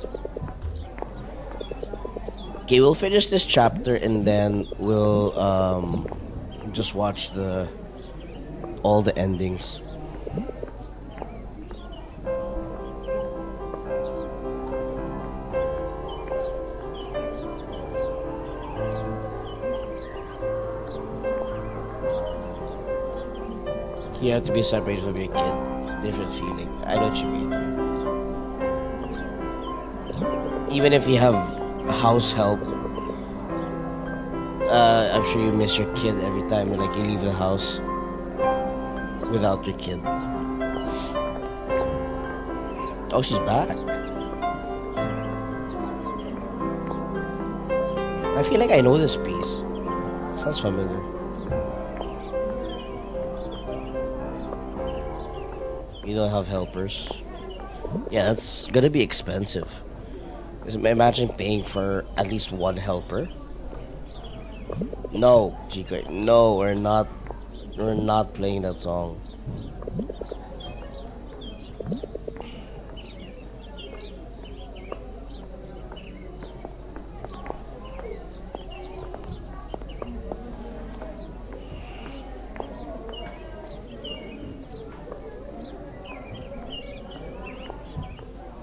Okay, we'll finish this chapter and then we'll just watch all the endings. You have to be separated from your kid. Different feeling. I know what you mean. Even if you have house help, I'm sure you miss your kid every time you leave the house without your kid. Oh, she's back. I feel like I know this piece. Sounds familiar. You don't have helpers. Yeah, that's gonna be expensive. Imagine paying for at least one helper. No, Chico. No, we're not. We're not playing that song.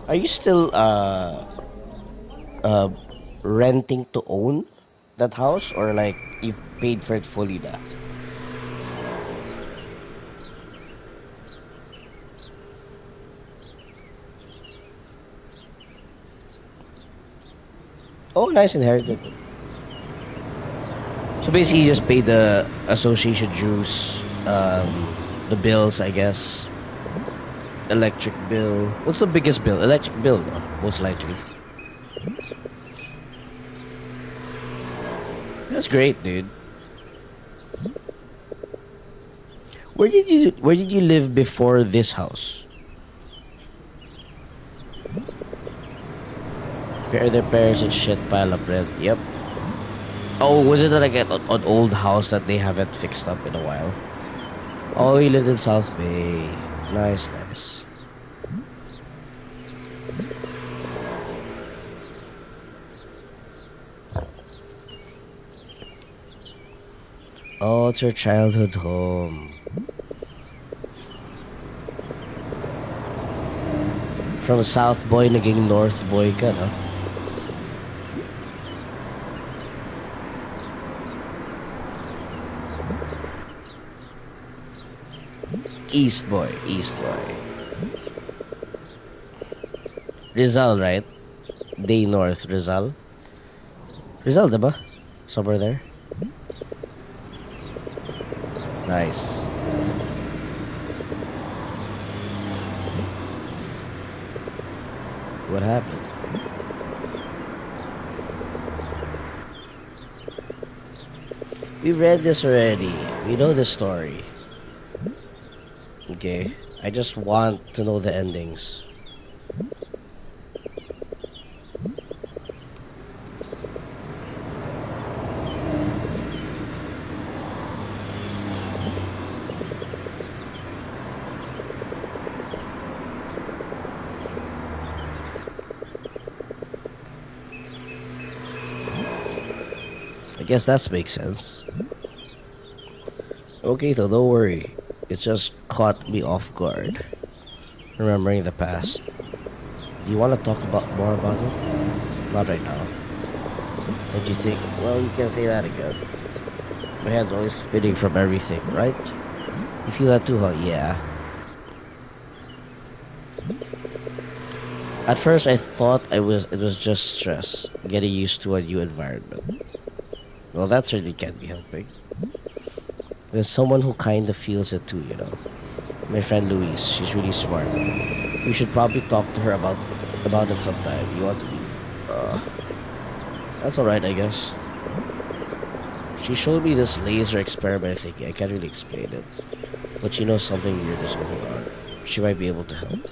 Are you still renting to own that house, or you've paid for it fully now? Oh, nice, inherited. So basically, you just pay the association dues, the bills, I guess. Electric bill. What's the biggest bill? Electric bill, no? Most likely. That's great, dude. Where did you live before this house? Pair their parents and shit, pile up rent. Yep. Oh, was it an old house that they haven't fixed up in a while? Oh, he lived in South Bay. Nice, nice. Oh, it's your childhood home. From South Boy, naging North Boy ka, no? East Boy, East Boy. Rizal, right? Day North, Rizal. Rizal, diba? Somewhere there. Nice. What happened? We read this already. We know the story. Okay. I just want to know the endings. guess that makes sense. Okay, though, don't worry. It just caught me off guard, remembering the past. Do you want to talk about more about it? Not right now. What do you think? Well, you can't say that again. My head's always spinning from everything, right? You feel that too, huh? Yeah. At first, I thought it was just stress, getting used to a new environment. Well, that certainly can't be helping. There's someone who kind of feels it too, you know. My friend Louise, she's really smart. We should probably talk to her about it sometime. You want to be? That's alright, I guess. She showed me this laser experiment thingy. I can't really explain it, but she knows something weird is going on. She might be able to help.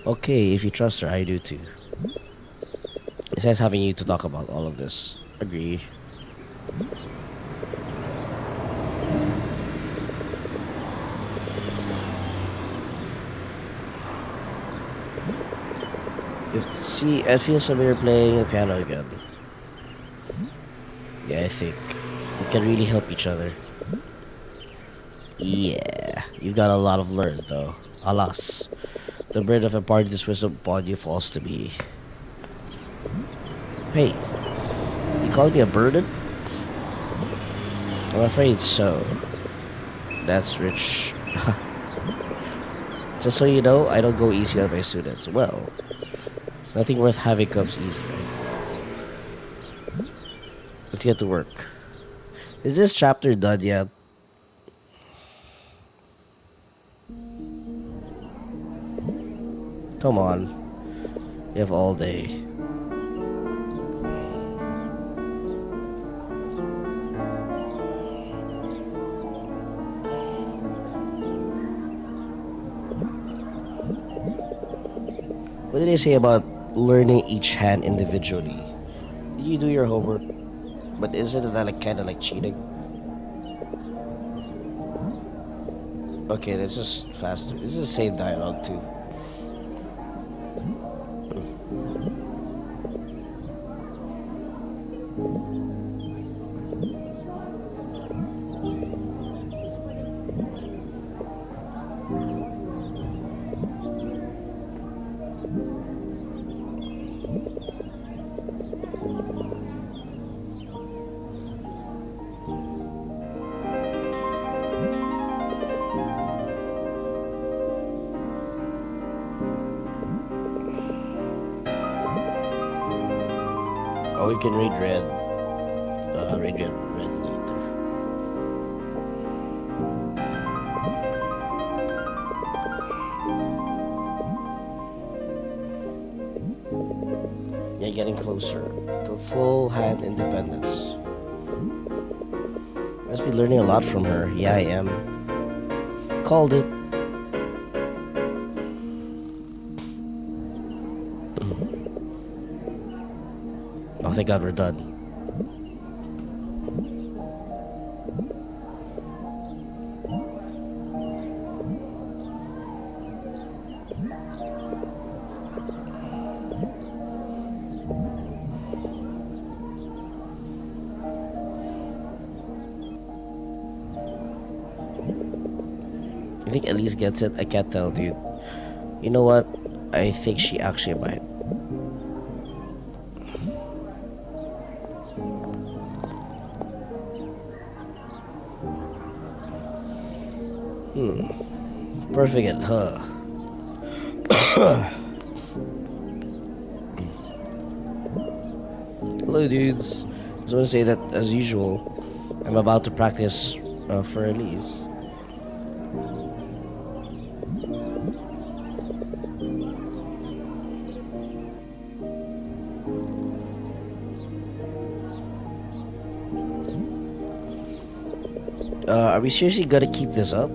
Okay, if you trust her, I do too. It's nice having you to talk about all of this. Agree. See, it feels familiar playing the piano again. Yeah, I think we can really help each other. Yeah, you've got a lot of learned though. Alas, the burden of imparting this wisdom upon you falls to me. Hey, you calling me a burden? I'm afraid so. That's rich. Just so you know, I don't go easy on my students. Well, nothing worth having comes easy, right? Let's get to work. Is this chapter done yet? Come on. You have all day. What did they say about learning each hand individually? Did you do your homework? But isn't that like kind of like cheating? Okay, let's just faster. This is the same dialogue too. Oh, we can read red. Read red later. Yeah, getting closer to full hand independence. Must be learning a lot from her. Yeah, I am. Called it. Oh, thank God we're done. I think Elise gets it. I can't tell, dude. You know what? I think she actually might. Perfect, huh? Hello, dudes. Just want to say that, as usual, I'm about to practice for Elise. Are we seriously gonna keep this up?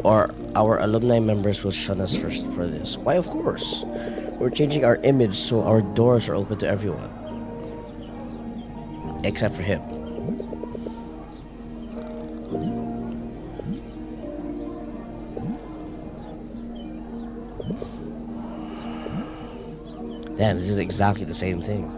Or our alumni members will shun us for this? Why, of course. We're changing our image so our doors are open to everyone. Except for him. Damn, this is exactly the same thing.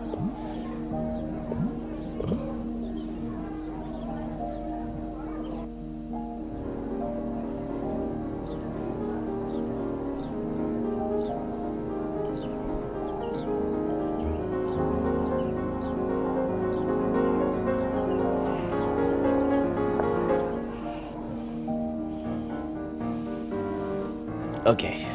Okay.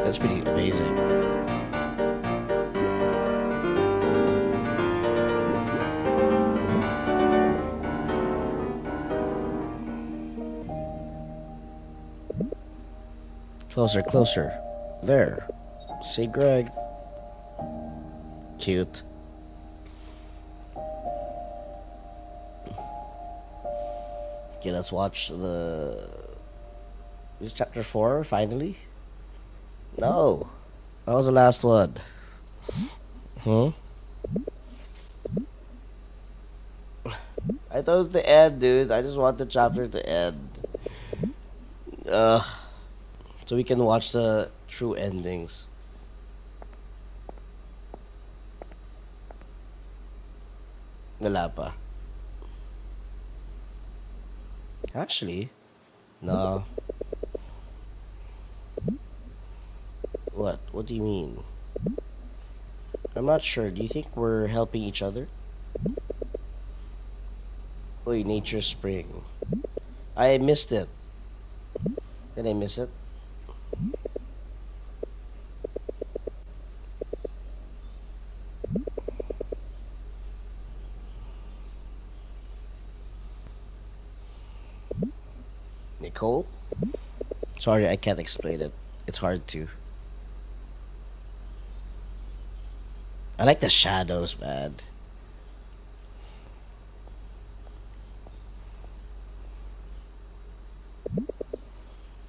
That's pretty amazing. Closer, closer. There. See Greg. Cute. Okay, let's watch the... Is chapter 4, finally? No. That was the last one. Huh? I thought it was the end, dude. I just want the chapter to end. Ugh. So we can watch the true endings. Wala pa. Actually, no. What? What do you mean? I'm not sure. Do you think we're helping each other? Oy, Nature Spring. I missed it. Did I miss it? Nicole? Sorry, I can't explain it. It's hard to. I like the shadows, man.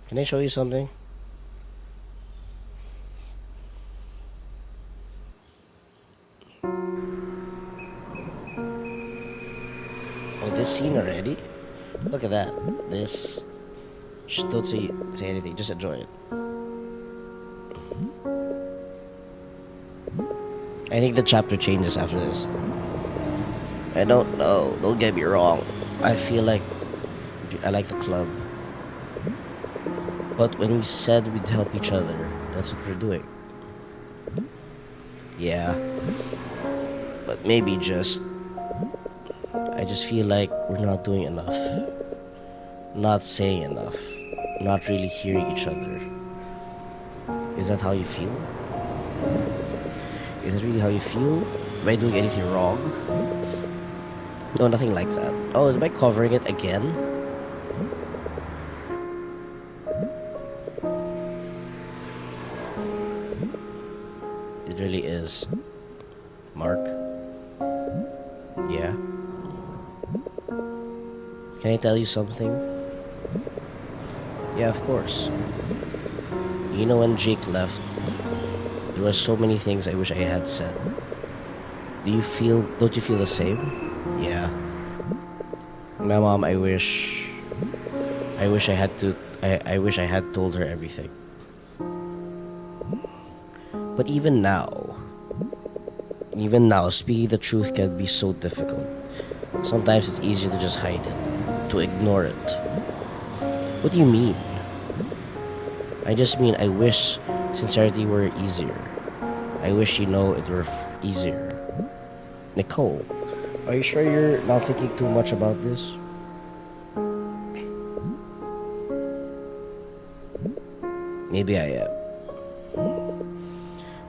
Can I show you something? Oh, this scene already? Look at that. This. Shh, don't say anything. Just enjoy it. I think the chapter changes after this. I don't know. Don't get me wrong. I feel like I like the club. But when we said we'd help each other, that's what we're doing. Yeah. But maybe I just feel like we're not doing enough. Not saying enough. Not really hearing each other. Is that how you feel? Is that really how you feel? Am I doing anything wrong? No, nothing like that. Oh, am I covering it again? It really is. Mark? Yeah? Can I tell you something? Yeah, of course. You know, when Jake left, there were so many things I wish I had said. Don't you feel the same? Yeah. My mom, I wish I wish I had told her everything. But even now, speaking the truth can be so difficult. Sometimes it's easier to just hide it, to ignore it. What do you mean? I just mean I wish sincerity were easier. I wish it were easier. Nicole, are you sure you're not thinking too much about this? Maybe I am.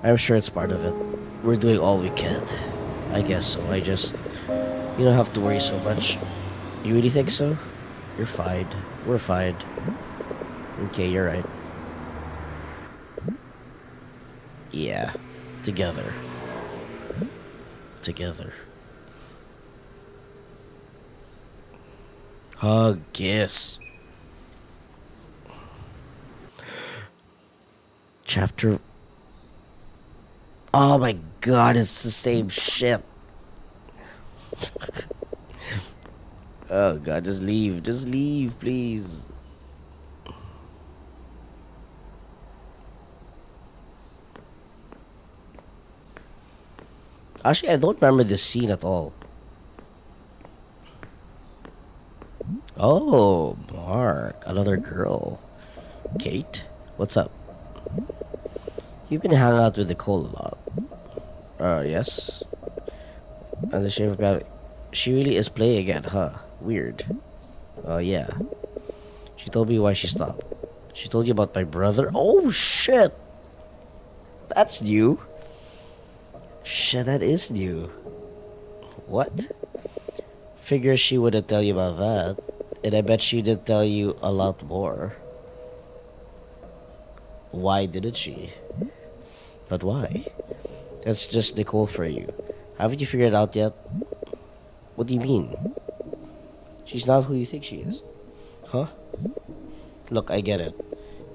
I'm sure it's part of it. We're doing all we can. I guess so. You don't have to worry so much. You really think so? You're fine. We're fine. Okay, you're right. Yeah. Together. Together. Hug, kiss. Chapter. Oh my god, it's the same shit. Oh god, just leave. Just leave, please. Actually, I don't remember this scene at all. Oh, Mark, another girl. Kate, what's up? You've been hanging out with Nicole a lot. Yes. And the sheriff about she really is playing again, huh? Weird. Yeah. She told me why she stopped. She told you about my brother? Oh, shit! That's new. Shit, that is new. What? Figure she wouldn't tell you about that. And I bet she did tell you a lot more. Why didn't she? But why? That's just Nicole for you. Haven't you figured it out yet? What do you mean? She's not who you think she is. Huh? Look, I get it.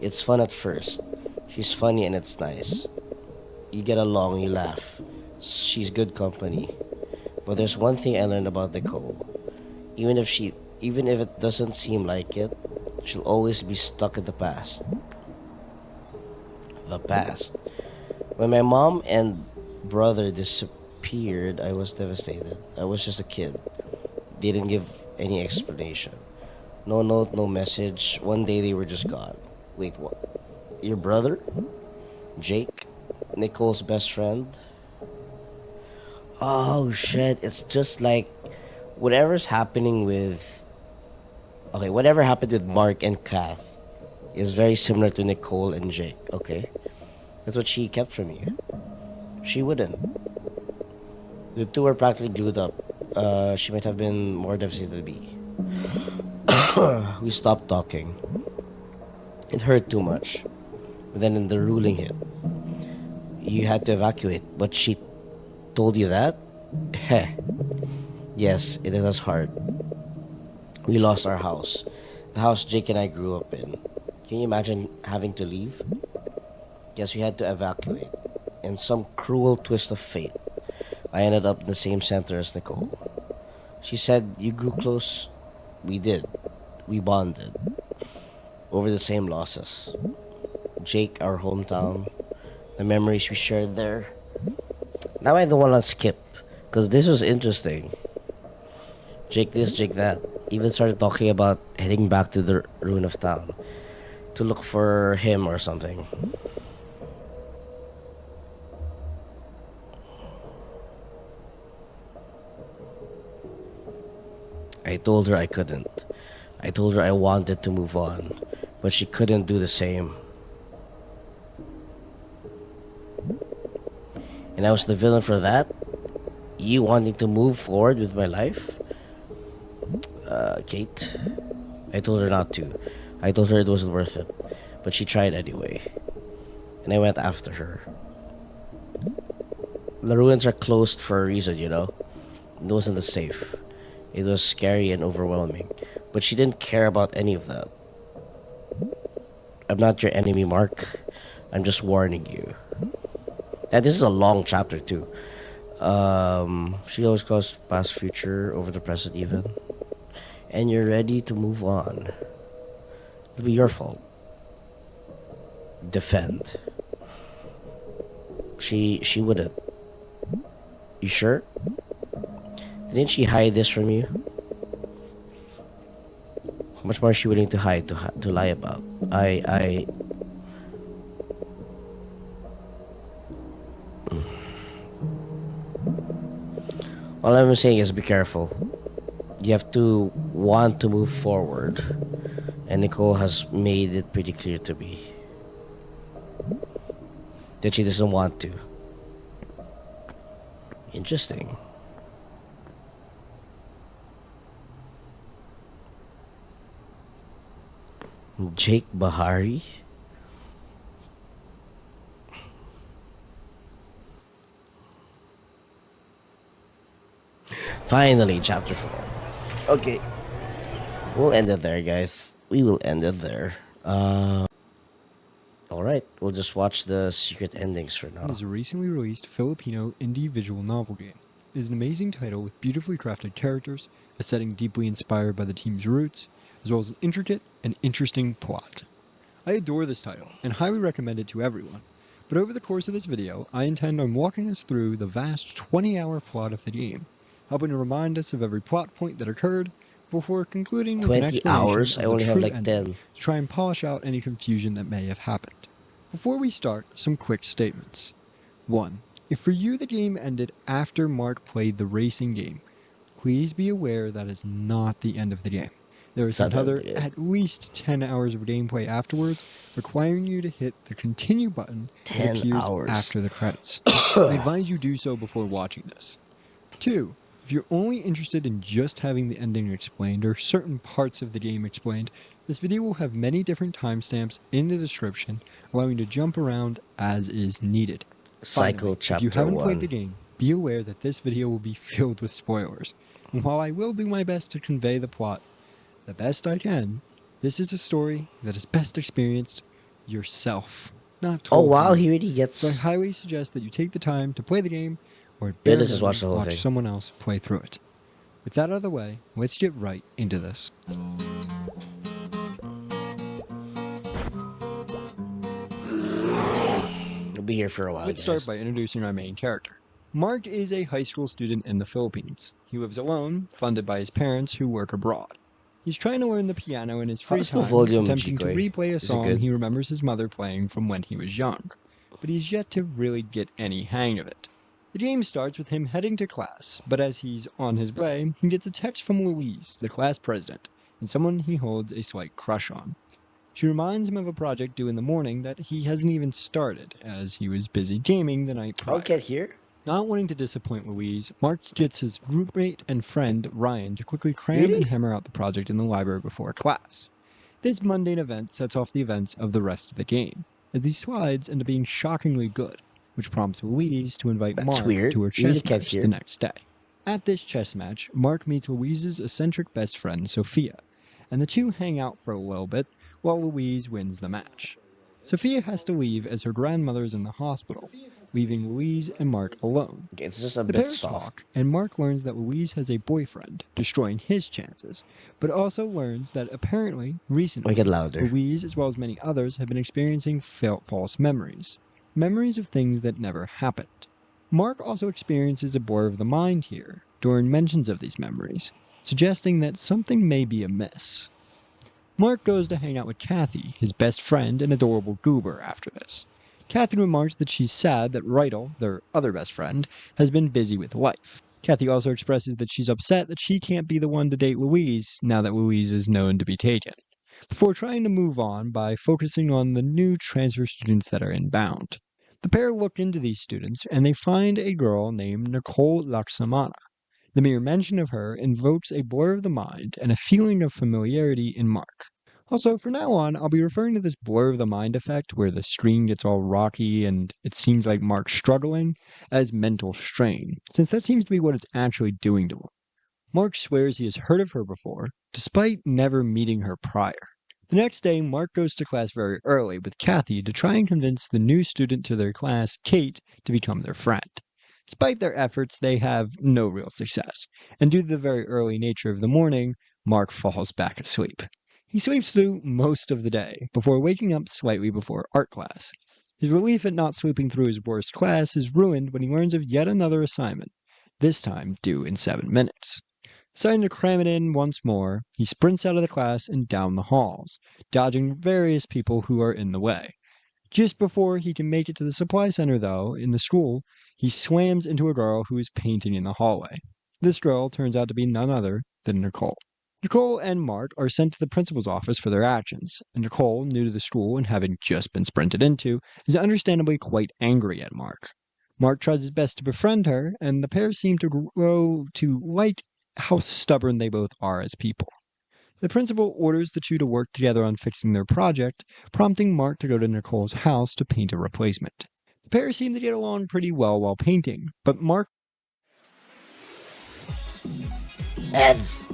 It's fun at first. She's funny and it's nice. You get along, you laugh. She's good company. But there's one thing I learned about Nicole. Even if it doesn't seem like it, she'll always be stuck in the past. The past. When my mom and brother disappeared, I was devastated. I was just a kid. They didn't give any explanation. No note, no message. One day they were just gone. Wait, what? Your brother? Jake? Nicole's best friend? Oh shit, it's just like whatever's happening with. Okay, whatever happened with Mark and Kath is very similar to Nicole and Jake, okay? That's what she kept from you. She wouldn't. The two were practically glued up. She might have been more devastated than me. We stopped talking. It hurt too much. But then the ruling hit. You had to evacuate, but she told you that? Heh. Yes, it hit us hard. We lost our house. The house Jake and I grew up in. Can you imagine having to leave? Yes, we had to evacuate. In some cruel twist of fate, I ended up in the same center as Nicole. She said, you grew close. We did. We bonded. Over the same losses. Jake, our hometown. The memories we shared there. Now I don't want to skip. Because this was interesting. Jake this, Jake that. Even started talking about heading back to the ruin of town. To look for him or something. I told her I couldn't. I told her I wanted to move on, but she couldn't do the same. And I was the villain for that? You wanting to move forward with my life? Kate? I told her not to. I told her it wasn't worth it, but she tried anyway. And I went after her. The ruins are closed for a reason, you know? It wasn't safe. It was scary and overwhelming, but she didn't care about any of that. I'm not your enemy, Mark. I'm just warning you. And this is a long chapter too. She always goes past, future, over the present even. And you're ready to move on. It'll be your fault. Defend. She wouldn't. You sure? Didn't she hide this from you? How much more is she willing to hide, to lie about? All I'm saying is be careful. You have to want to move forward. And Nicole has made it pretty clear to me that she doesn't want to. Interesting. Jake Bahari? Finally, chapter 4. Okay. We'll end it there, guys. We will end it there. Alright. we'll just watch the secret endings for now. It is a recently released Filipino indie visual novel game. It is an amazing title with beautifully crafted characters, a setting deeply inspired by the team's roots, as well as an intricate and interesting plot. I adore this title and highly recommend it to everyone, but over the course of this video, I intend on walking us through the vast 20-hour plot of the game, helping to remind us of every plot point that occurred, before concluding with an 20 hours? explanation I of the only have true like ending 10. to try and polish out any confusion that may have happened. Before we start, some quick statements. 1. If for you the game ended after Mark played the racing game, please be aware that is not the end of the game. There is It's not that another good. at least 10 hours of gameplay afterwards, requiring you to hit the continue button that 10 appears hours. after the credits. I advise you do so before watching this. 2. If you're only interested in just having the ending explained or certain parts of the game explained, this video will have many different timestamps in the description, allowing you to jump around as is needed. Cycle Finally, if you chapter haven't played the 1. game, be aware that this video will be filled with spoilers. And while I will do my best to convey the plot the best I can, this is a story that is best experienced yourself, not Oh told wow, to he you. really So I gets... highly suggest that you take the time to play the game, or at Yeah, bare let's just watch minimum, the whole watch thing. someone else play through it. With that out of the way, let's get right into this. We'll be here for a while, Let's guys. start by introducing our main character. Mark is a high school student in the Philippines. He lives alone, funded by his parents who work abroad. He's trying to learn the piano in his free How's the time, volume, attempting to Jikoy? replay a Is it song good? he remembers his mother playing from when he was young, but he's yet to really get any hang of it. The game starts with him heading to class, but as he's on his way, he gets a text from Louise, the class president, and someone he holds a slight crush on. She reminds him of a project due in the morning that he hasn't even started, as he was busy gaming the night prior. I'll get here. Not wanting to disappoint Louise, Mark gets his groupmate and friend Ryan to quickly cram Really? and hammer out the project in the library before class. This mundane event sets off the events of the rest of the game, as these slides end up being shockingly good, which prompts Louise to invite That's Mark weird. to her You really chess can't match hear. the next day. At this chess match, Mark meets Louise's eccentric best friend Sophia, and the two hang out for a little bit while Louise wins the match. Sophia has to leave as her grandmother is in the hospital, leaving Louise and Mark alone. Okay, it's just a The bit pair soft. talk, and Mark learns that Louise has a boyfriend, destroying his chances, but also learns that apparently, recently, Make it louder. Louise, as well as many others, have been experiencing false memories. Memories of things that never happened. Mark also experiences a blur of the mind here, during mentions of these memories, suggesting that something may be amiss. Mark goes to hang out with Kathy, his best friend and adorable goober, after this. Kathy remarks that she's sad that Rydell, their other best friend, has been busy with life. Kathy also expresses that she's upset that she can't be the one to date Louise now that Louise is known to be taken, before trying to move on by focusing on the new transfer students that are inbound. The pair look into these students and they find a girl named Nicole Laksamana. The mere mention of her invokes a blur of the mind and a feeling of familiarity in Mark. Also, from now on, I'll be referring to this blur of the mind effect where the screen gets all rocky and it seems like Mark's struggling as mental strain, since that seems to be what it's actually doing to him. Mark swears he has heard of her before, despite never meeting her prior. The next day, Mark goes to class very early with Kathy to try and convince the new student to their class, Kate, to become their friend. Despite their efforts, they have no real success, and due to the very early nature of the morning, Mark falls back asleep. He sleeps through most of the day, before waking up slightly before art class. His relief at not sleeping through his worst class is ruined when he learns of yet another assignment, this time due in 7 minutes. Deciding to cram it in once more, he sprints out of the class and down the halls, dodging various people who are in the way. Just before he can make it to the supply center, though, in the school, he slams into a girl who is painting in the hallway. This girl turns out to be none other than Nicole. Nicole and Mark are sent to the principal's office for their actions, and Nicole, new to the school and having just been sprinted into, is understandably quite angry at Mark. Mark tries his best to befriend her, and the pair seem to grow to like how stubborn they both are as people. The principal orders the two to work together on fixing their project, prompting Mark to go to Nicole's house to paint a replacement. The pair seem to get along pretty well while painting, but Mark Ads.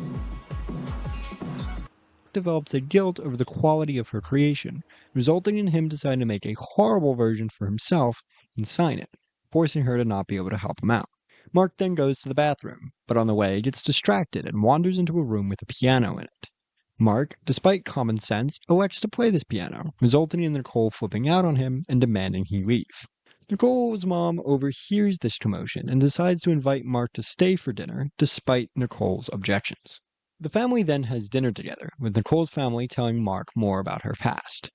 Mark develops a guilt over the quality of her creation, resulting in him deciding to make a horrible version for himself and sign it, forcing her to not be able to help him out. Mark then goes to the bathroom, but on the way gets distracted and wanders into a room with a piano in it. Mark, despite common sense, elects to play this piano, resulting in Nicole flipping out on him and demanding he leave. Nicole's mom overhears this commotion and decides to invite Mark to stay for dinner, despite Nicole's objections. The family then has dinner together, with Nicole's family telling Mark more about her past.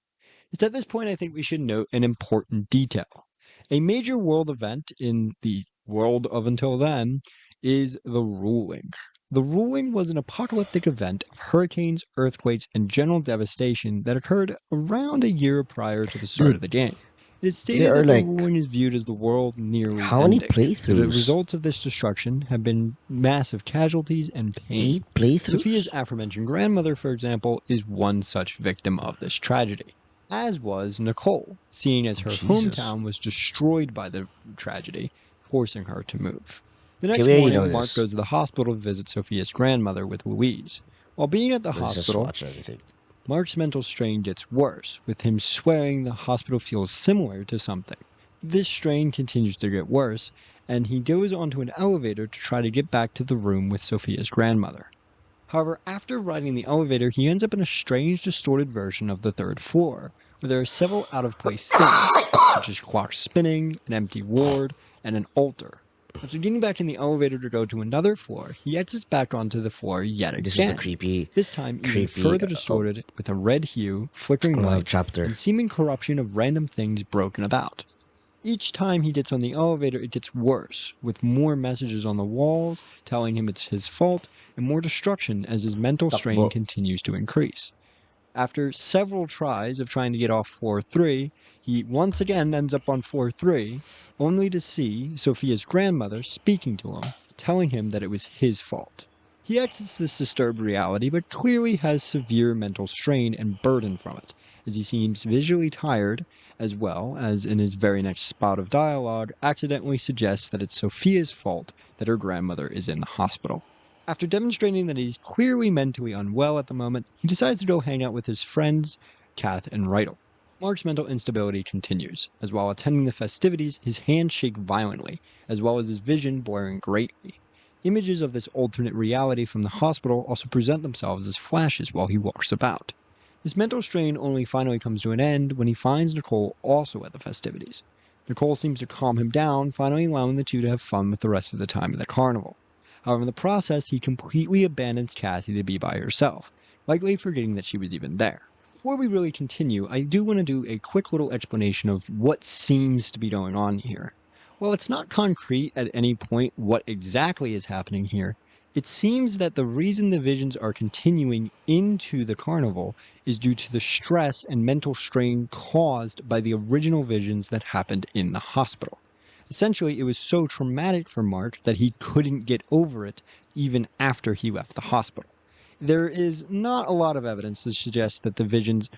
It's at this point I think we should note an important detail. A major world event in the world of until then is the Ruling. The Ruling was an apocalyptic event of hurricanes, earthquakes, and general devastation that occurred around a year prior to the start of Dude, the game. It is stated there are that the like Ruling is viewed as the world nearly how many ending. The playthroughs? results of this destruction have been massive casualties and pain. 8 playthroughs? Sophia's aforementioned grandmother, for example, is one such victim of this tragedy, as was Nicole, seeing as her Jesus. hometown was destroyed by the tragedy, forcing her to move. The Okay, next we already morning, know Mark this. goes to the hospital to visit Sophia's grandmother with Louise. While being at the Let's just hospital, watch everything. Mark's mental strain gets worse, with him swearing the hospital feels similar to something. This strain continues to get worse, and he goes onto an elevator to try to get back to the room with Sophia's grandmother. However, after riding the elevator, he ends up in a strange, distorted version of the third floor, where there are several out-of-place things, such as clocks spinning, an empty ward, and an altar. After getting back in the elevator to go to another floor, he exits back onto the floor yet This is the again. creepy This time even creepy, further distorted with a red hue, flickering lights, chapter. and seeming corruption of random things broken about. Each time he gets on the elevator, it gets worse, with more messages on the walls telling him it's his fault, and more destruction as his mental strain Takbo. continues to increase. After several tries of trying to get off floor 3, he once again ends up on floor 3, only to see Sophia's grandmother speaking to him, telling him that it was his fault. He exits this disturbed reality, but clearly has severe mental strain and burden from it, as he seems visually tired, as well as in his very next spout of dialogue, accidentally suggests that it's Sophia's fault that her grandmother is in the hospital. After demonstrating that he's clearly mentally unwell at the moment, he decides to go hang out with his friends, Kath and Reitel. Mark's mental instability continues, as while attending the festivities, his hands shake violently, as well as his vision blurring greatly. Images of this alternate reality from the hospital also present themselves as flashes while he walks about. His mental strain only finally comes to an end when he finds Nicole also at the festivities. Nicole seems to calm him down, finally allowing the two to have fun with the rest of the time at the carnival. However, in the process, he completely abandons Kathy to be by herself, likely forgetting that she was even there. Before we really continue, I do want to do a quick little explanation of what seems to be going on here. While it's not concrete at any point what exactly is happening here, it seems that the reason the visions are continuing into the carnival is due to the stress and mental strain caused by the original visions that happened in the hospital. Essentially, it was so traumatic for Mark that he couldn't get over it even after he left the hospital. There is not a lot of evidence to suggest that the visions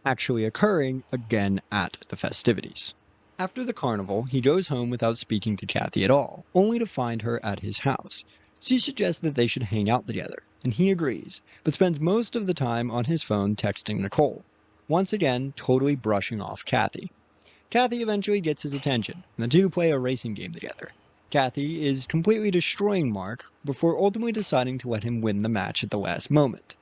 actually occurring again at the festivities. After the carnival, he goes home without speaking to Kathy at all, only to find her at his house. She suggests that they should hang out together, and he agrees, but spends most of the time on his phone texting Nicole, once again totally brushing off Kathy. Kathy eventually gets his attention, and the two play a racing game together. Kathy is completely destroying Mark before ultimately deciding to let him win the match at the last moment.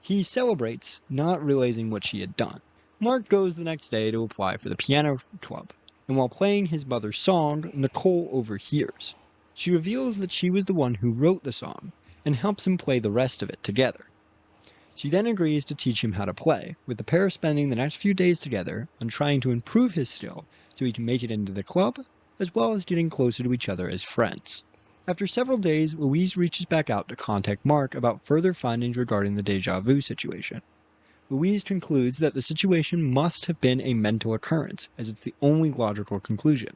He celebrates, not realizing what she had done. Mark goes the next day to apply for the piano club, and while playing his mother's song, Nicole overhears. She reveals that she was the one who wrote the song, and helps him play the rest of it together. She then agrees to teach him how to play, with the pair spending the next few days together on trying to improve his skill so he can make it into the club, as well as getting closer to each other as friends. After several days, Louise reaches back out to contact Mark about further findings regarding the deja vu situation. Louise concludes that the situation must have been a mental occurrence, as it's the only logical conclusion.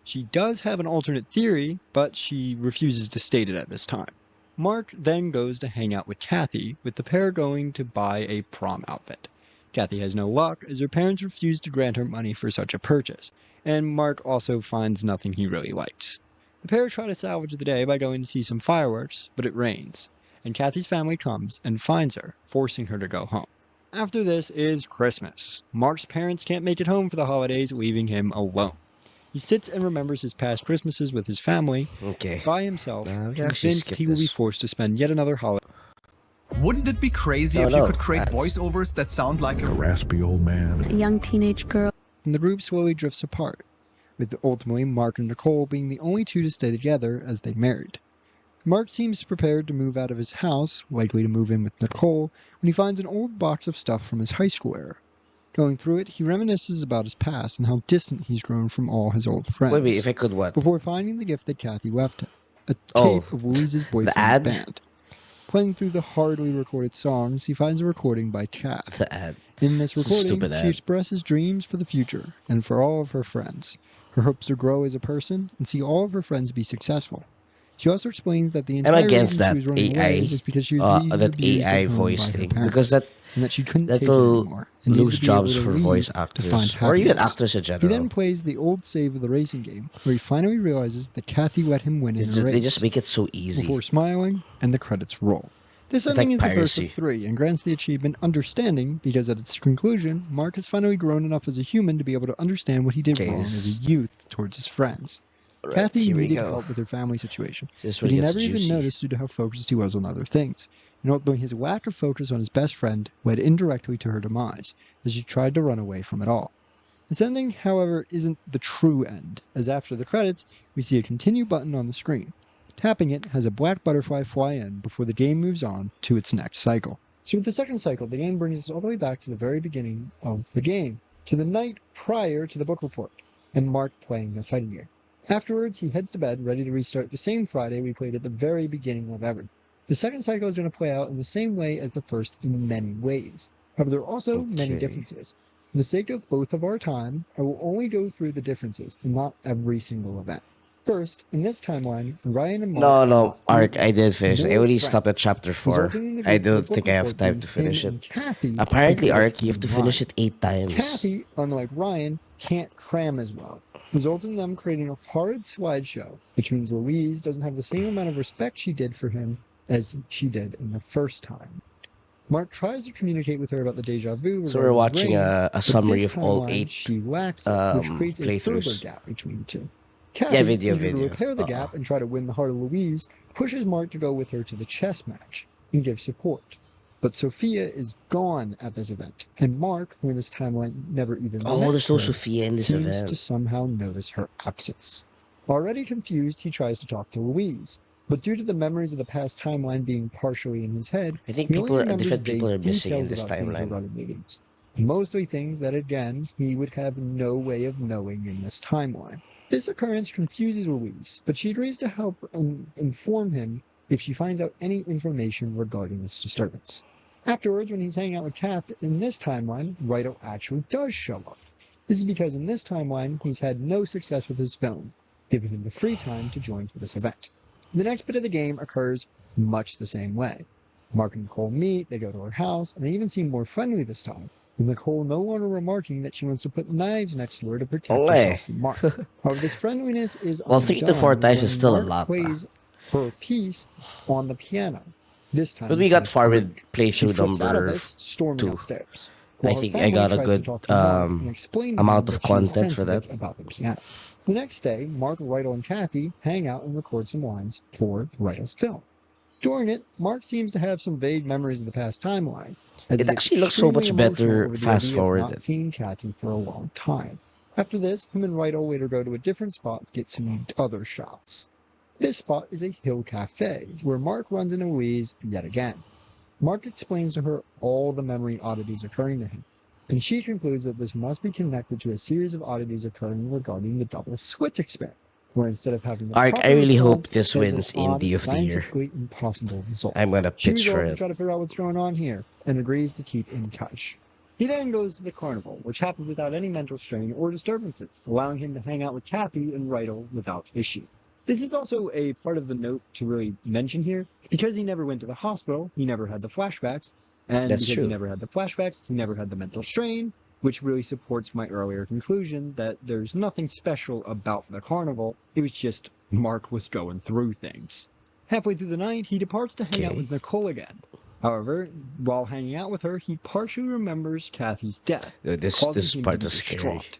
She does have an alternate theory, but she refuses to state it at this time. Mark then goes to hang out with Kathy, with the pair going to buy a prom outfit. Kathy has no luck, as her parents refuse to grant her money for such a purchase, and Mark also finds nothing he really likes. The pair try to salvage the day by going to see some fireworks, but it rains. and Kathy's family comes and finds her, forcing her to go home. After this is Christmas. Mark's parents can't make it home for the holidays, leaving him alone. He sits and remembers his past Christmases with his family Okay. by himself, We can actually convinced skip he will be this. forced to spend yet another holiday. Wouldn't it be crazy No, if you no, could create that's- voiceovers that sound like A raspy old man. A young teenage girl. And the group slowly drifts apart, with ultimately Mark and Nicole being the only two to stay together as they married. Mark seems prepared to move out of his house, likely to move in with Nicole, when he finds an old box of stuff from his high school era. Going through it, he reminisces about his past and how distant he's grown from all his old friends. Wait, if I could what? Before finding the gift that Kathy left him, a Oh, tape of Louise's boyfriend's ad? band. Playing through the hardly recorded songs, he finds a recording by Kath. The ad. In this It's a recording, stupid she ad. expresses dreams for the future and for all of her friends. Her hopes to grow as a person and see all of her friends be successful. She also explains that the I'm entire against reason that she was running AI, away was because she was being that abused AI at home voice by her thing, parents, because that and that she couldn't that take it will anymore and needed lose to be able jobs to for leave voice to actors find or even happiness. actors in He general. then plays the old save of the racing game, where he finally realizes that Kathy let him win in a race They just make it so easy. before smiling, and the credits roll. This It's ending like is the first piracy. of 3 and grants the achievement Understanding because at its conclusion, Mark has finally grown enough as a human to be able to understand what he did Okay, wrong this- as a youth towards his friends. Alright, Kathy here we needed go. help with her family situation, This is but where he it gets never even juicy. noticed due to how focused he was on other things. And ultimately, his lack of focus on his best friend led indirectly to her demise, as she tried to run away from it all. This ending, however, isn't the true end, as after the credits, we see a continue button on the screen. Tapping it has a black butterfly fly in before the game moves on to its next cycle. So with the second cycle, the game brings us all the way back to the very beginning of the game, to the night prior to the book report, and Mark playing the fighting game. Afterwards, he heads to bed, ready to restart the same Friday we played at the very beginning of Ever. The second cycle is going to play out in the same way as the first in many ways. However, there are also many Okay. differences. For the sake of both of our time, I will only go through the differences and not every single event. First, in this timeline, Ryan and Mark No, are no, not Ark, I did roommates, finish. I more only friends, stopped at chapter 4. resulting in the I group of don't the think book I have report time being to finish him it. and Kathy Apparently, instead of Ark, you have him to and finish Ryan. it 8 times. Kathy, unlike Ryan, can't cram as well, resulting in them creating a horrid slideshow, which means Louise doesn't have the same amount of respect she did for him as she did in the first time. Mark tries to communicate with her about the deja vu. So we're regarding watching Rain, a but summary this of all timeline, 8 she lacks it, which creates a further playthroughs. gap between the two. Kathy, video. eager to repair the gap and try to win the heart of Louise, pushes Mark to go with her to the chess match and give support. But Sophia is gone at this event, and Mark, who in this timeline never even Oh, met there's no her, Sophia in this seems event. to somehow notice her absence. Already confused, he tries to talk to Louise, but due to the memories of the past timeline being partially in his head, I think he only remembers different people vague are missing in details this about things timeline. regarding meetings. Mostly things that, again, he would have no way of knowing in this timeline. This occurrence confuses Louise, but she agrees to help inform him if she finds out any information regarding this disturbance. Afterwards, when he's hanging out with Kath in this timeline, Rido actually does show up. This is because in this timeline, he's had no success with his film, giving him the free time to join for this event. The next bit of the game occurs much the same way. Mark and Nicole meet, they go to her house, and they even seem more friendly this time, with Nicole no longer remarking that she wants to put knives next to her to protect herself from Mark. However, this friendliness is Well, 3 to 4 undone times is when still a Mark lot. plays her piece on the piano. This time, But we instead got of far with Greek. She playthrough flips out of number this, storming 2. upstairs. I While her think I family got a tries to good talk to Mark and explain to amount him of that she is content for that. sensitive about the piano. The next day, Mark, Rydell, and Kathy hang out and record some lines for Rydell's film. During it, Mark seems to have some vague memories of the past timeline. as It he gets actually looks so extremely much emotional better over the fast idea of forwarded. not seeing Kathy for a long time. After this, him and Rydell later go to a different spot to get some other shots. This spot is a hill cafe, where Mark runs into Louise yet again. Mark explains to her all the memory oddities occurring to him, and she concludes that this must be connected to a series of oddities occurring regarding the double switch experiment, where instead of having the Ark, proper I really hope response, this there's an wins odd, Indie of the Year. scientifically impossible result. I'm gonna She pitch for resolves to it. try to figure out what's going on here, and agrees to keep in touch. He then goes to the carnival, which happens without any mental strain or disturbances, allowing him to hang out with Kathy and Rydell without issue. This is also a part of the note to really mention here. Because he never went to the hospital, he never had the flashbacks, and That's because true. he never had the flashbacks, he never had the mental strain, which really supports my earlier conclusion that there's nothing special about the carnival. It was just Mark was going through things. Halfway through the night, he departs to hang out Okay. with Nicole again. However, while hanging out with her, he partially remembers Kathy's death, This causing him to part be is scary. distraught.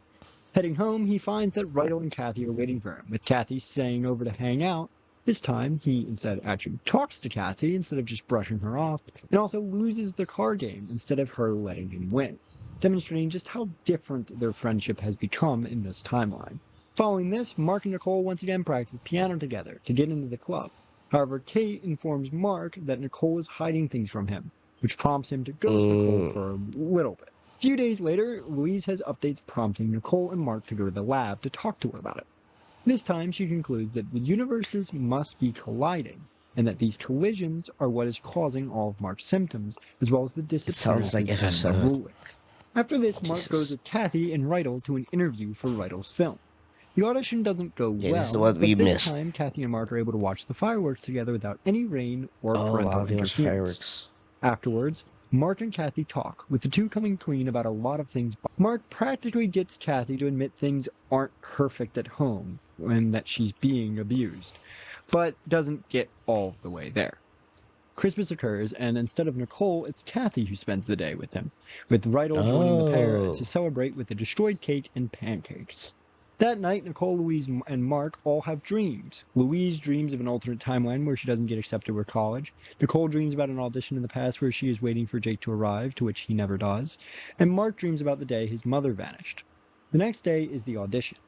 Heading home, he finds that Rydell and Kathy are waiting for him, with Kathy staying over to hang out. This time, he instead actually talks to Kathy instead of just brushing her off, and also loses the card game instead of her letting him win, demonstrating just how different their friendship has become in this timeline. Following this, Mark and Nicole once again practice piano together to get into the club. However, Kate informs Mark that Nicole is hiding things from him, which prompts him to ghost Nicole for a little bit. A few days later, Louise has updates prompting Nicole and Mark to go to the lab to talk to her about it. This time, she concludes that the universes must be colliding, and that these collisions are what is causing all of Mark's symptoms, as well as the sounds like disappearances and the FS7. ruling. After this, Mark Jesus. goes with Kathy and Rydell to an interview for Rydell's film. The audition doesn't go Yeah, well, this is what but we this missed. time Kathy and Mark are able to watch the fireworks together without any rain or Oh parental wow, there was interference. fireworks. Afterwards, Mark and Kathy talk, with the two coming clean about a lot of things. Mark practically gets Kathy to admit things aren't perfect at home and that she's being abused, but doesn't get all the way there. Christmas occurs, and instead of Nicole, it's Kathy who spends the day with him, with Rydell joining the pair Oh. to celebrate with a destroyed cake and pancakes. That night, Nicole, Louise, and Mark all have dreams. Louise dreams of an alternate timeline where she doesn't get accepted to college. Nicole dreams about an audition in the past where she is waiting for Jake to arrive, to which he never does. And Mark dreams about the day his mother vanished. The next day is the audition,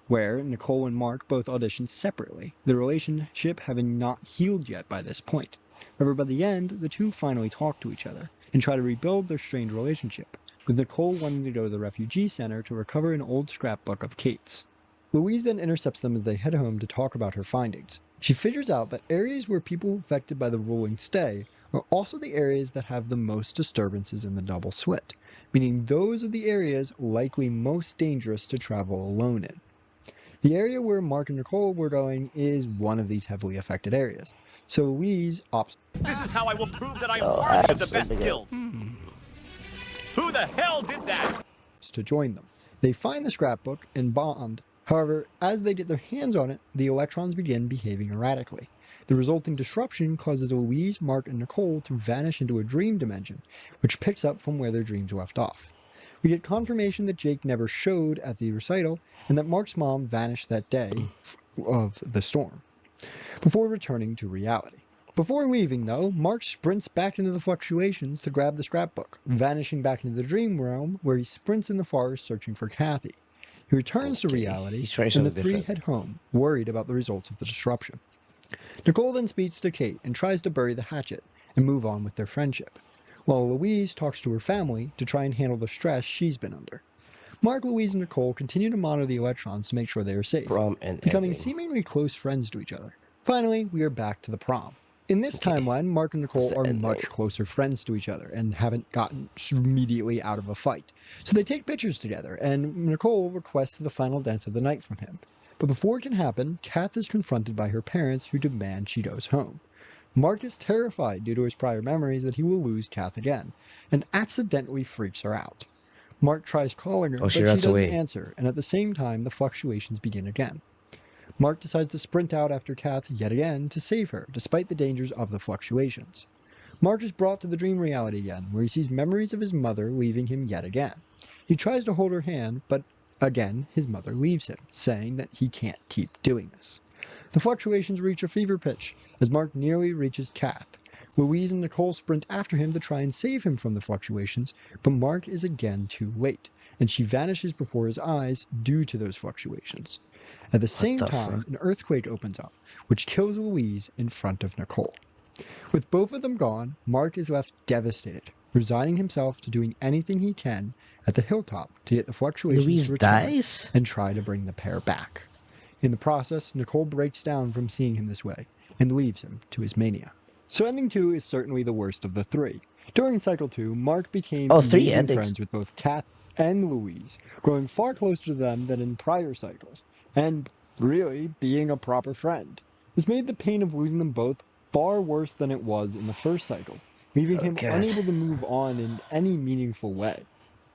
where Nicole and Mark both audition separately, their relationship having not healed yet by this point. However, by the end, the two finally talk to each other and try to rebuild their strained relationship, with Nicole wanting to go to the refugee center to recover an old scrapbook of Kate's. Louise then intercepts them as they head home to talk about her findings. She figures out that areas where people affected by the ruling stay are also the areas that have the most disturbances in the double slit, meaning those are the areas likely most dangerous to travel alone in. The area where Mark and Nicole were going is one of these heavily affected areas, so Louise opts This is how I will prove that I am Oh, worthy of the that's best something guild. Who the hell did that? to join them. They find the scrapbook and bond. However, as they get their hands on it, the electrons begin behaving erratically. The resulting disruption causes Louise, Mark, and Nicole to vanish into a dream dimension, which picks up from where their dreams left off. We get confirmation that Jake never showed at the recital, and that Mark's mom vanished that day of the storm, before returning to reality. Before leaving, though, Mark sprints back into the fluctuations to grab the scrapbook, vanishing back into the dream realm, where he sprints in the forest searching for Kathy. He returns to Okay, reality, he's trying and the something three different. head home, worried about the results of the disruption. Nicole then speaks to Kate and tries to bury the hatchet and move on with their friendship, while Louise talks to her family to try and handle the stress she's been under. Mark, Louise, and Nicole continue to monitor the electrons to make sure they are safe, Prom and becoming ending. seemingly close friends to each other. Finally, we are back to the prom. In this timeline, Mark and Nicole the are ending. much closer friends to each other and haven't gotten immediately out of a fight. So they take pictures together, and Nicole requests the final dance of the night from him. But before it can happen, Kath is confronted by her parents who demand she goes home. Mark is terrified due to his prior memories that he will lose Kath again, and accidentally freaks her out. Mark tries calling her, Oh, but she she runs doesn't away. answer, and at the same time, the fluctuations begin again. Mark decides to sprint out after Kath yet again to save her, despite the dangers of the fluctuations. Mark is brought to the dream reality again, where he sees memories of his mother leaving him yet again. He tries to hold her hand, but again, his mother leaves him, saying that he can't keep doing this. The fluctuations reach a fever pitch, as Mark nearly reaches Kath. Louise and Nicole sprint after him to try and save him from the fluctuations, but Mark is again too late, and she vanishes before his eyes due to those fluctuations. At the same the time, fuck? an earthquake opens up, which kills Louise in front of Nicole. With both of them gone, Mark is left devastated, resigning himself to doing anything he can at the hilltop to get the fluctuations Louise to return dies? and try to bring the pair back. In the process, Nicole breaks down from seeing him this way and leaves him to his mania. So ending 2 is certainly the worst of the three. During Cycle 2, Mark became Oh, three amazing endings. friends with both Kath and Louise, growing far closer to them than in prior cycles, and really being a proper friend. This made the pain of losing them both far worse than it was in the first cycle, leaving him God. unable to move on in any meaningful way.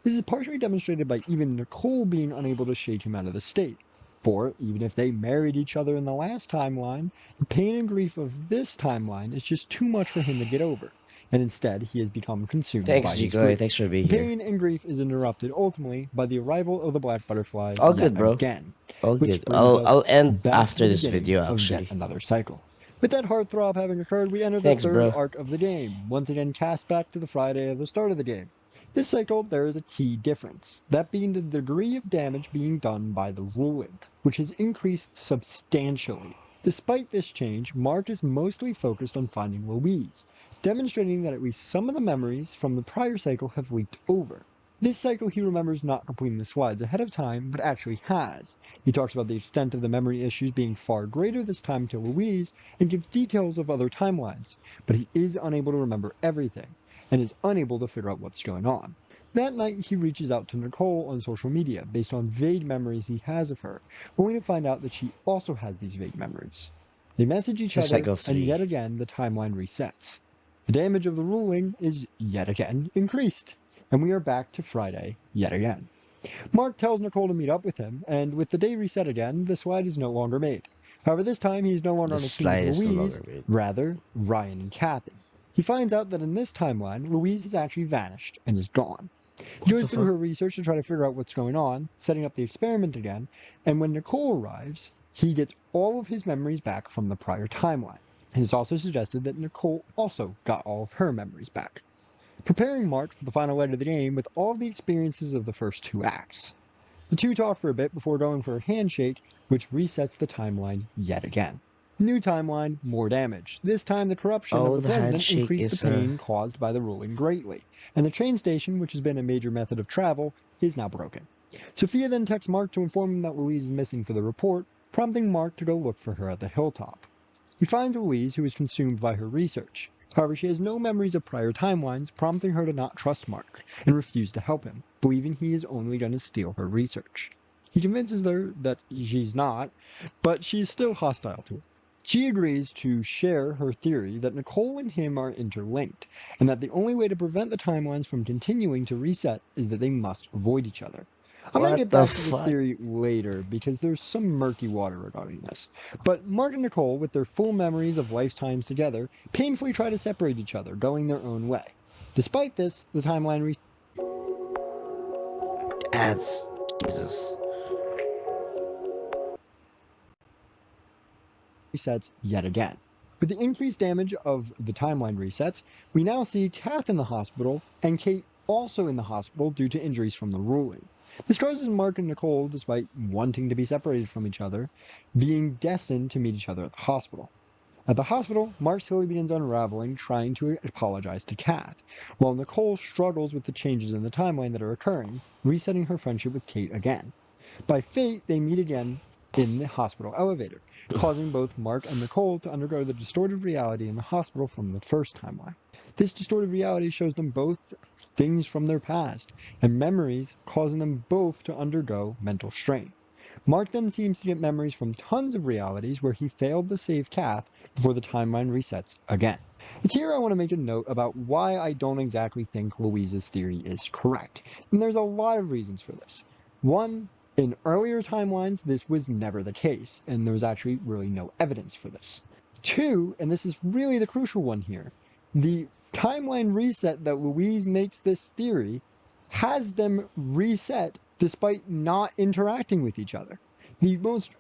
This is partially demonstrated by even Nicole being unable to shake him out of the state. For even if they married each other in the last timeline, the pain and grief of this timeline is just too much for him to get over, and instead he has become consumed Thanks, by his Jikoy. grief. Thanks for being The here. pain and grief is interrupted ultimately by the arrival of the black butterfly All yet good, bro. again, All which good. brings us I'll end back to after the this beginning video, of yet actually. another cycle. With that heartthrob having occurred, we enter the Thanks, third bro. arc of the game, once again cast back to the Friday of the start of the game. This cycle, there is a key difference, that being the degree of damage being done by the ruling, which has increased substantially. Despite this change, Mark is mostly focused on finding Louise, demonstrating that at least some of the memories from the prior cycle have leaked over. This cycle he remembers not completing the slides ahead of time, but actually has. He talks about the extent of the memory issues being far greater this time to Louise, and gives details of other timelines, but he is unable to remember everything, and is unable to figure out what's going on. That night, he reaches out to Nicole on social media based on vague memories he has of her, only to find out that she also has these vague memories. They message each This is other, cycle and 3. yet again the timeline resets. The damage of the ruling is yet again increased, and we are back to Friday yet again. Mark tells Nicole to meet up with him, and with the day reset again, the slide is no longer made. However, this time he is no longer on a This team with slide is no Louise, longer made. rather Ryan and Kathy. He finds out that in this timeline, Louise has actually vanished and is gone. He goes the through fuck? her research to try to figure out what's going on, setting up the experiment again, and when Nicole arrives, he gets all of his memories back from the prior timeline. It is also suggested that Nicole also got all of her memories back, preparing Mark for the final fight of the game with all of the experiences of the first 2 acts. The two talk for a bit before going for a handshake, which resets the timeline yet again. New timeline, more damage. This time the corruption of Oh, the the president handshake increased the is pain caused by the ruling greatly, and the train station, which has been a major method of travel, is now broken. Sophia then texts Mark to inform him that Louise is missing for the report, prompting Mark to go look for her at the hilltop. He finds Louise, who is consumed by her research. However, she has no memories of prior timelines, prompting her to not trust Mark and refuse to help him, believing he is only going to steal her research. He convinces her that she's not, but she is still hostile to him. She agrees to share her theory that Nicole and him are interlinked, and that the only way to prevent the timelines from continuing to reset is that they must avoid each other. I'm going to What get the back to this fuck? theory later because there's some murky water regarding this. But Mark and Nicole, with their full memories of lifetimes together, painfully try to separate each other, going their own way. Despite this, the timeline Ads. Jesus. resets yet again. With the increased damage of the timeline resets, we now see Kath in the hospital and Kate also in the hospital due to injuries from the ruling. This causes Mark and Nicole, despite wanting to be separated from each other, being destined to meet each other at the hospital. At the hospital, Mark slowly begins unraveling, trying to apologize to Kath, while Nicole struggles with the changes in the timeline that are occurring, resetting her friendship with Kate again. By fate, they meet again in the hospital elevator, causing both Mark and Nicole to undergo the distorted reality in the hospital from the first timeline. This distorted reality shows them both things from their past, and memories causing them both to undergo mental strain. Mark then seems to get memories from tons of realities where he failed to save Kath before the timeline resets again. It's here I want to make a note about why I don't exactly think Louise's theory is correct, and there's a lot of reasons for this. One, in earlier timelines, this was never the case, and there was actually really no evidence for this. Two, and this is really the crucial one here, the timeline reset that Louise makes this theory has them reset despite not interacting with each other. The most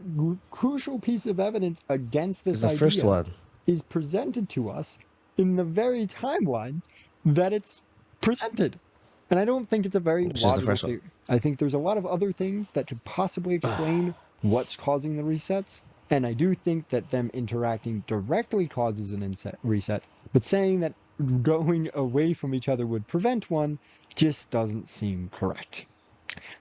crucial piece of evidence against It's this the first idea one. is presented to us in the very timeline that it's presented. And I don't think it's a very Which is the logical first one. theory. I think there's a lot of other things that could possibly explain what's causing the resets. And I do think that them interacting directly causes an reset, but saying that going away from each other would prevent one just doesn't seem correct.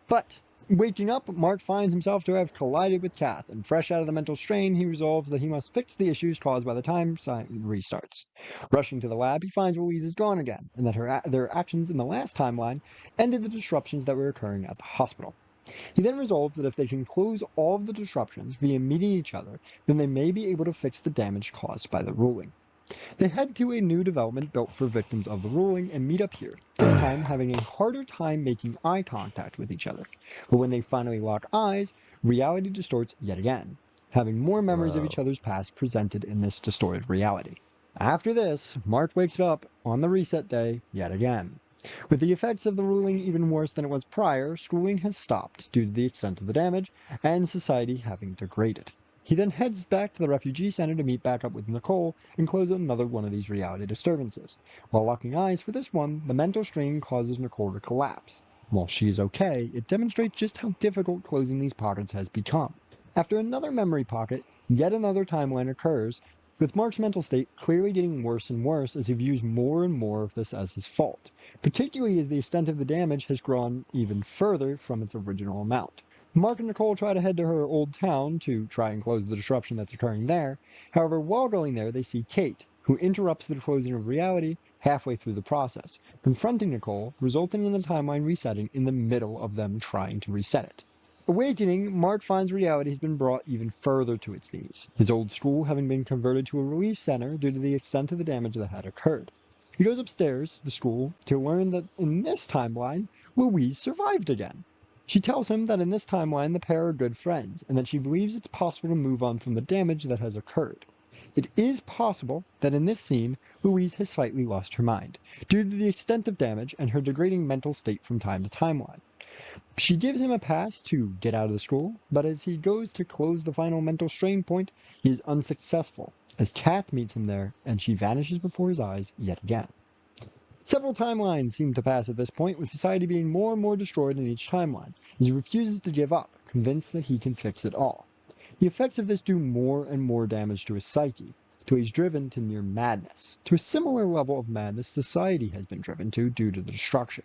But waking up, Mark finds himself to have collided with Kath, and fresh out of the mental strain, he resolves that he must fix the issues caused by the time restarts. Rushing to the lab, he finds Louise is gone again, and that their actions in the last timeline ended the disruptions that were occurring at the hospital. He then resolves that if they can close all of the disruptions via meeting each other, then they may be able to fix the damage caused by the ruling. They head to a new development built for victims of the ruling and meet up here, this time having a harder time making eye contact with each other. But when they finally lock eyes, reality distorts yet again, having more memories of each other's past presented in this distorted reality. After this, Mark wakes up on the reset day yet again. With the effects of the ruling even worse than it was prior, schooling has stopped due to the extent of the damage, and society having degraded. He then heads back to the refugee center to meet back up with Nicole and close another one of these reality disturbances. While locking eyes for this one, the mental strain causes Nicole to collapse. While she is okay, it demonstrates just how difficult closing these pockets has become. After another memory pocket, yet another timeline occurs, with Mark's mental state clearly getting worse and worse as he views more and more of this as his fault, particularly as the extent of the damage has grown even further from its original amount. Mark and Nicole try to head to her old town to try and close the disruption that's occurring there. However, while going there, they see Kate, who interrupts the closing of reality halfway through the process, confronting Nicole, resulting in the timeline resetting in the middle of them trying to reset it. Awakening, Mark finds reality has been brought even further to its knees, his old school having been converted to a relief center due to the extent of the damage that had occurred. He goes upstairs to the school to learn that in this timeline, Louise survived again. She tells him that in this timeline the pair are good friends, and that she believes it's possible to move on from the damage that has occurred. It is possible that in this scene, Louise has slightly lost her mind, due to the extent of damage and her degrading mental state from time to timeline. She gives him a pass to get out of the school, but as he goes to close the final mental strain point, he is unsuccessful, as Kath meets him there, and she vanishes before his eyes yet again. Several timelines seem to pass at this point, with society being more and more destroyed in each timeline, as he refuses to give up, convinced that he can fix it all. The effects of this do more and more damage to his psyche, till he's driven to near madness, to a similar level of madness society has been driven to due to the destruction.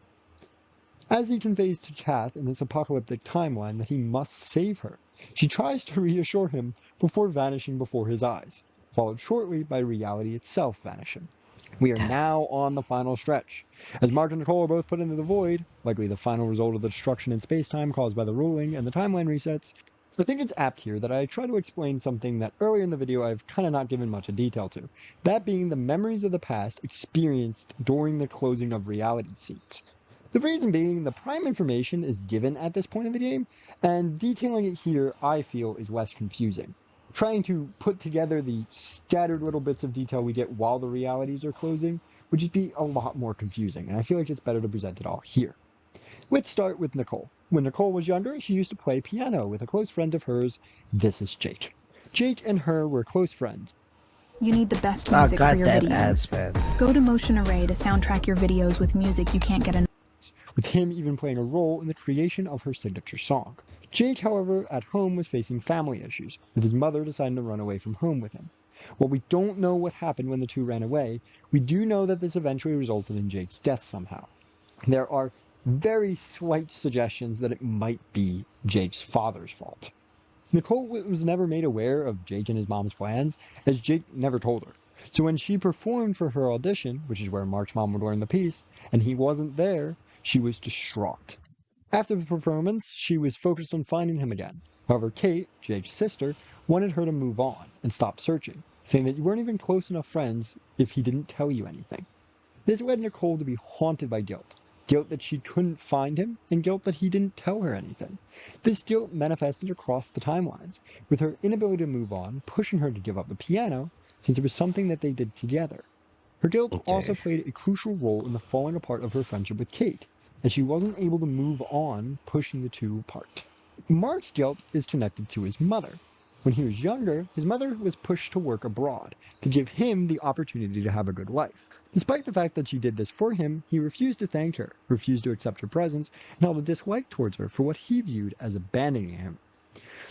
As he conveys to Kath in this apocalyptic timeline that he must save her, she tries to reassure him before vanishing before his eyes, followed shortly by reality itself vanishing. We are now on the final stretch. As Mark and Nicole are both put into the void, likely the final result of the destruction in space-time caused by the ruling and the timeline resets, I think it's apt here that I try to explain something that earlier in the video I've kind of not given much of detail to, that being the memories of the past experienced during the closing of reality scenes. The reason being, the prime information is given at this point in the game, and detailing it here I feel is less confusing. Trying to put together the scattered little bits of detail we get while the realities are closing would just be a lot more confusing, and I feel like it's better to present it all here. Let's start with Nicole. When Nicole was younger, she used to play piano with a close friend of hers. This is Jake. Jake and her were close friends. You need the best Oh, music for your goddamn videos. ads, man. Go to Motion Array to soundtrack your videos with music you can't get enough. With him even playing a role in the creation of her signature song. Jake, however, at home was facing family issues, with his mother deciding to run away from home with him. While we don't know what happened when the two ran away, we do know that this eventually resulted in Jake's death somehow. There are very slight suggestions that it might be Jake's father's fault. Nicole was never made aware of Jake and his mom's plans, as Jake never told her. So when she performed for her audition, which is where Mark's mom would learn the piece, and he wasn't there, she was distraught. After the performance, she was focused on finding him again. However, Kate, Jake's sister, wanted her to move on and stop searching, saying that you weren't even close enough friends if he didn't tell you anything. This led Nicole to be haunted by guilt. Guilt that she couldn't find him, and guilt that he didn't tell her anything. This guilt manifested across the timelines, with her inability to move on, pushing her to give up the piano, since it was something that they did together. Her guilt also played a crucial role in the falling apart of her friendship with Kate, as she wasn't able to move on, pushing the two apart. Mark's guilt is connected to his mother. When he was younger, his mother was pushed to work abroad, to give him the opportunity to have a good life. Despite the fact that she did this for him, he refused to thank her, refused to accept her presence, and held a dislike towards her for what he viewed as abandoning him.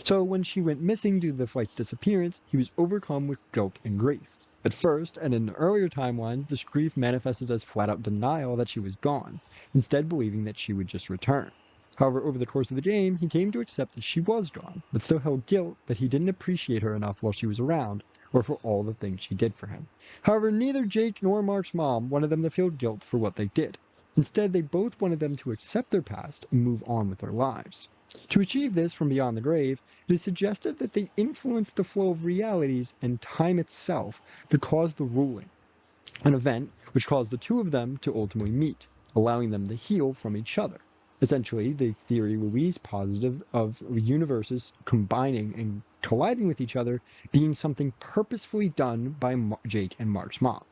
So when she went missing due to the flight's disappearance, he was overcome with guilt and grief. At first, and in earlier timelines, this grief manifested as flat-out denial that she was gone, instead believing that she would just return. However, over the course of the game, he came to accept that she was gone, but still held guilt that he didn't appreciate her enough while she was around, or for all the things she did for him. However, neither Jake nor Mark's mom wanted them to feel guilt for what they did. Instead, they both wanted them to accept their past and move on with their lives. To achieve this from beyond the grave, it is suggested that they influence the flow of realities and time itself to cause the ruling, an event which caused the two of them to ultimately meet, allowing them to heal from each other. Essentially, the theory Louise posited of universes combining and colliding with each other being something purposefully done by Jake and Mark's mom.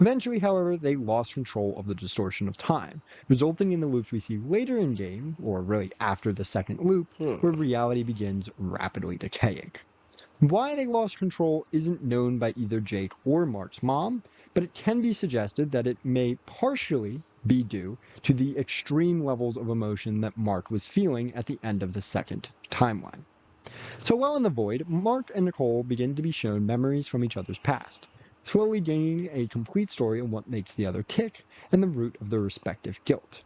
Eventually, however, they lost control of the distortion of time, resulting in the loops we see later in game, or really after the second loop, where reality begins rapidly decaying. Why they lost control isn't known by either Jake or Mark's mom, but it can be suggested that it may partially be due to the extreme levels of emotion that Mark was feeling at the end of the second timeline. So while in the void, Mark and Nicole begin to be shown memories from each other's past, slowly gaining a complete story on what makes the other tick and the root of their respective guilt.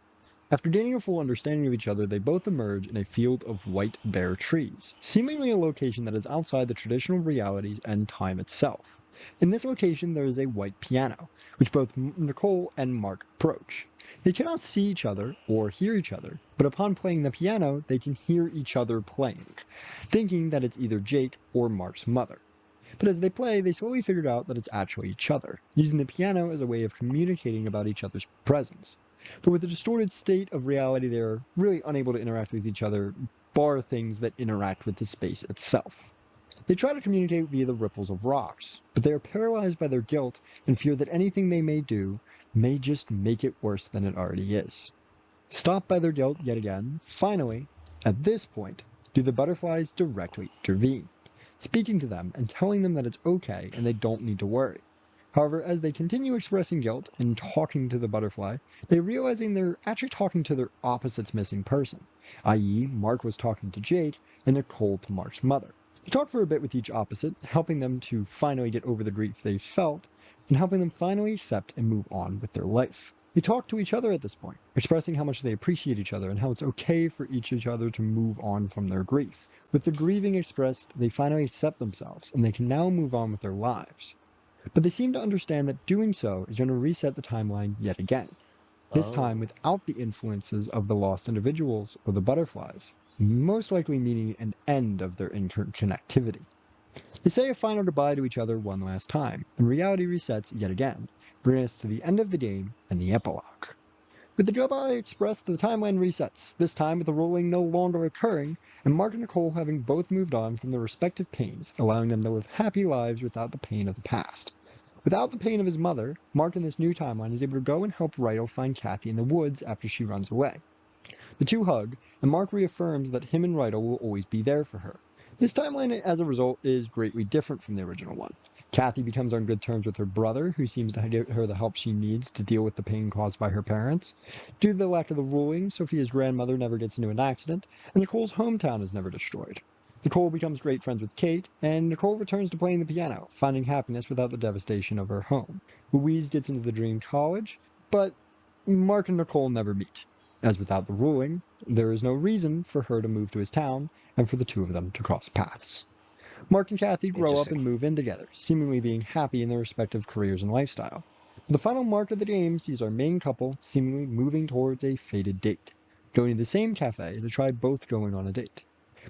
After gaining a full understanding of each other, they both emerge in a field of white bare trees, seemingly a location that is outside the traditional realities and time itself. In this location, there is a white piano, which both Nicole and Mark approach. They cannot see each other or hear each other, but upon playing the piano, they can hear each other playing, thinking that it's either Jake or Mark's mother. But as they play, they slowly figured out that it's actually each other, using the piano as a way of communicating about each other's presence. But with the distorted state of reality, they're really unable to interact with each other, bar things that interact with the space itself. They try to communicate via the ripples of rocks, but they are paralyzed by their guilt and fear that anything they may do may just make it worse than it already is. Stopped by their guilt yet again, finally, at this point, do the butterflies directly intervene, speaking to them and telling them that it's okay and they don't need to worry. However, as they continue expressing guilt and talking to the butterfly, they're realizing they're actually talking to their opposite's missing person, i.e. Mark was talking to Jake and Nicole to Mark's mother. They talk for a bit with each opposite, helping them to finally get over the grief they felt, and helping them finally accept and move on with their life. They talk to each other at this point, expressing how much they appreciate each other and how it's okay for each other to move on from their grief. With the grieving expressed, they finally accept themselves, and they can now move on with their lives. But they seem to understand that doing so is going to reset the timeline yet again, this time without the influences of the lost individuals or the butterflies, most likely meaning an end of their interconnectivity. They say a final goodbye to each other one last time, and reality resets yet again, bringing us to the end of the game and the epilogue. With the goodbye expressed, the timeline resets, this time with the rolling no longer occurring, and Mark and Nicole having both moved on from their respective pains, allowing them to live happy lives without the pain of the past. Without the pain of his mother, Mark in this new timeline is able to go and help Rydell find Kathy in the woods after she runs away. The two hug, and Mark reaffirms that him and Rydell will always be there for her. This timeline, as a result, is greatly different from the original one. Kathy becomes on good terms with her brother, who seems to give her the help she needs to deal with the pain caused by her parents. Due to the lack of the ruling, Sophia's grandmother never gets into an accident, and Nicole's hometown is never destroyed. Nicole becomes great friends with Kate, and Nicole returns to playing the piano, finding happiness without the devastation of her home. Louise gets into the dream college, but Mark and Nicole never meet, as without the ruling, there is no reason for her to move to his town, and for the two of them to cross paths. Mark and Kathy grow up and move in together, seemingly being happy in their respective careers and lifestyle. The final mark of the game sees our main couple seemingly moving towards a fated date, going to the same cafe to try both going on a date.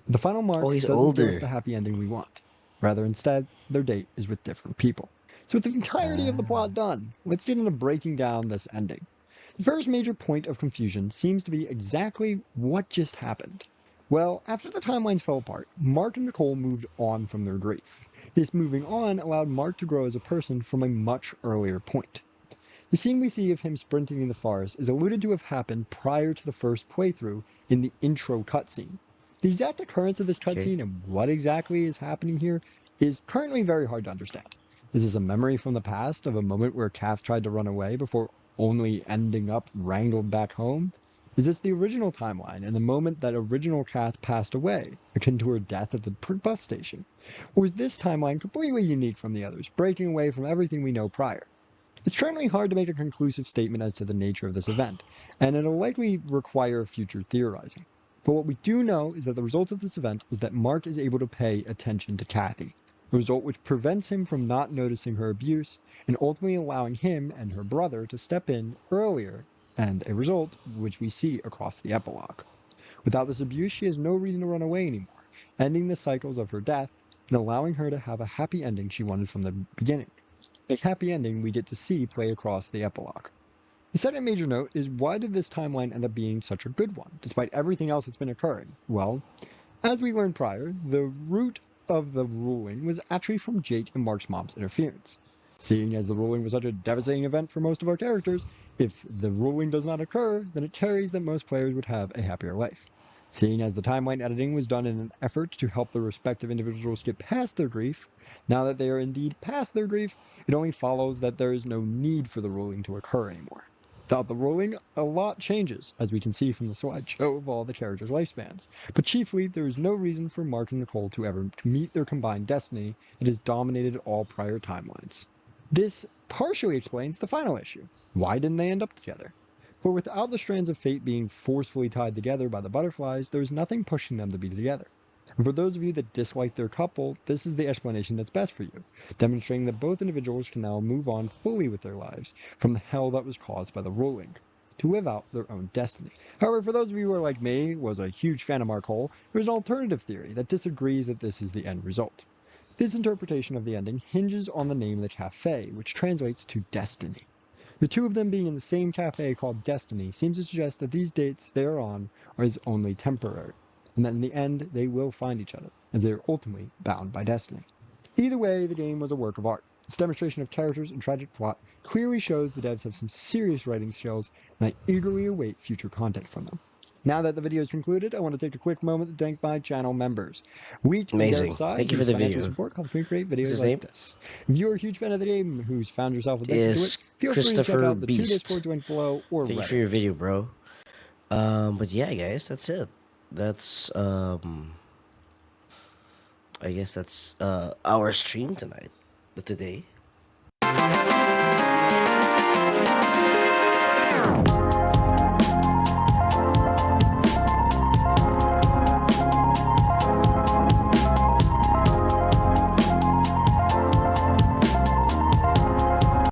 But the final mark he's doesn't give us older. the happy ending we want. Rather, instead, their date is with different people. So with the entirety of the plot done, let's get into breaking down this ending. The first major point of confusion seems to be exactly what just happened. Well, after the timelines fell apart, Mark and Nicole moved on from their grief. This moving on allowed Mark to grow as a person from a much earlier point. The scene we see of him sprinting in the forest is alluded to have happened prior to the first playthrough in the intro cutscene. The exact occurrence of this cutscene and what exactly is happening here is currently very hard to understand. Is this a memory from the past of a moment where Kath tried to run away before only ending up wrangled back home? Is this the original timeline and the moment that original Kath passed away, akin to her death at the bus station? Or is this timeline completely unique from the others, breaking away from everything we know prior? It's currently hard to make a conclusive statement as to the nature of this event, and it'll likely require future theorizing. But what we do know is that the result of this event is that Mark is able to pay attention to Kathy, a result which prevents him from not noticing her abuse, and ultimately allowing him and her brother to step in earlier, and a result which we see across the epilogue. Without this abuse, she has no reason to run away anymore, ending the cycles of her death and allowing her to have a happy ending she wanted from the beginning. A happy ending we get to see play across the epilogue. The second major note is, why did this timeline end up being such a good one, despite everything else that's been occurring? Well, as we learned prior, the root of the ruling was actually from Jake and Mark's mom's interference. Seeing as the ruling was such a devastating event for most of our characters, if the ruling does not occur, then it carries that most players would have a happier life. Seeing as the timeline editing was done in an effort to help the respective individuals get past their grief, now that they are indeed past their grief, it only follows that there is no need for the ruling to occur anymore. Without the ruling, a lot changes, as we can see from the slideshow of all the characters' lifespans. But chiefly, there is no reason for Mark and Nicole to ever meet their combined destiny that has dominated all prior timelines. This partially explains the final issue. Why didn't they end up together? For without the strands of fate being forcefully tied together by the butterflies, there is nothing pushing them to be together. And for those of you that dislike their couple, this is the explanation that's best for you, demonstrating that both individuals can now move on fully with their lives from the hell that was caused by the ruling, to live out their own destiny. However, for those of you who are like me, was a huge fan of Mark Hole, there's an alternative theory that disagrees that this is the end result. This interpretation of the ending hinges on the name of the cafe, which translates to destiny. The two of them being in the same cafe called Destiny seems to suggest that these dates they are on are only temporary, and that in the end they will find each other, as they are ultimately bound by destiny. Either way, the game was a work of art. Its demonstration of characters and tragic plot clearly shows the devs have some serious writing skills, and I eagerly await future content from them. Now that the video is concluded, I want to take a quick moment to thank my channel members. Wheat and Amazing. Garrett Side, Thank you for whose the financial video. support helps me create What's videos his like name? this. If you're a huge fan of the game who's found yourself addicted to Is it, feel free to check Christopher out the two Beast. Discords linked below or Thank you Reddit. for your video, bro. But yeah, guys, that's it. That's I guess that's our stream tonight. Today.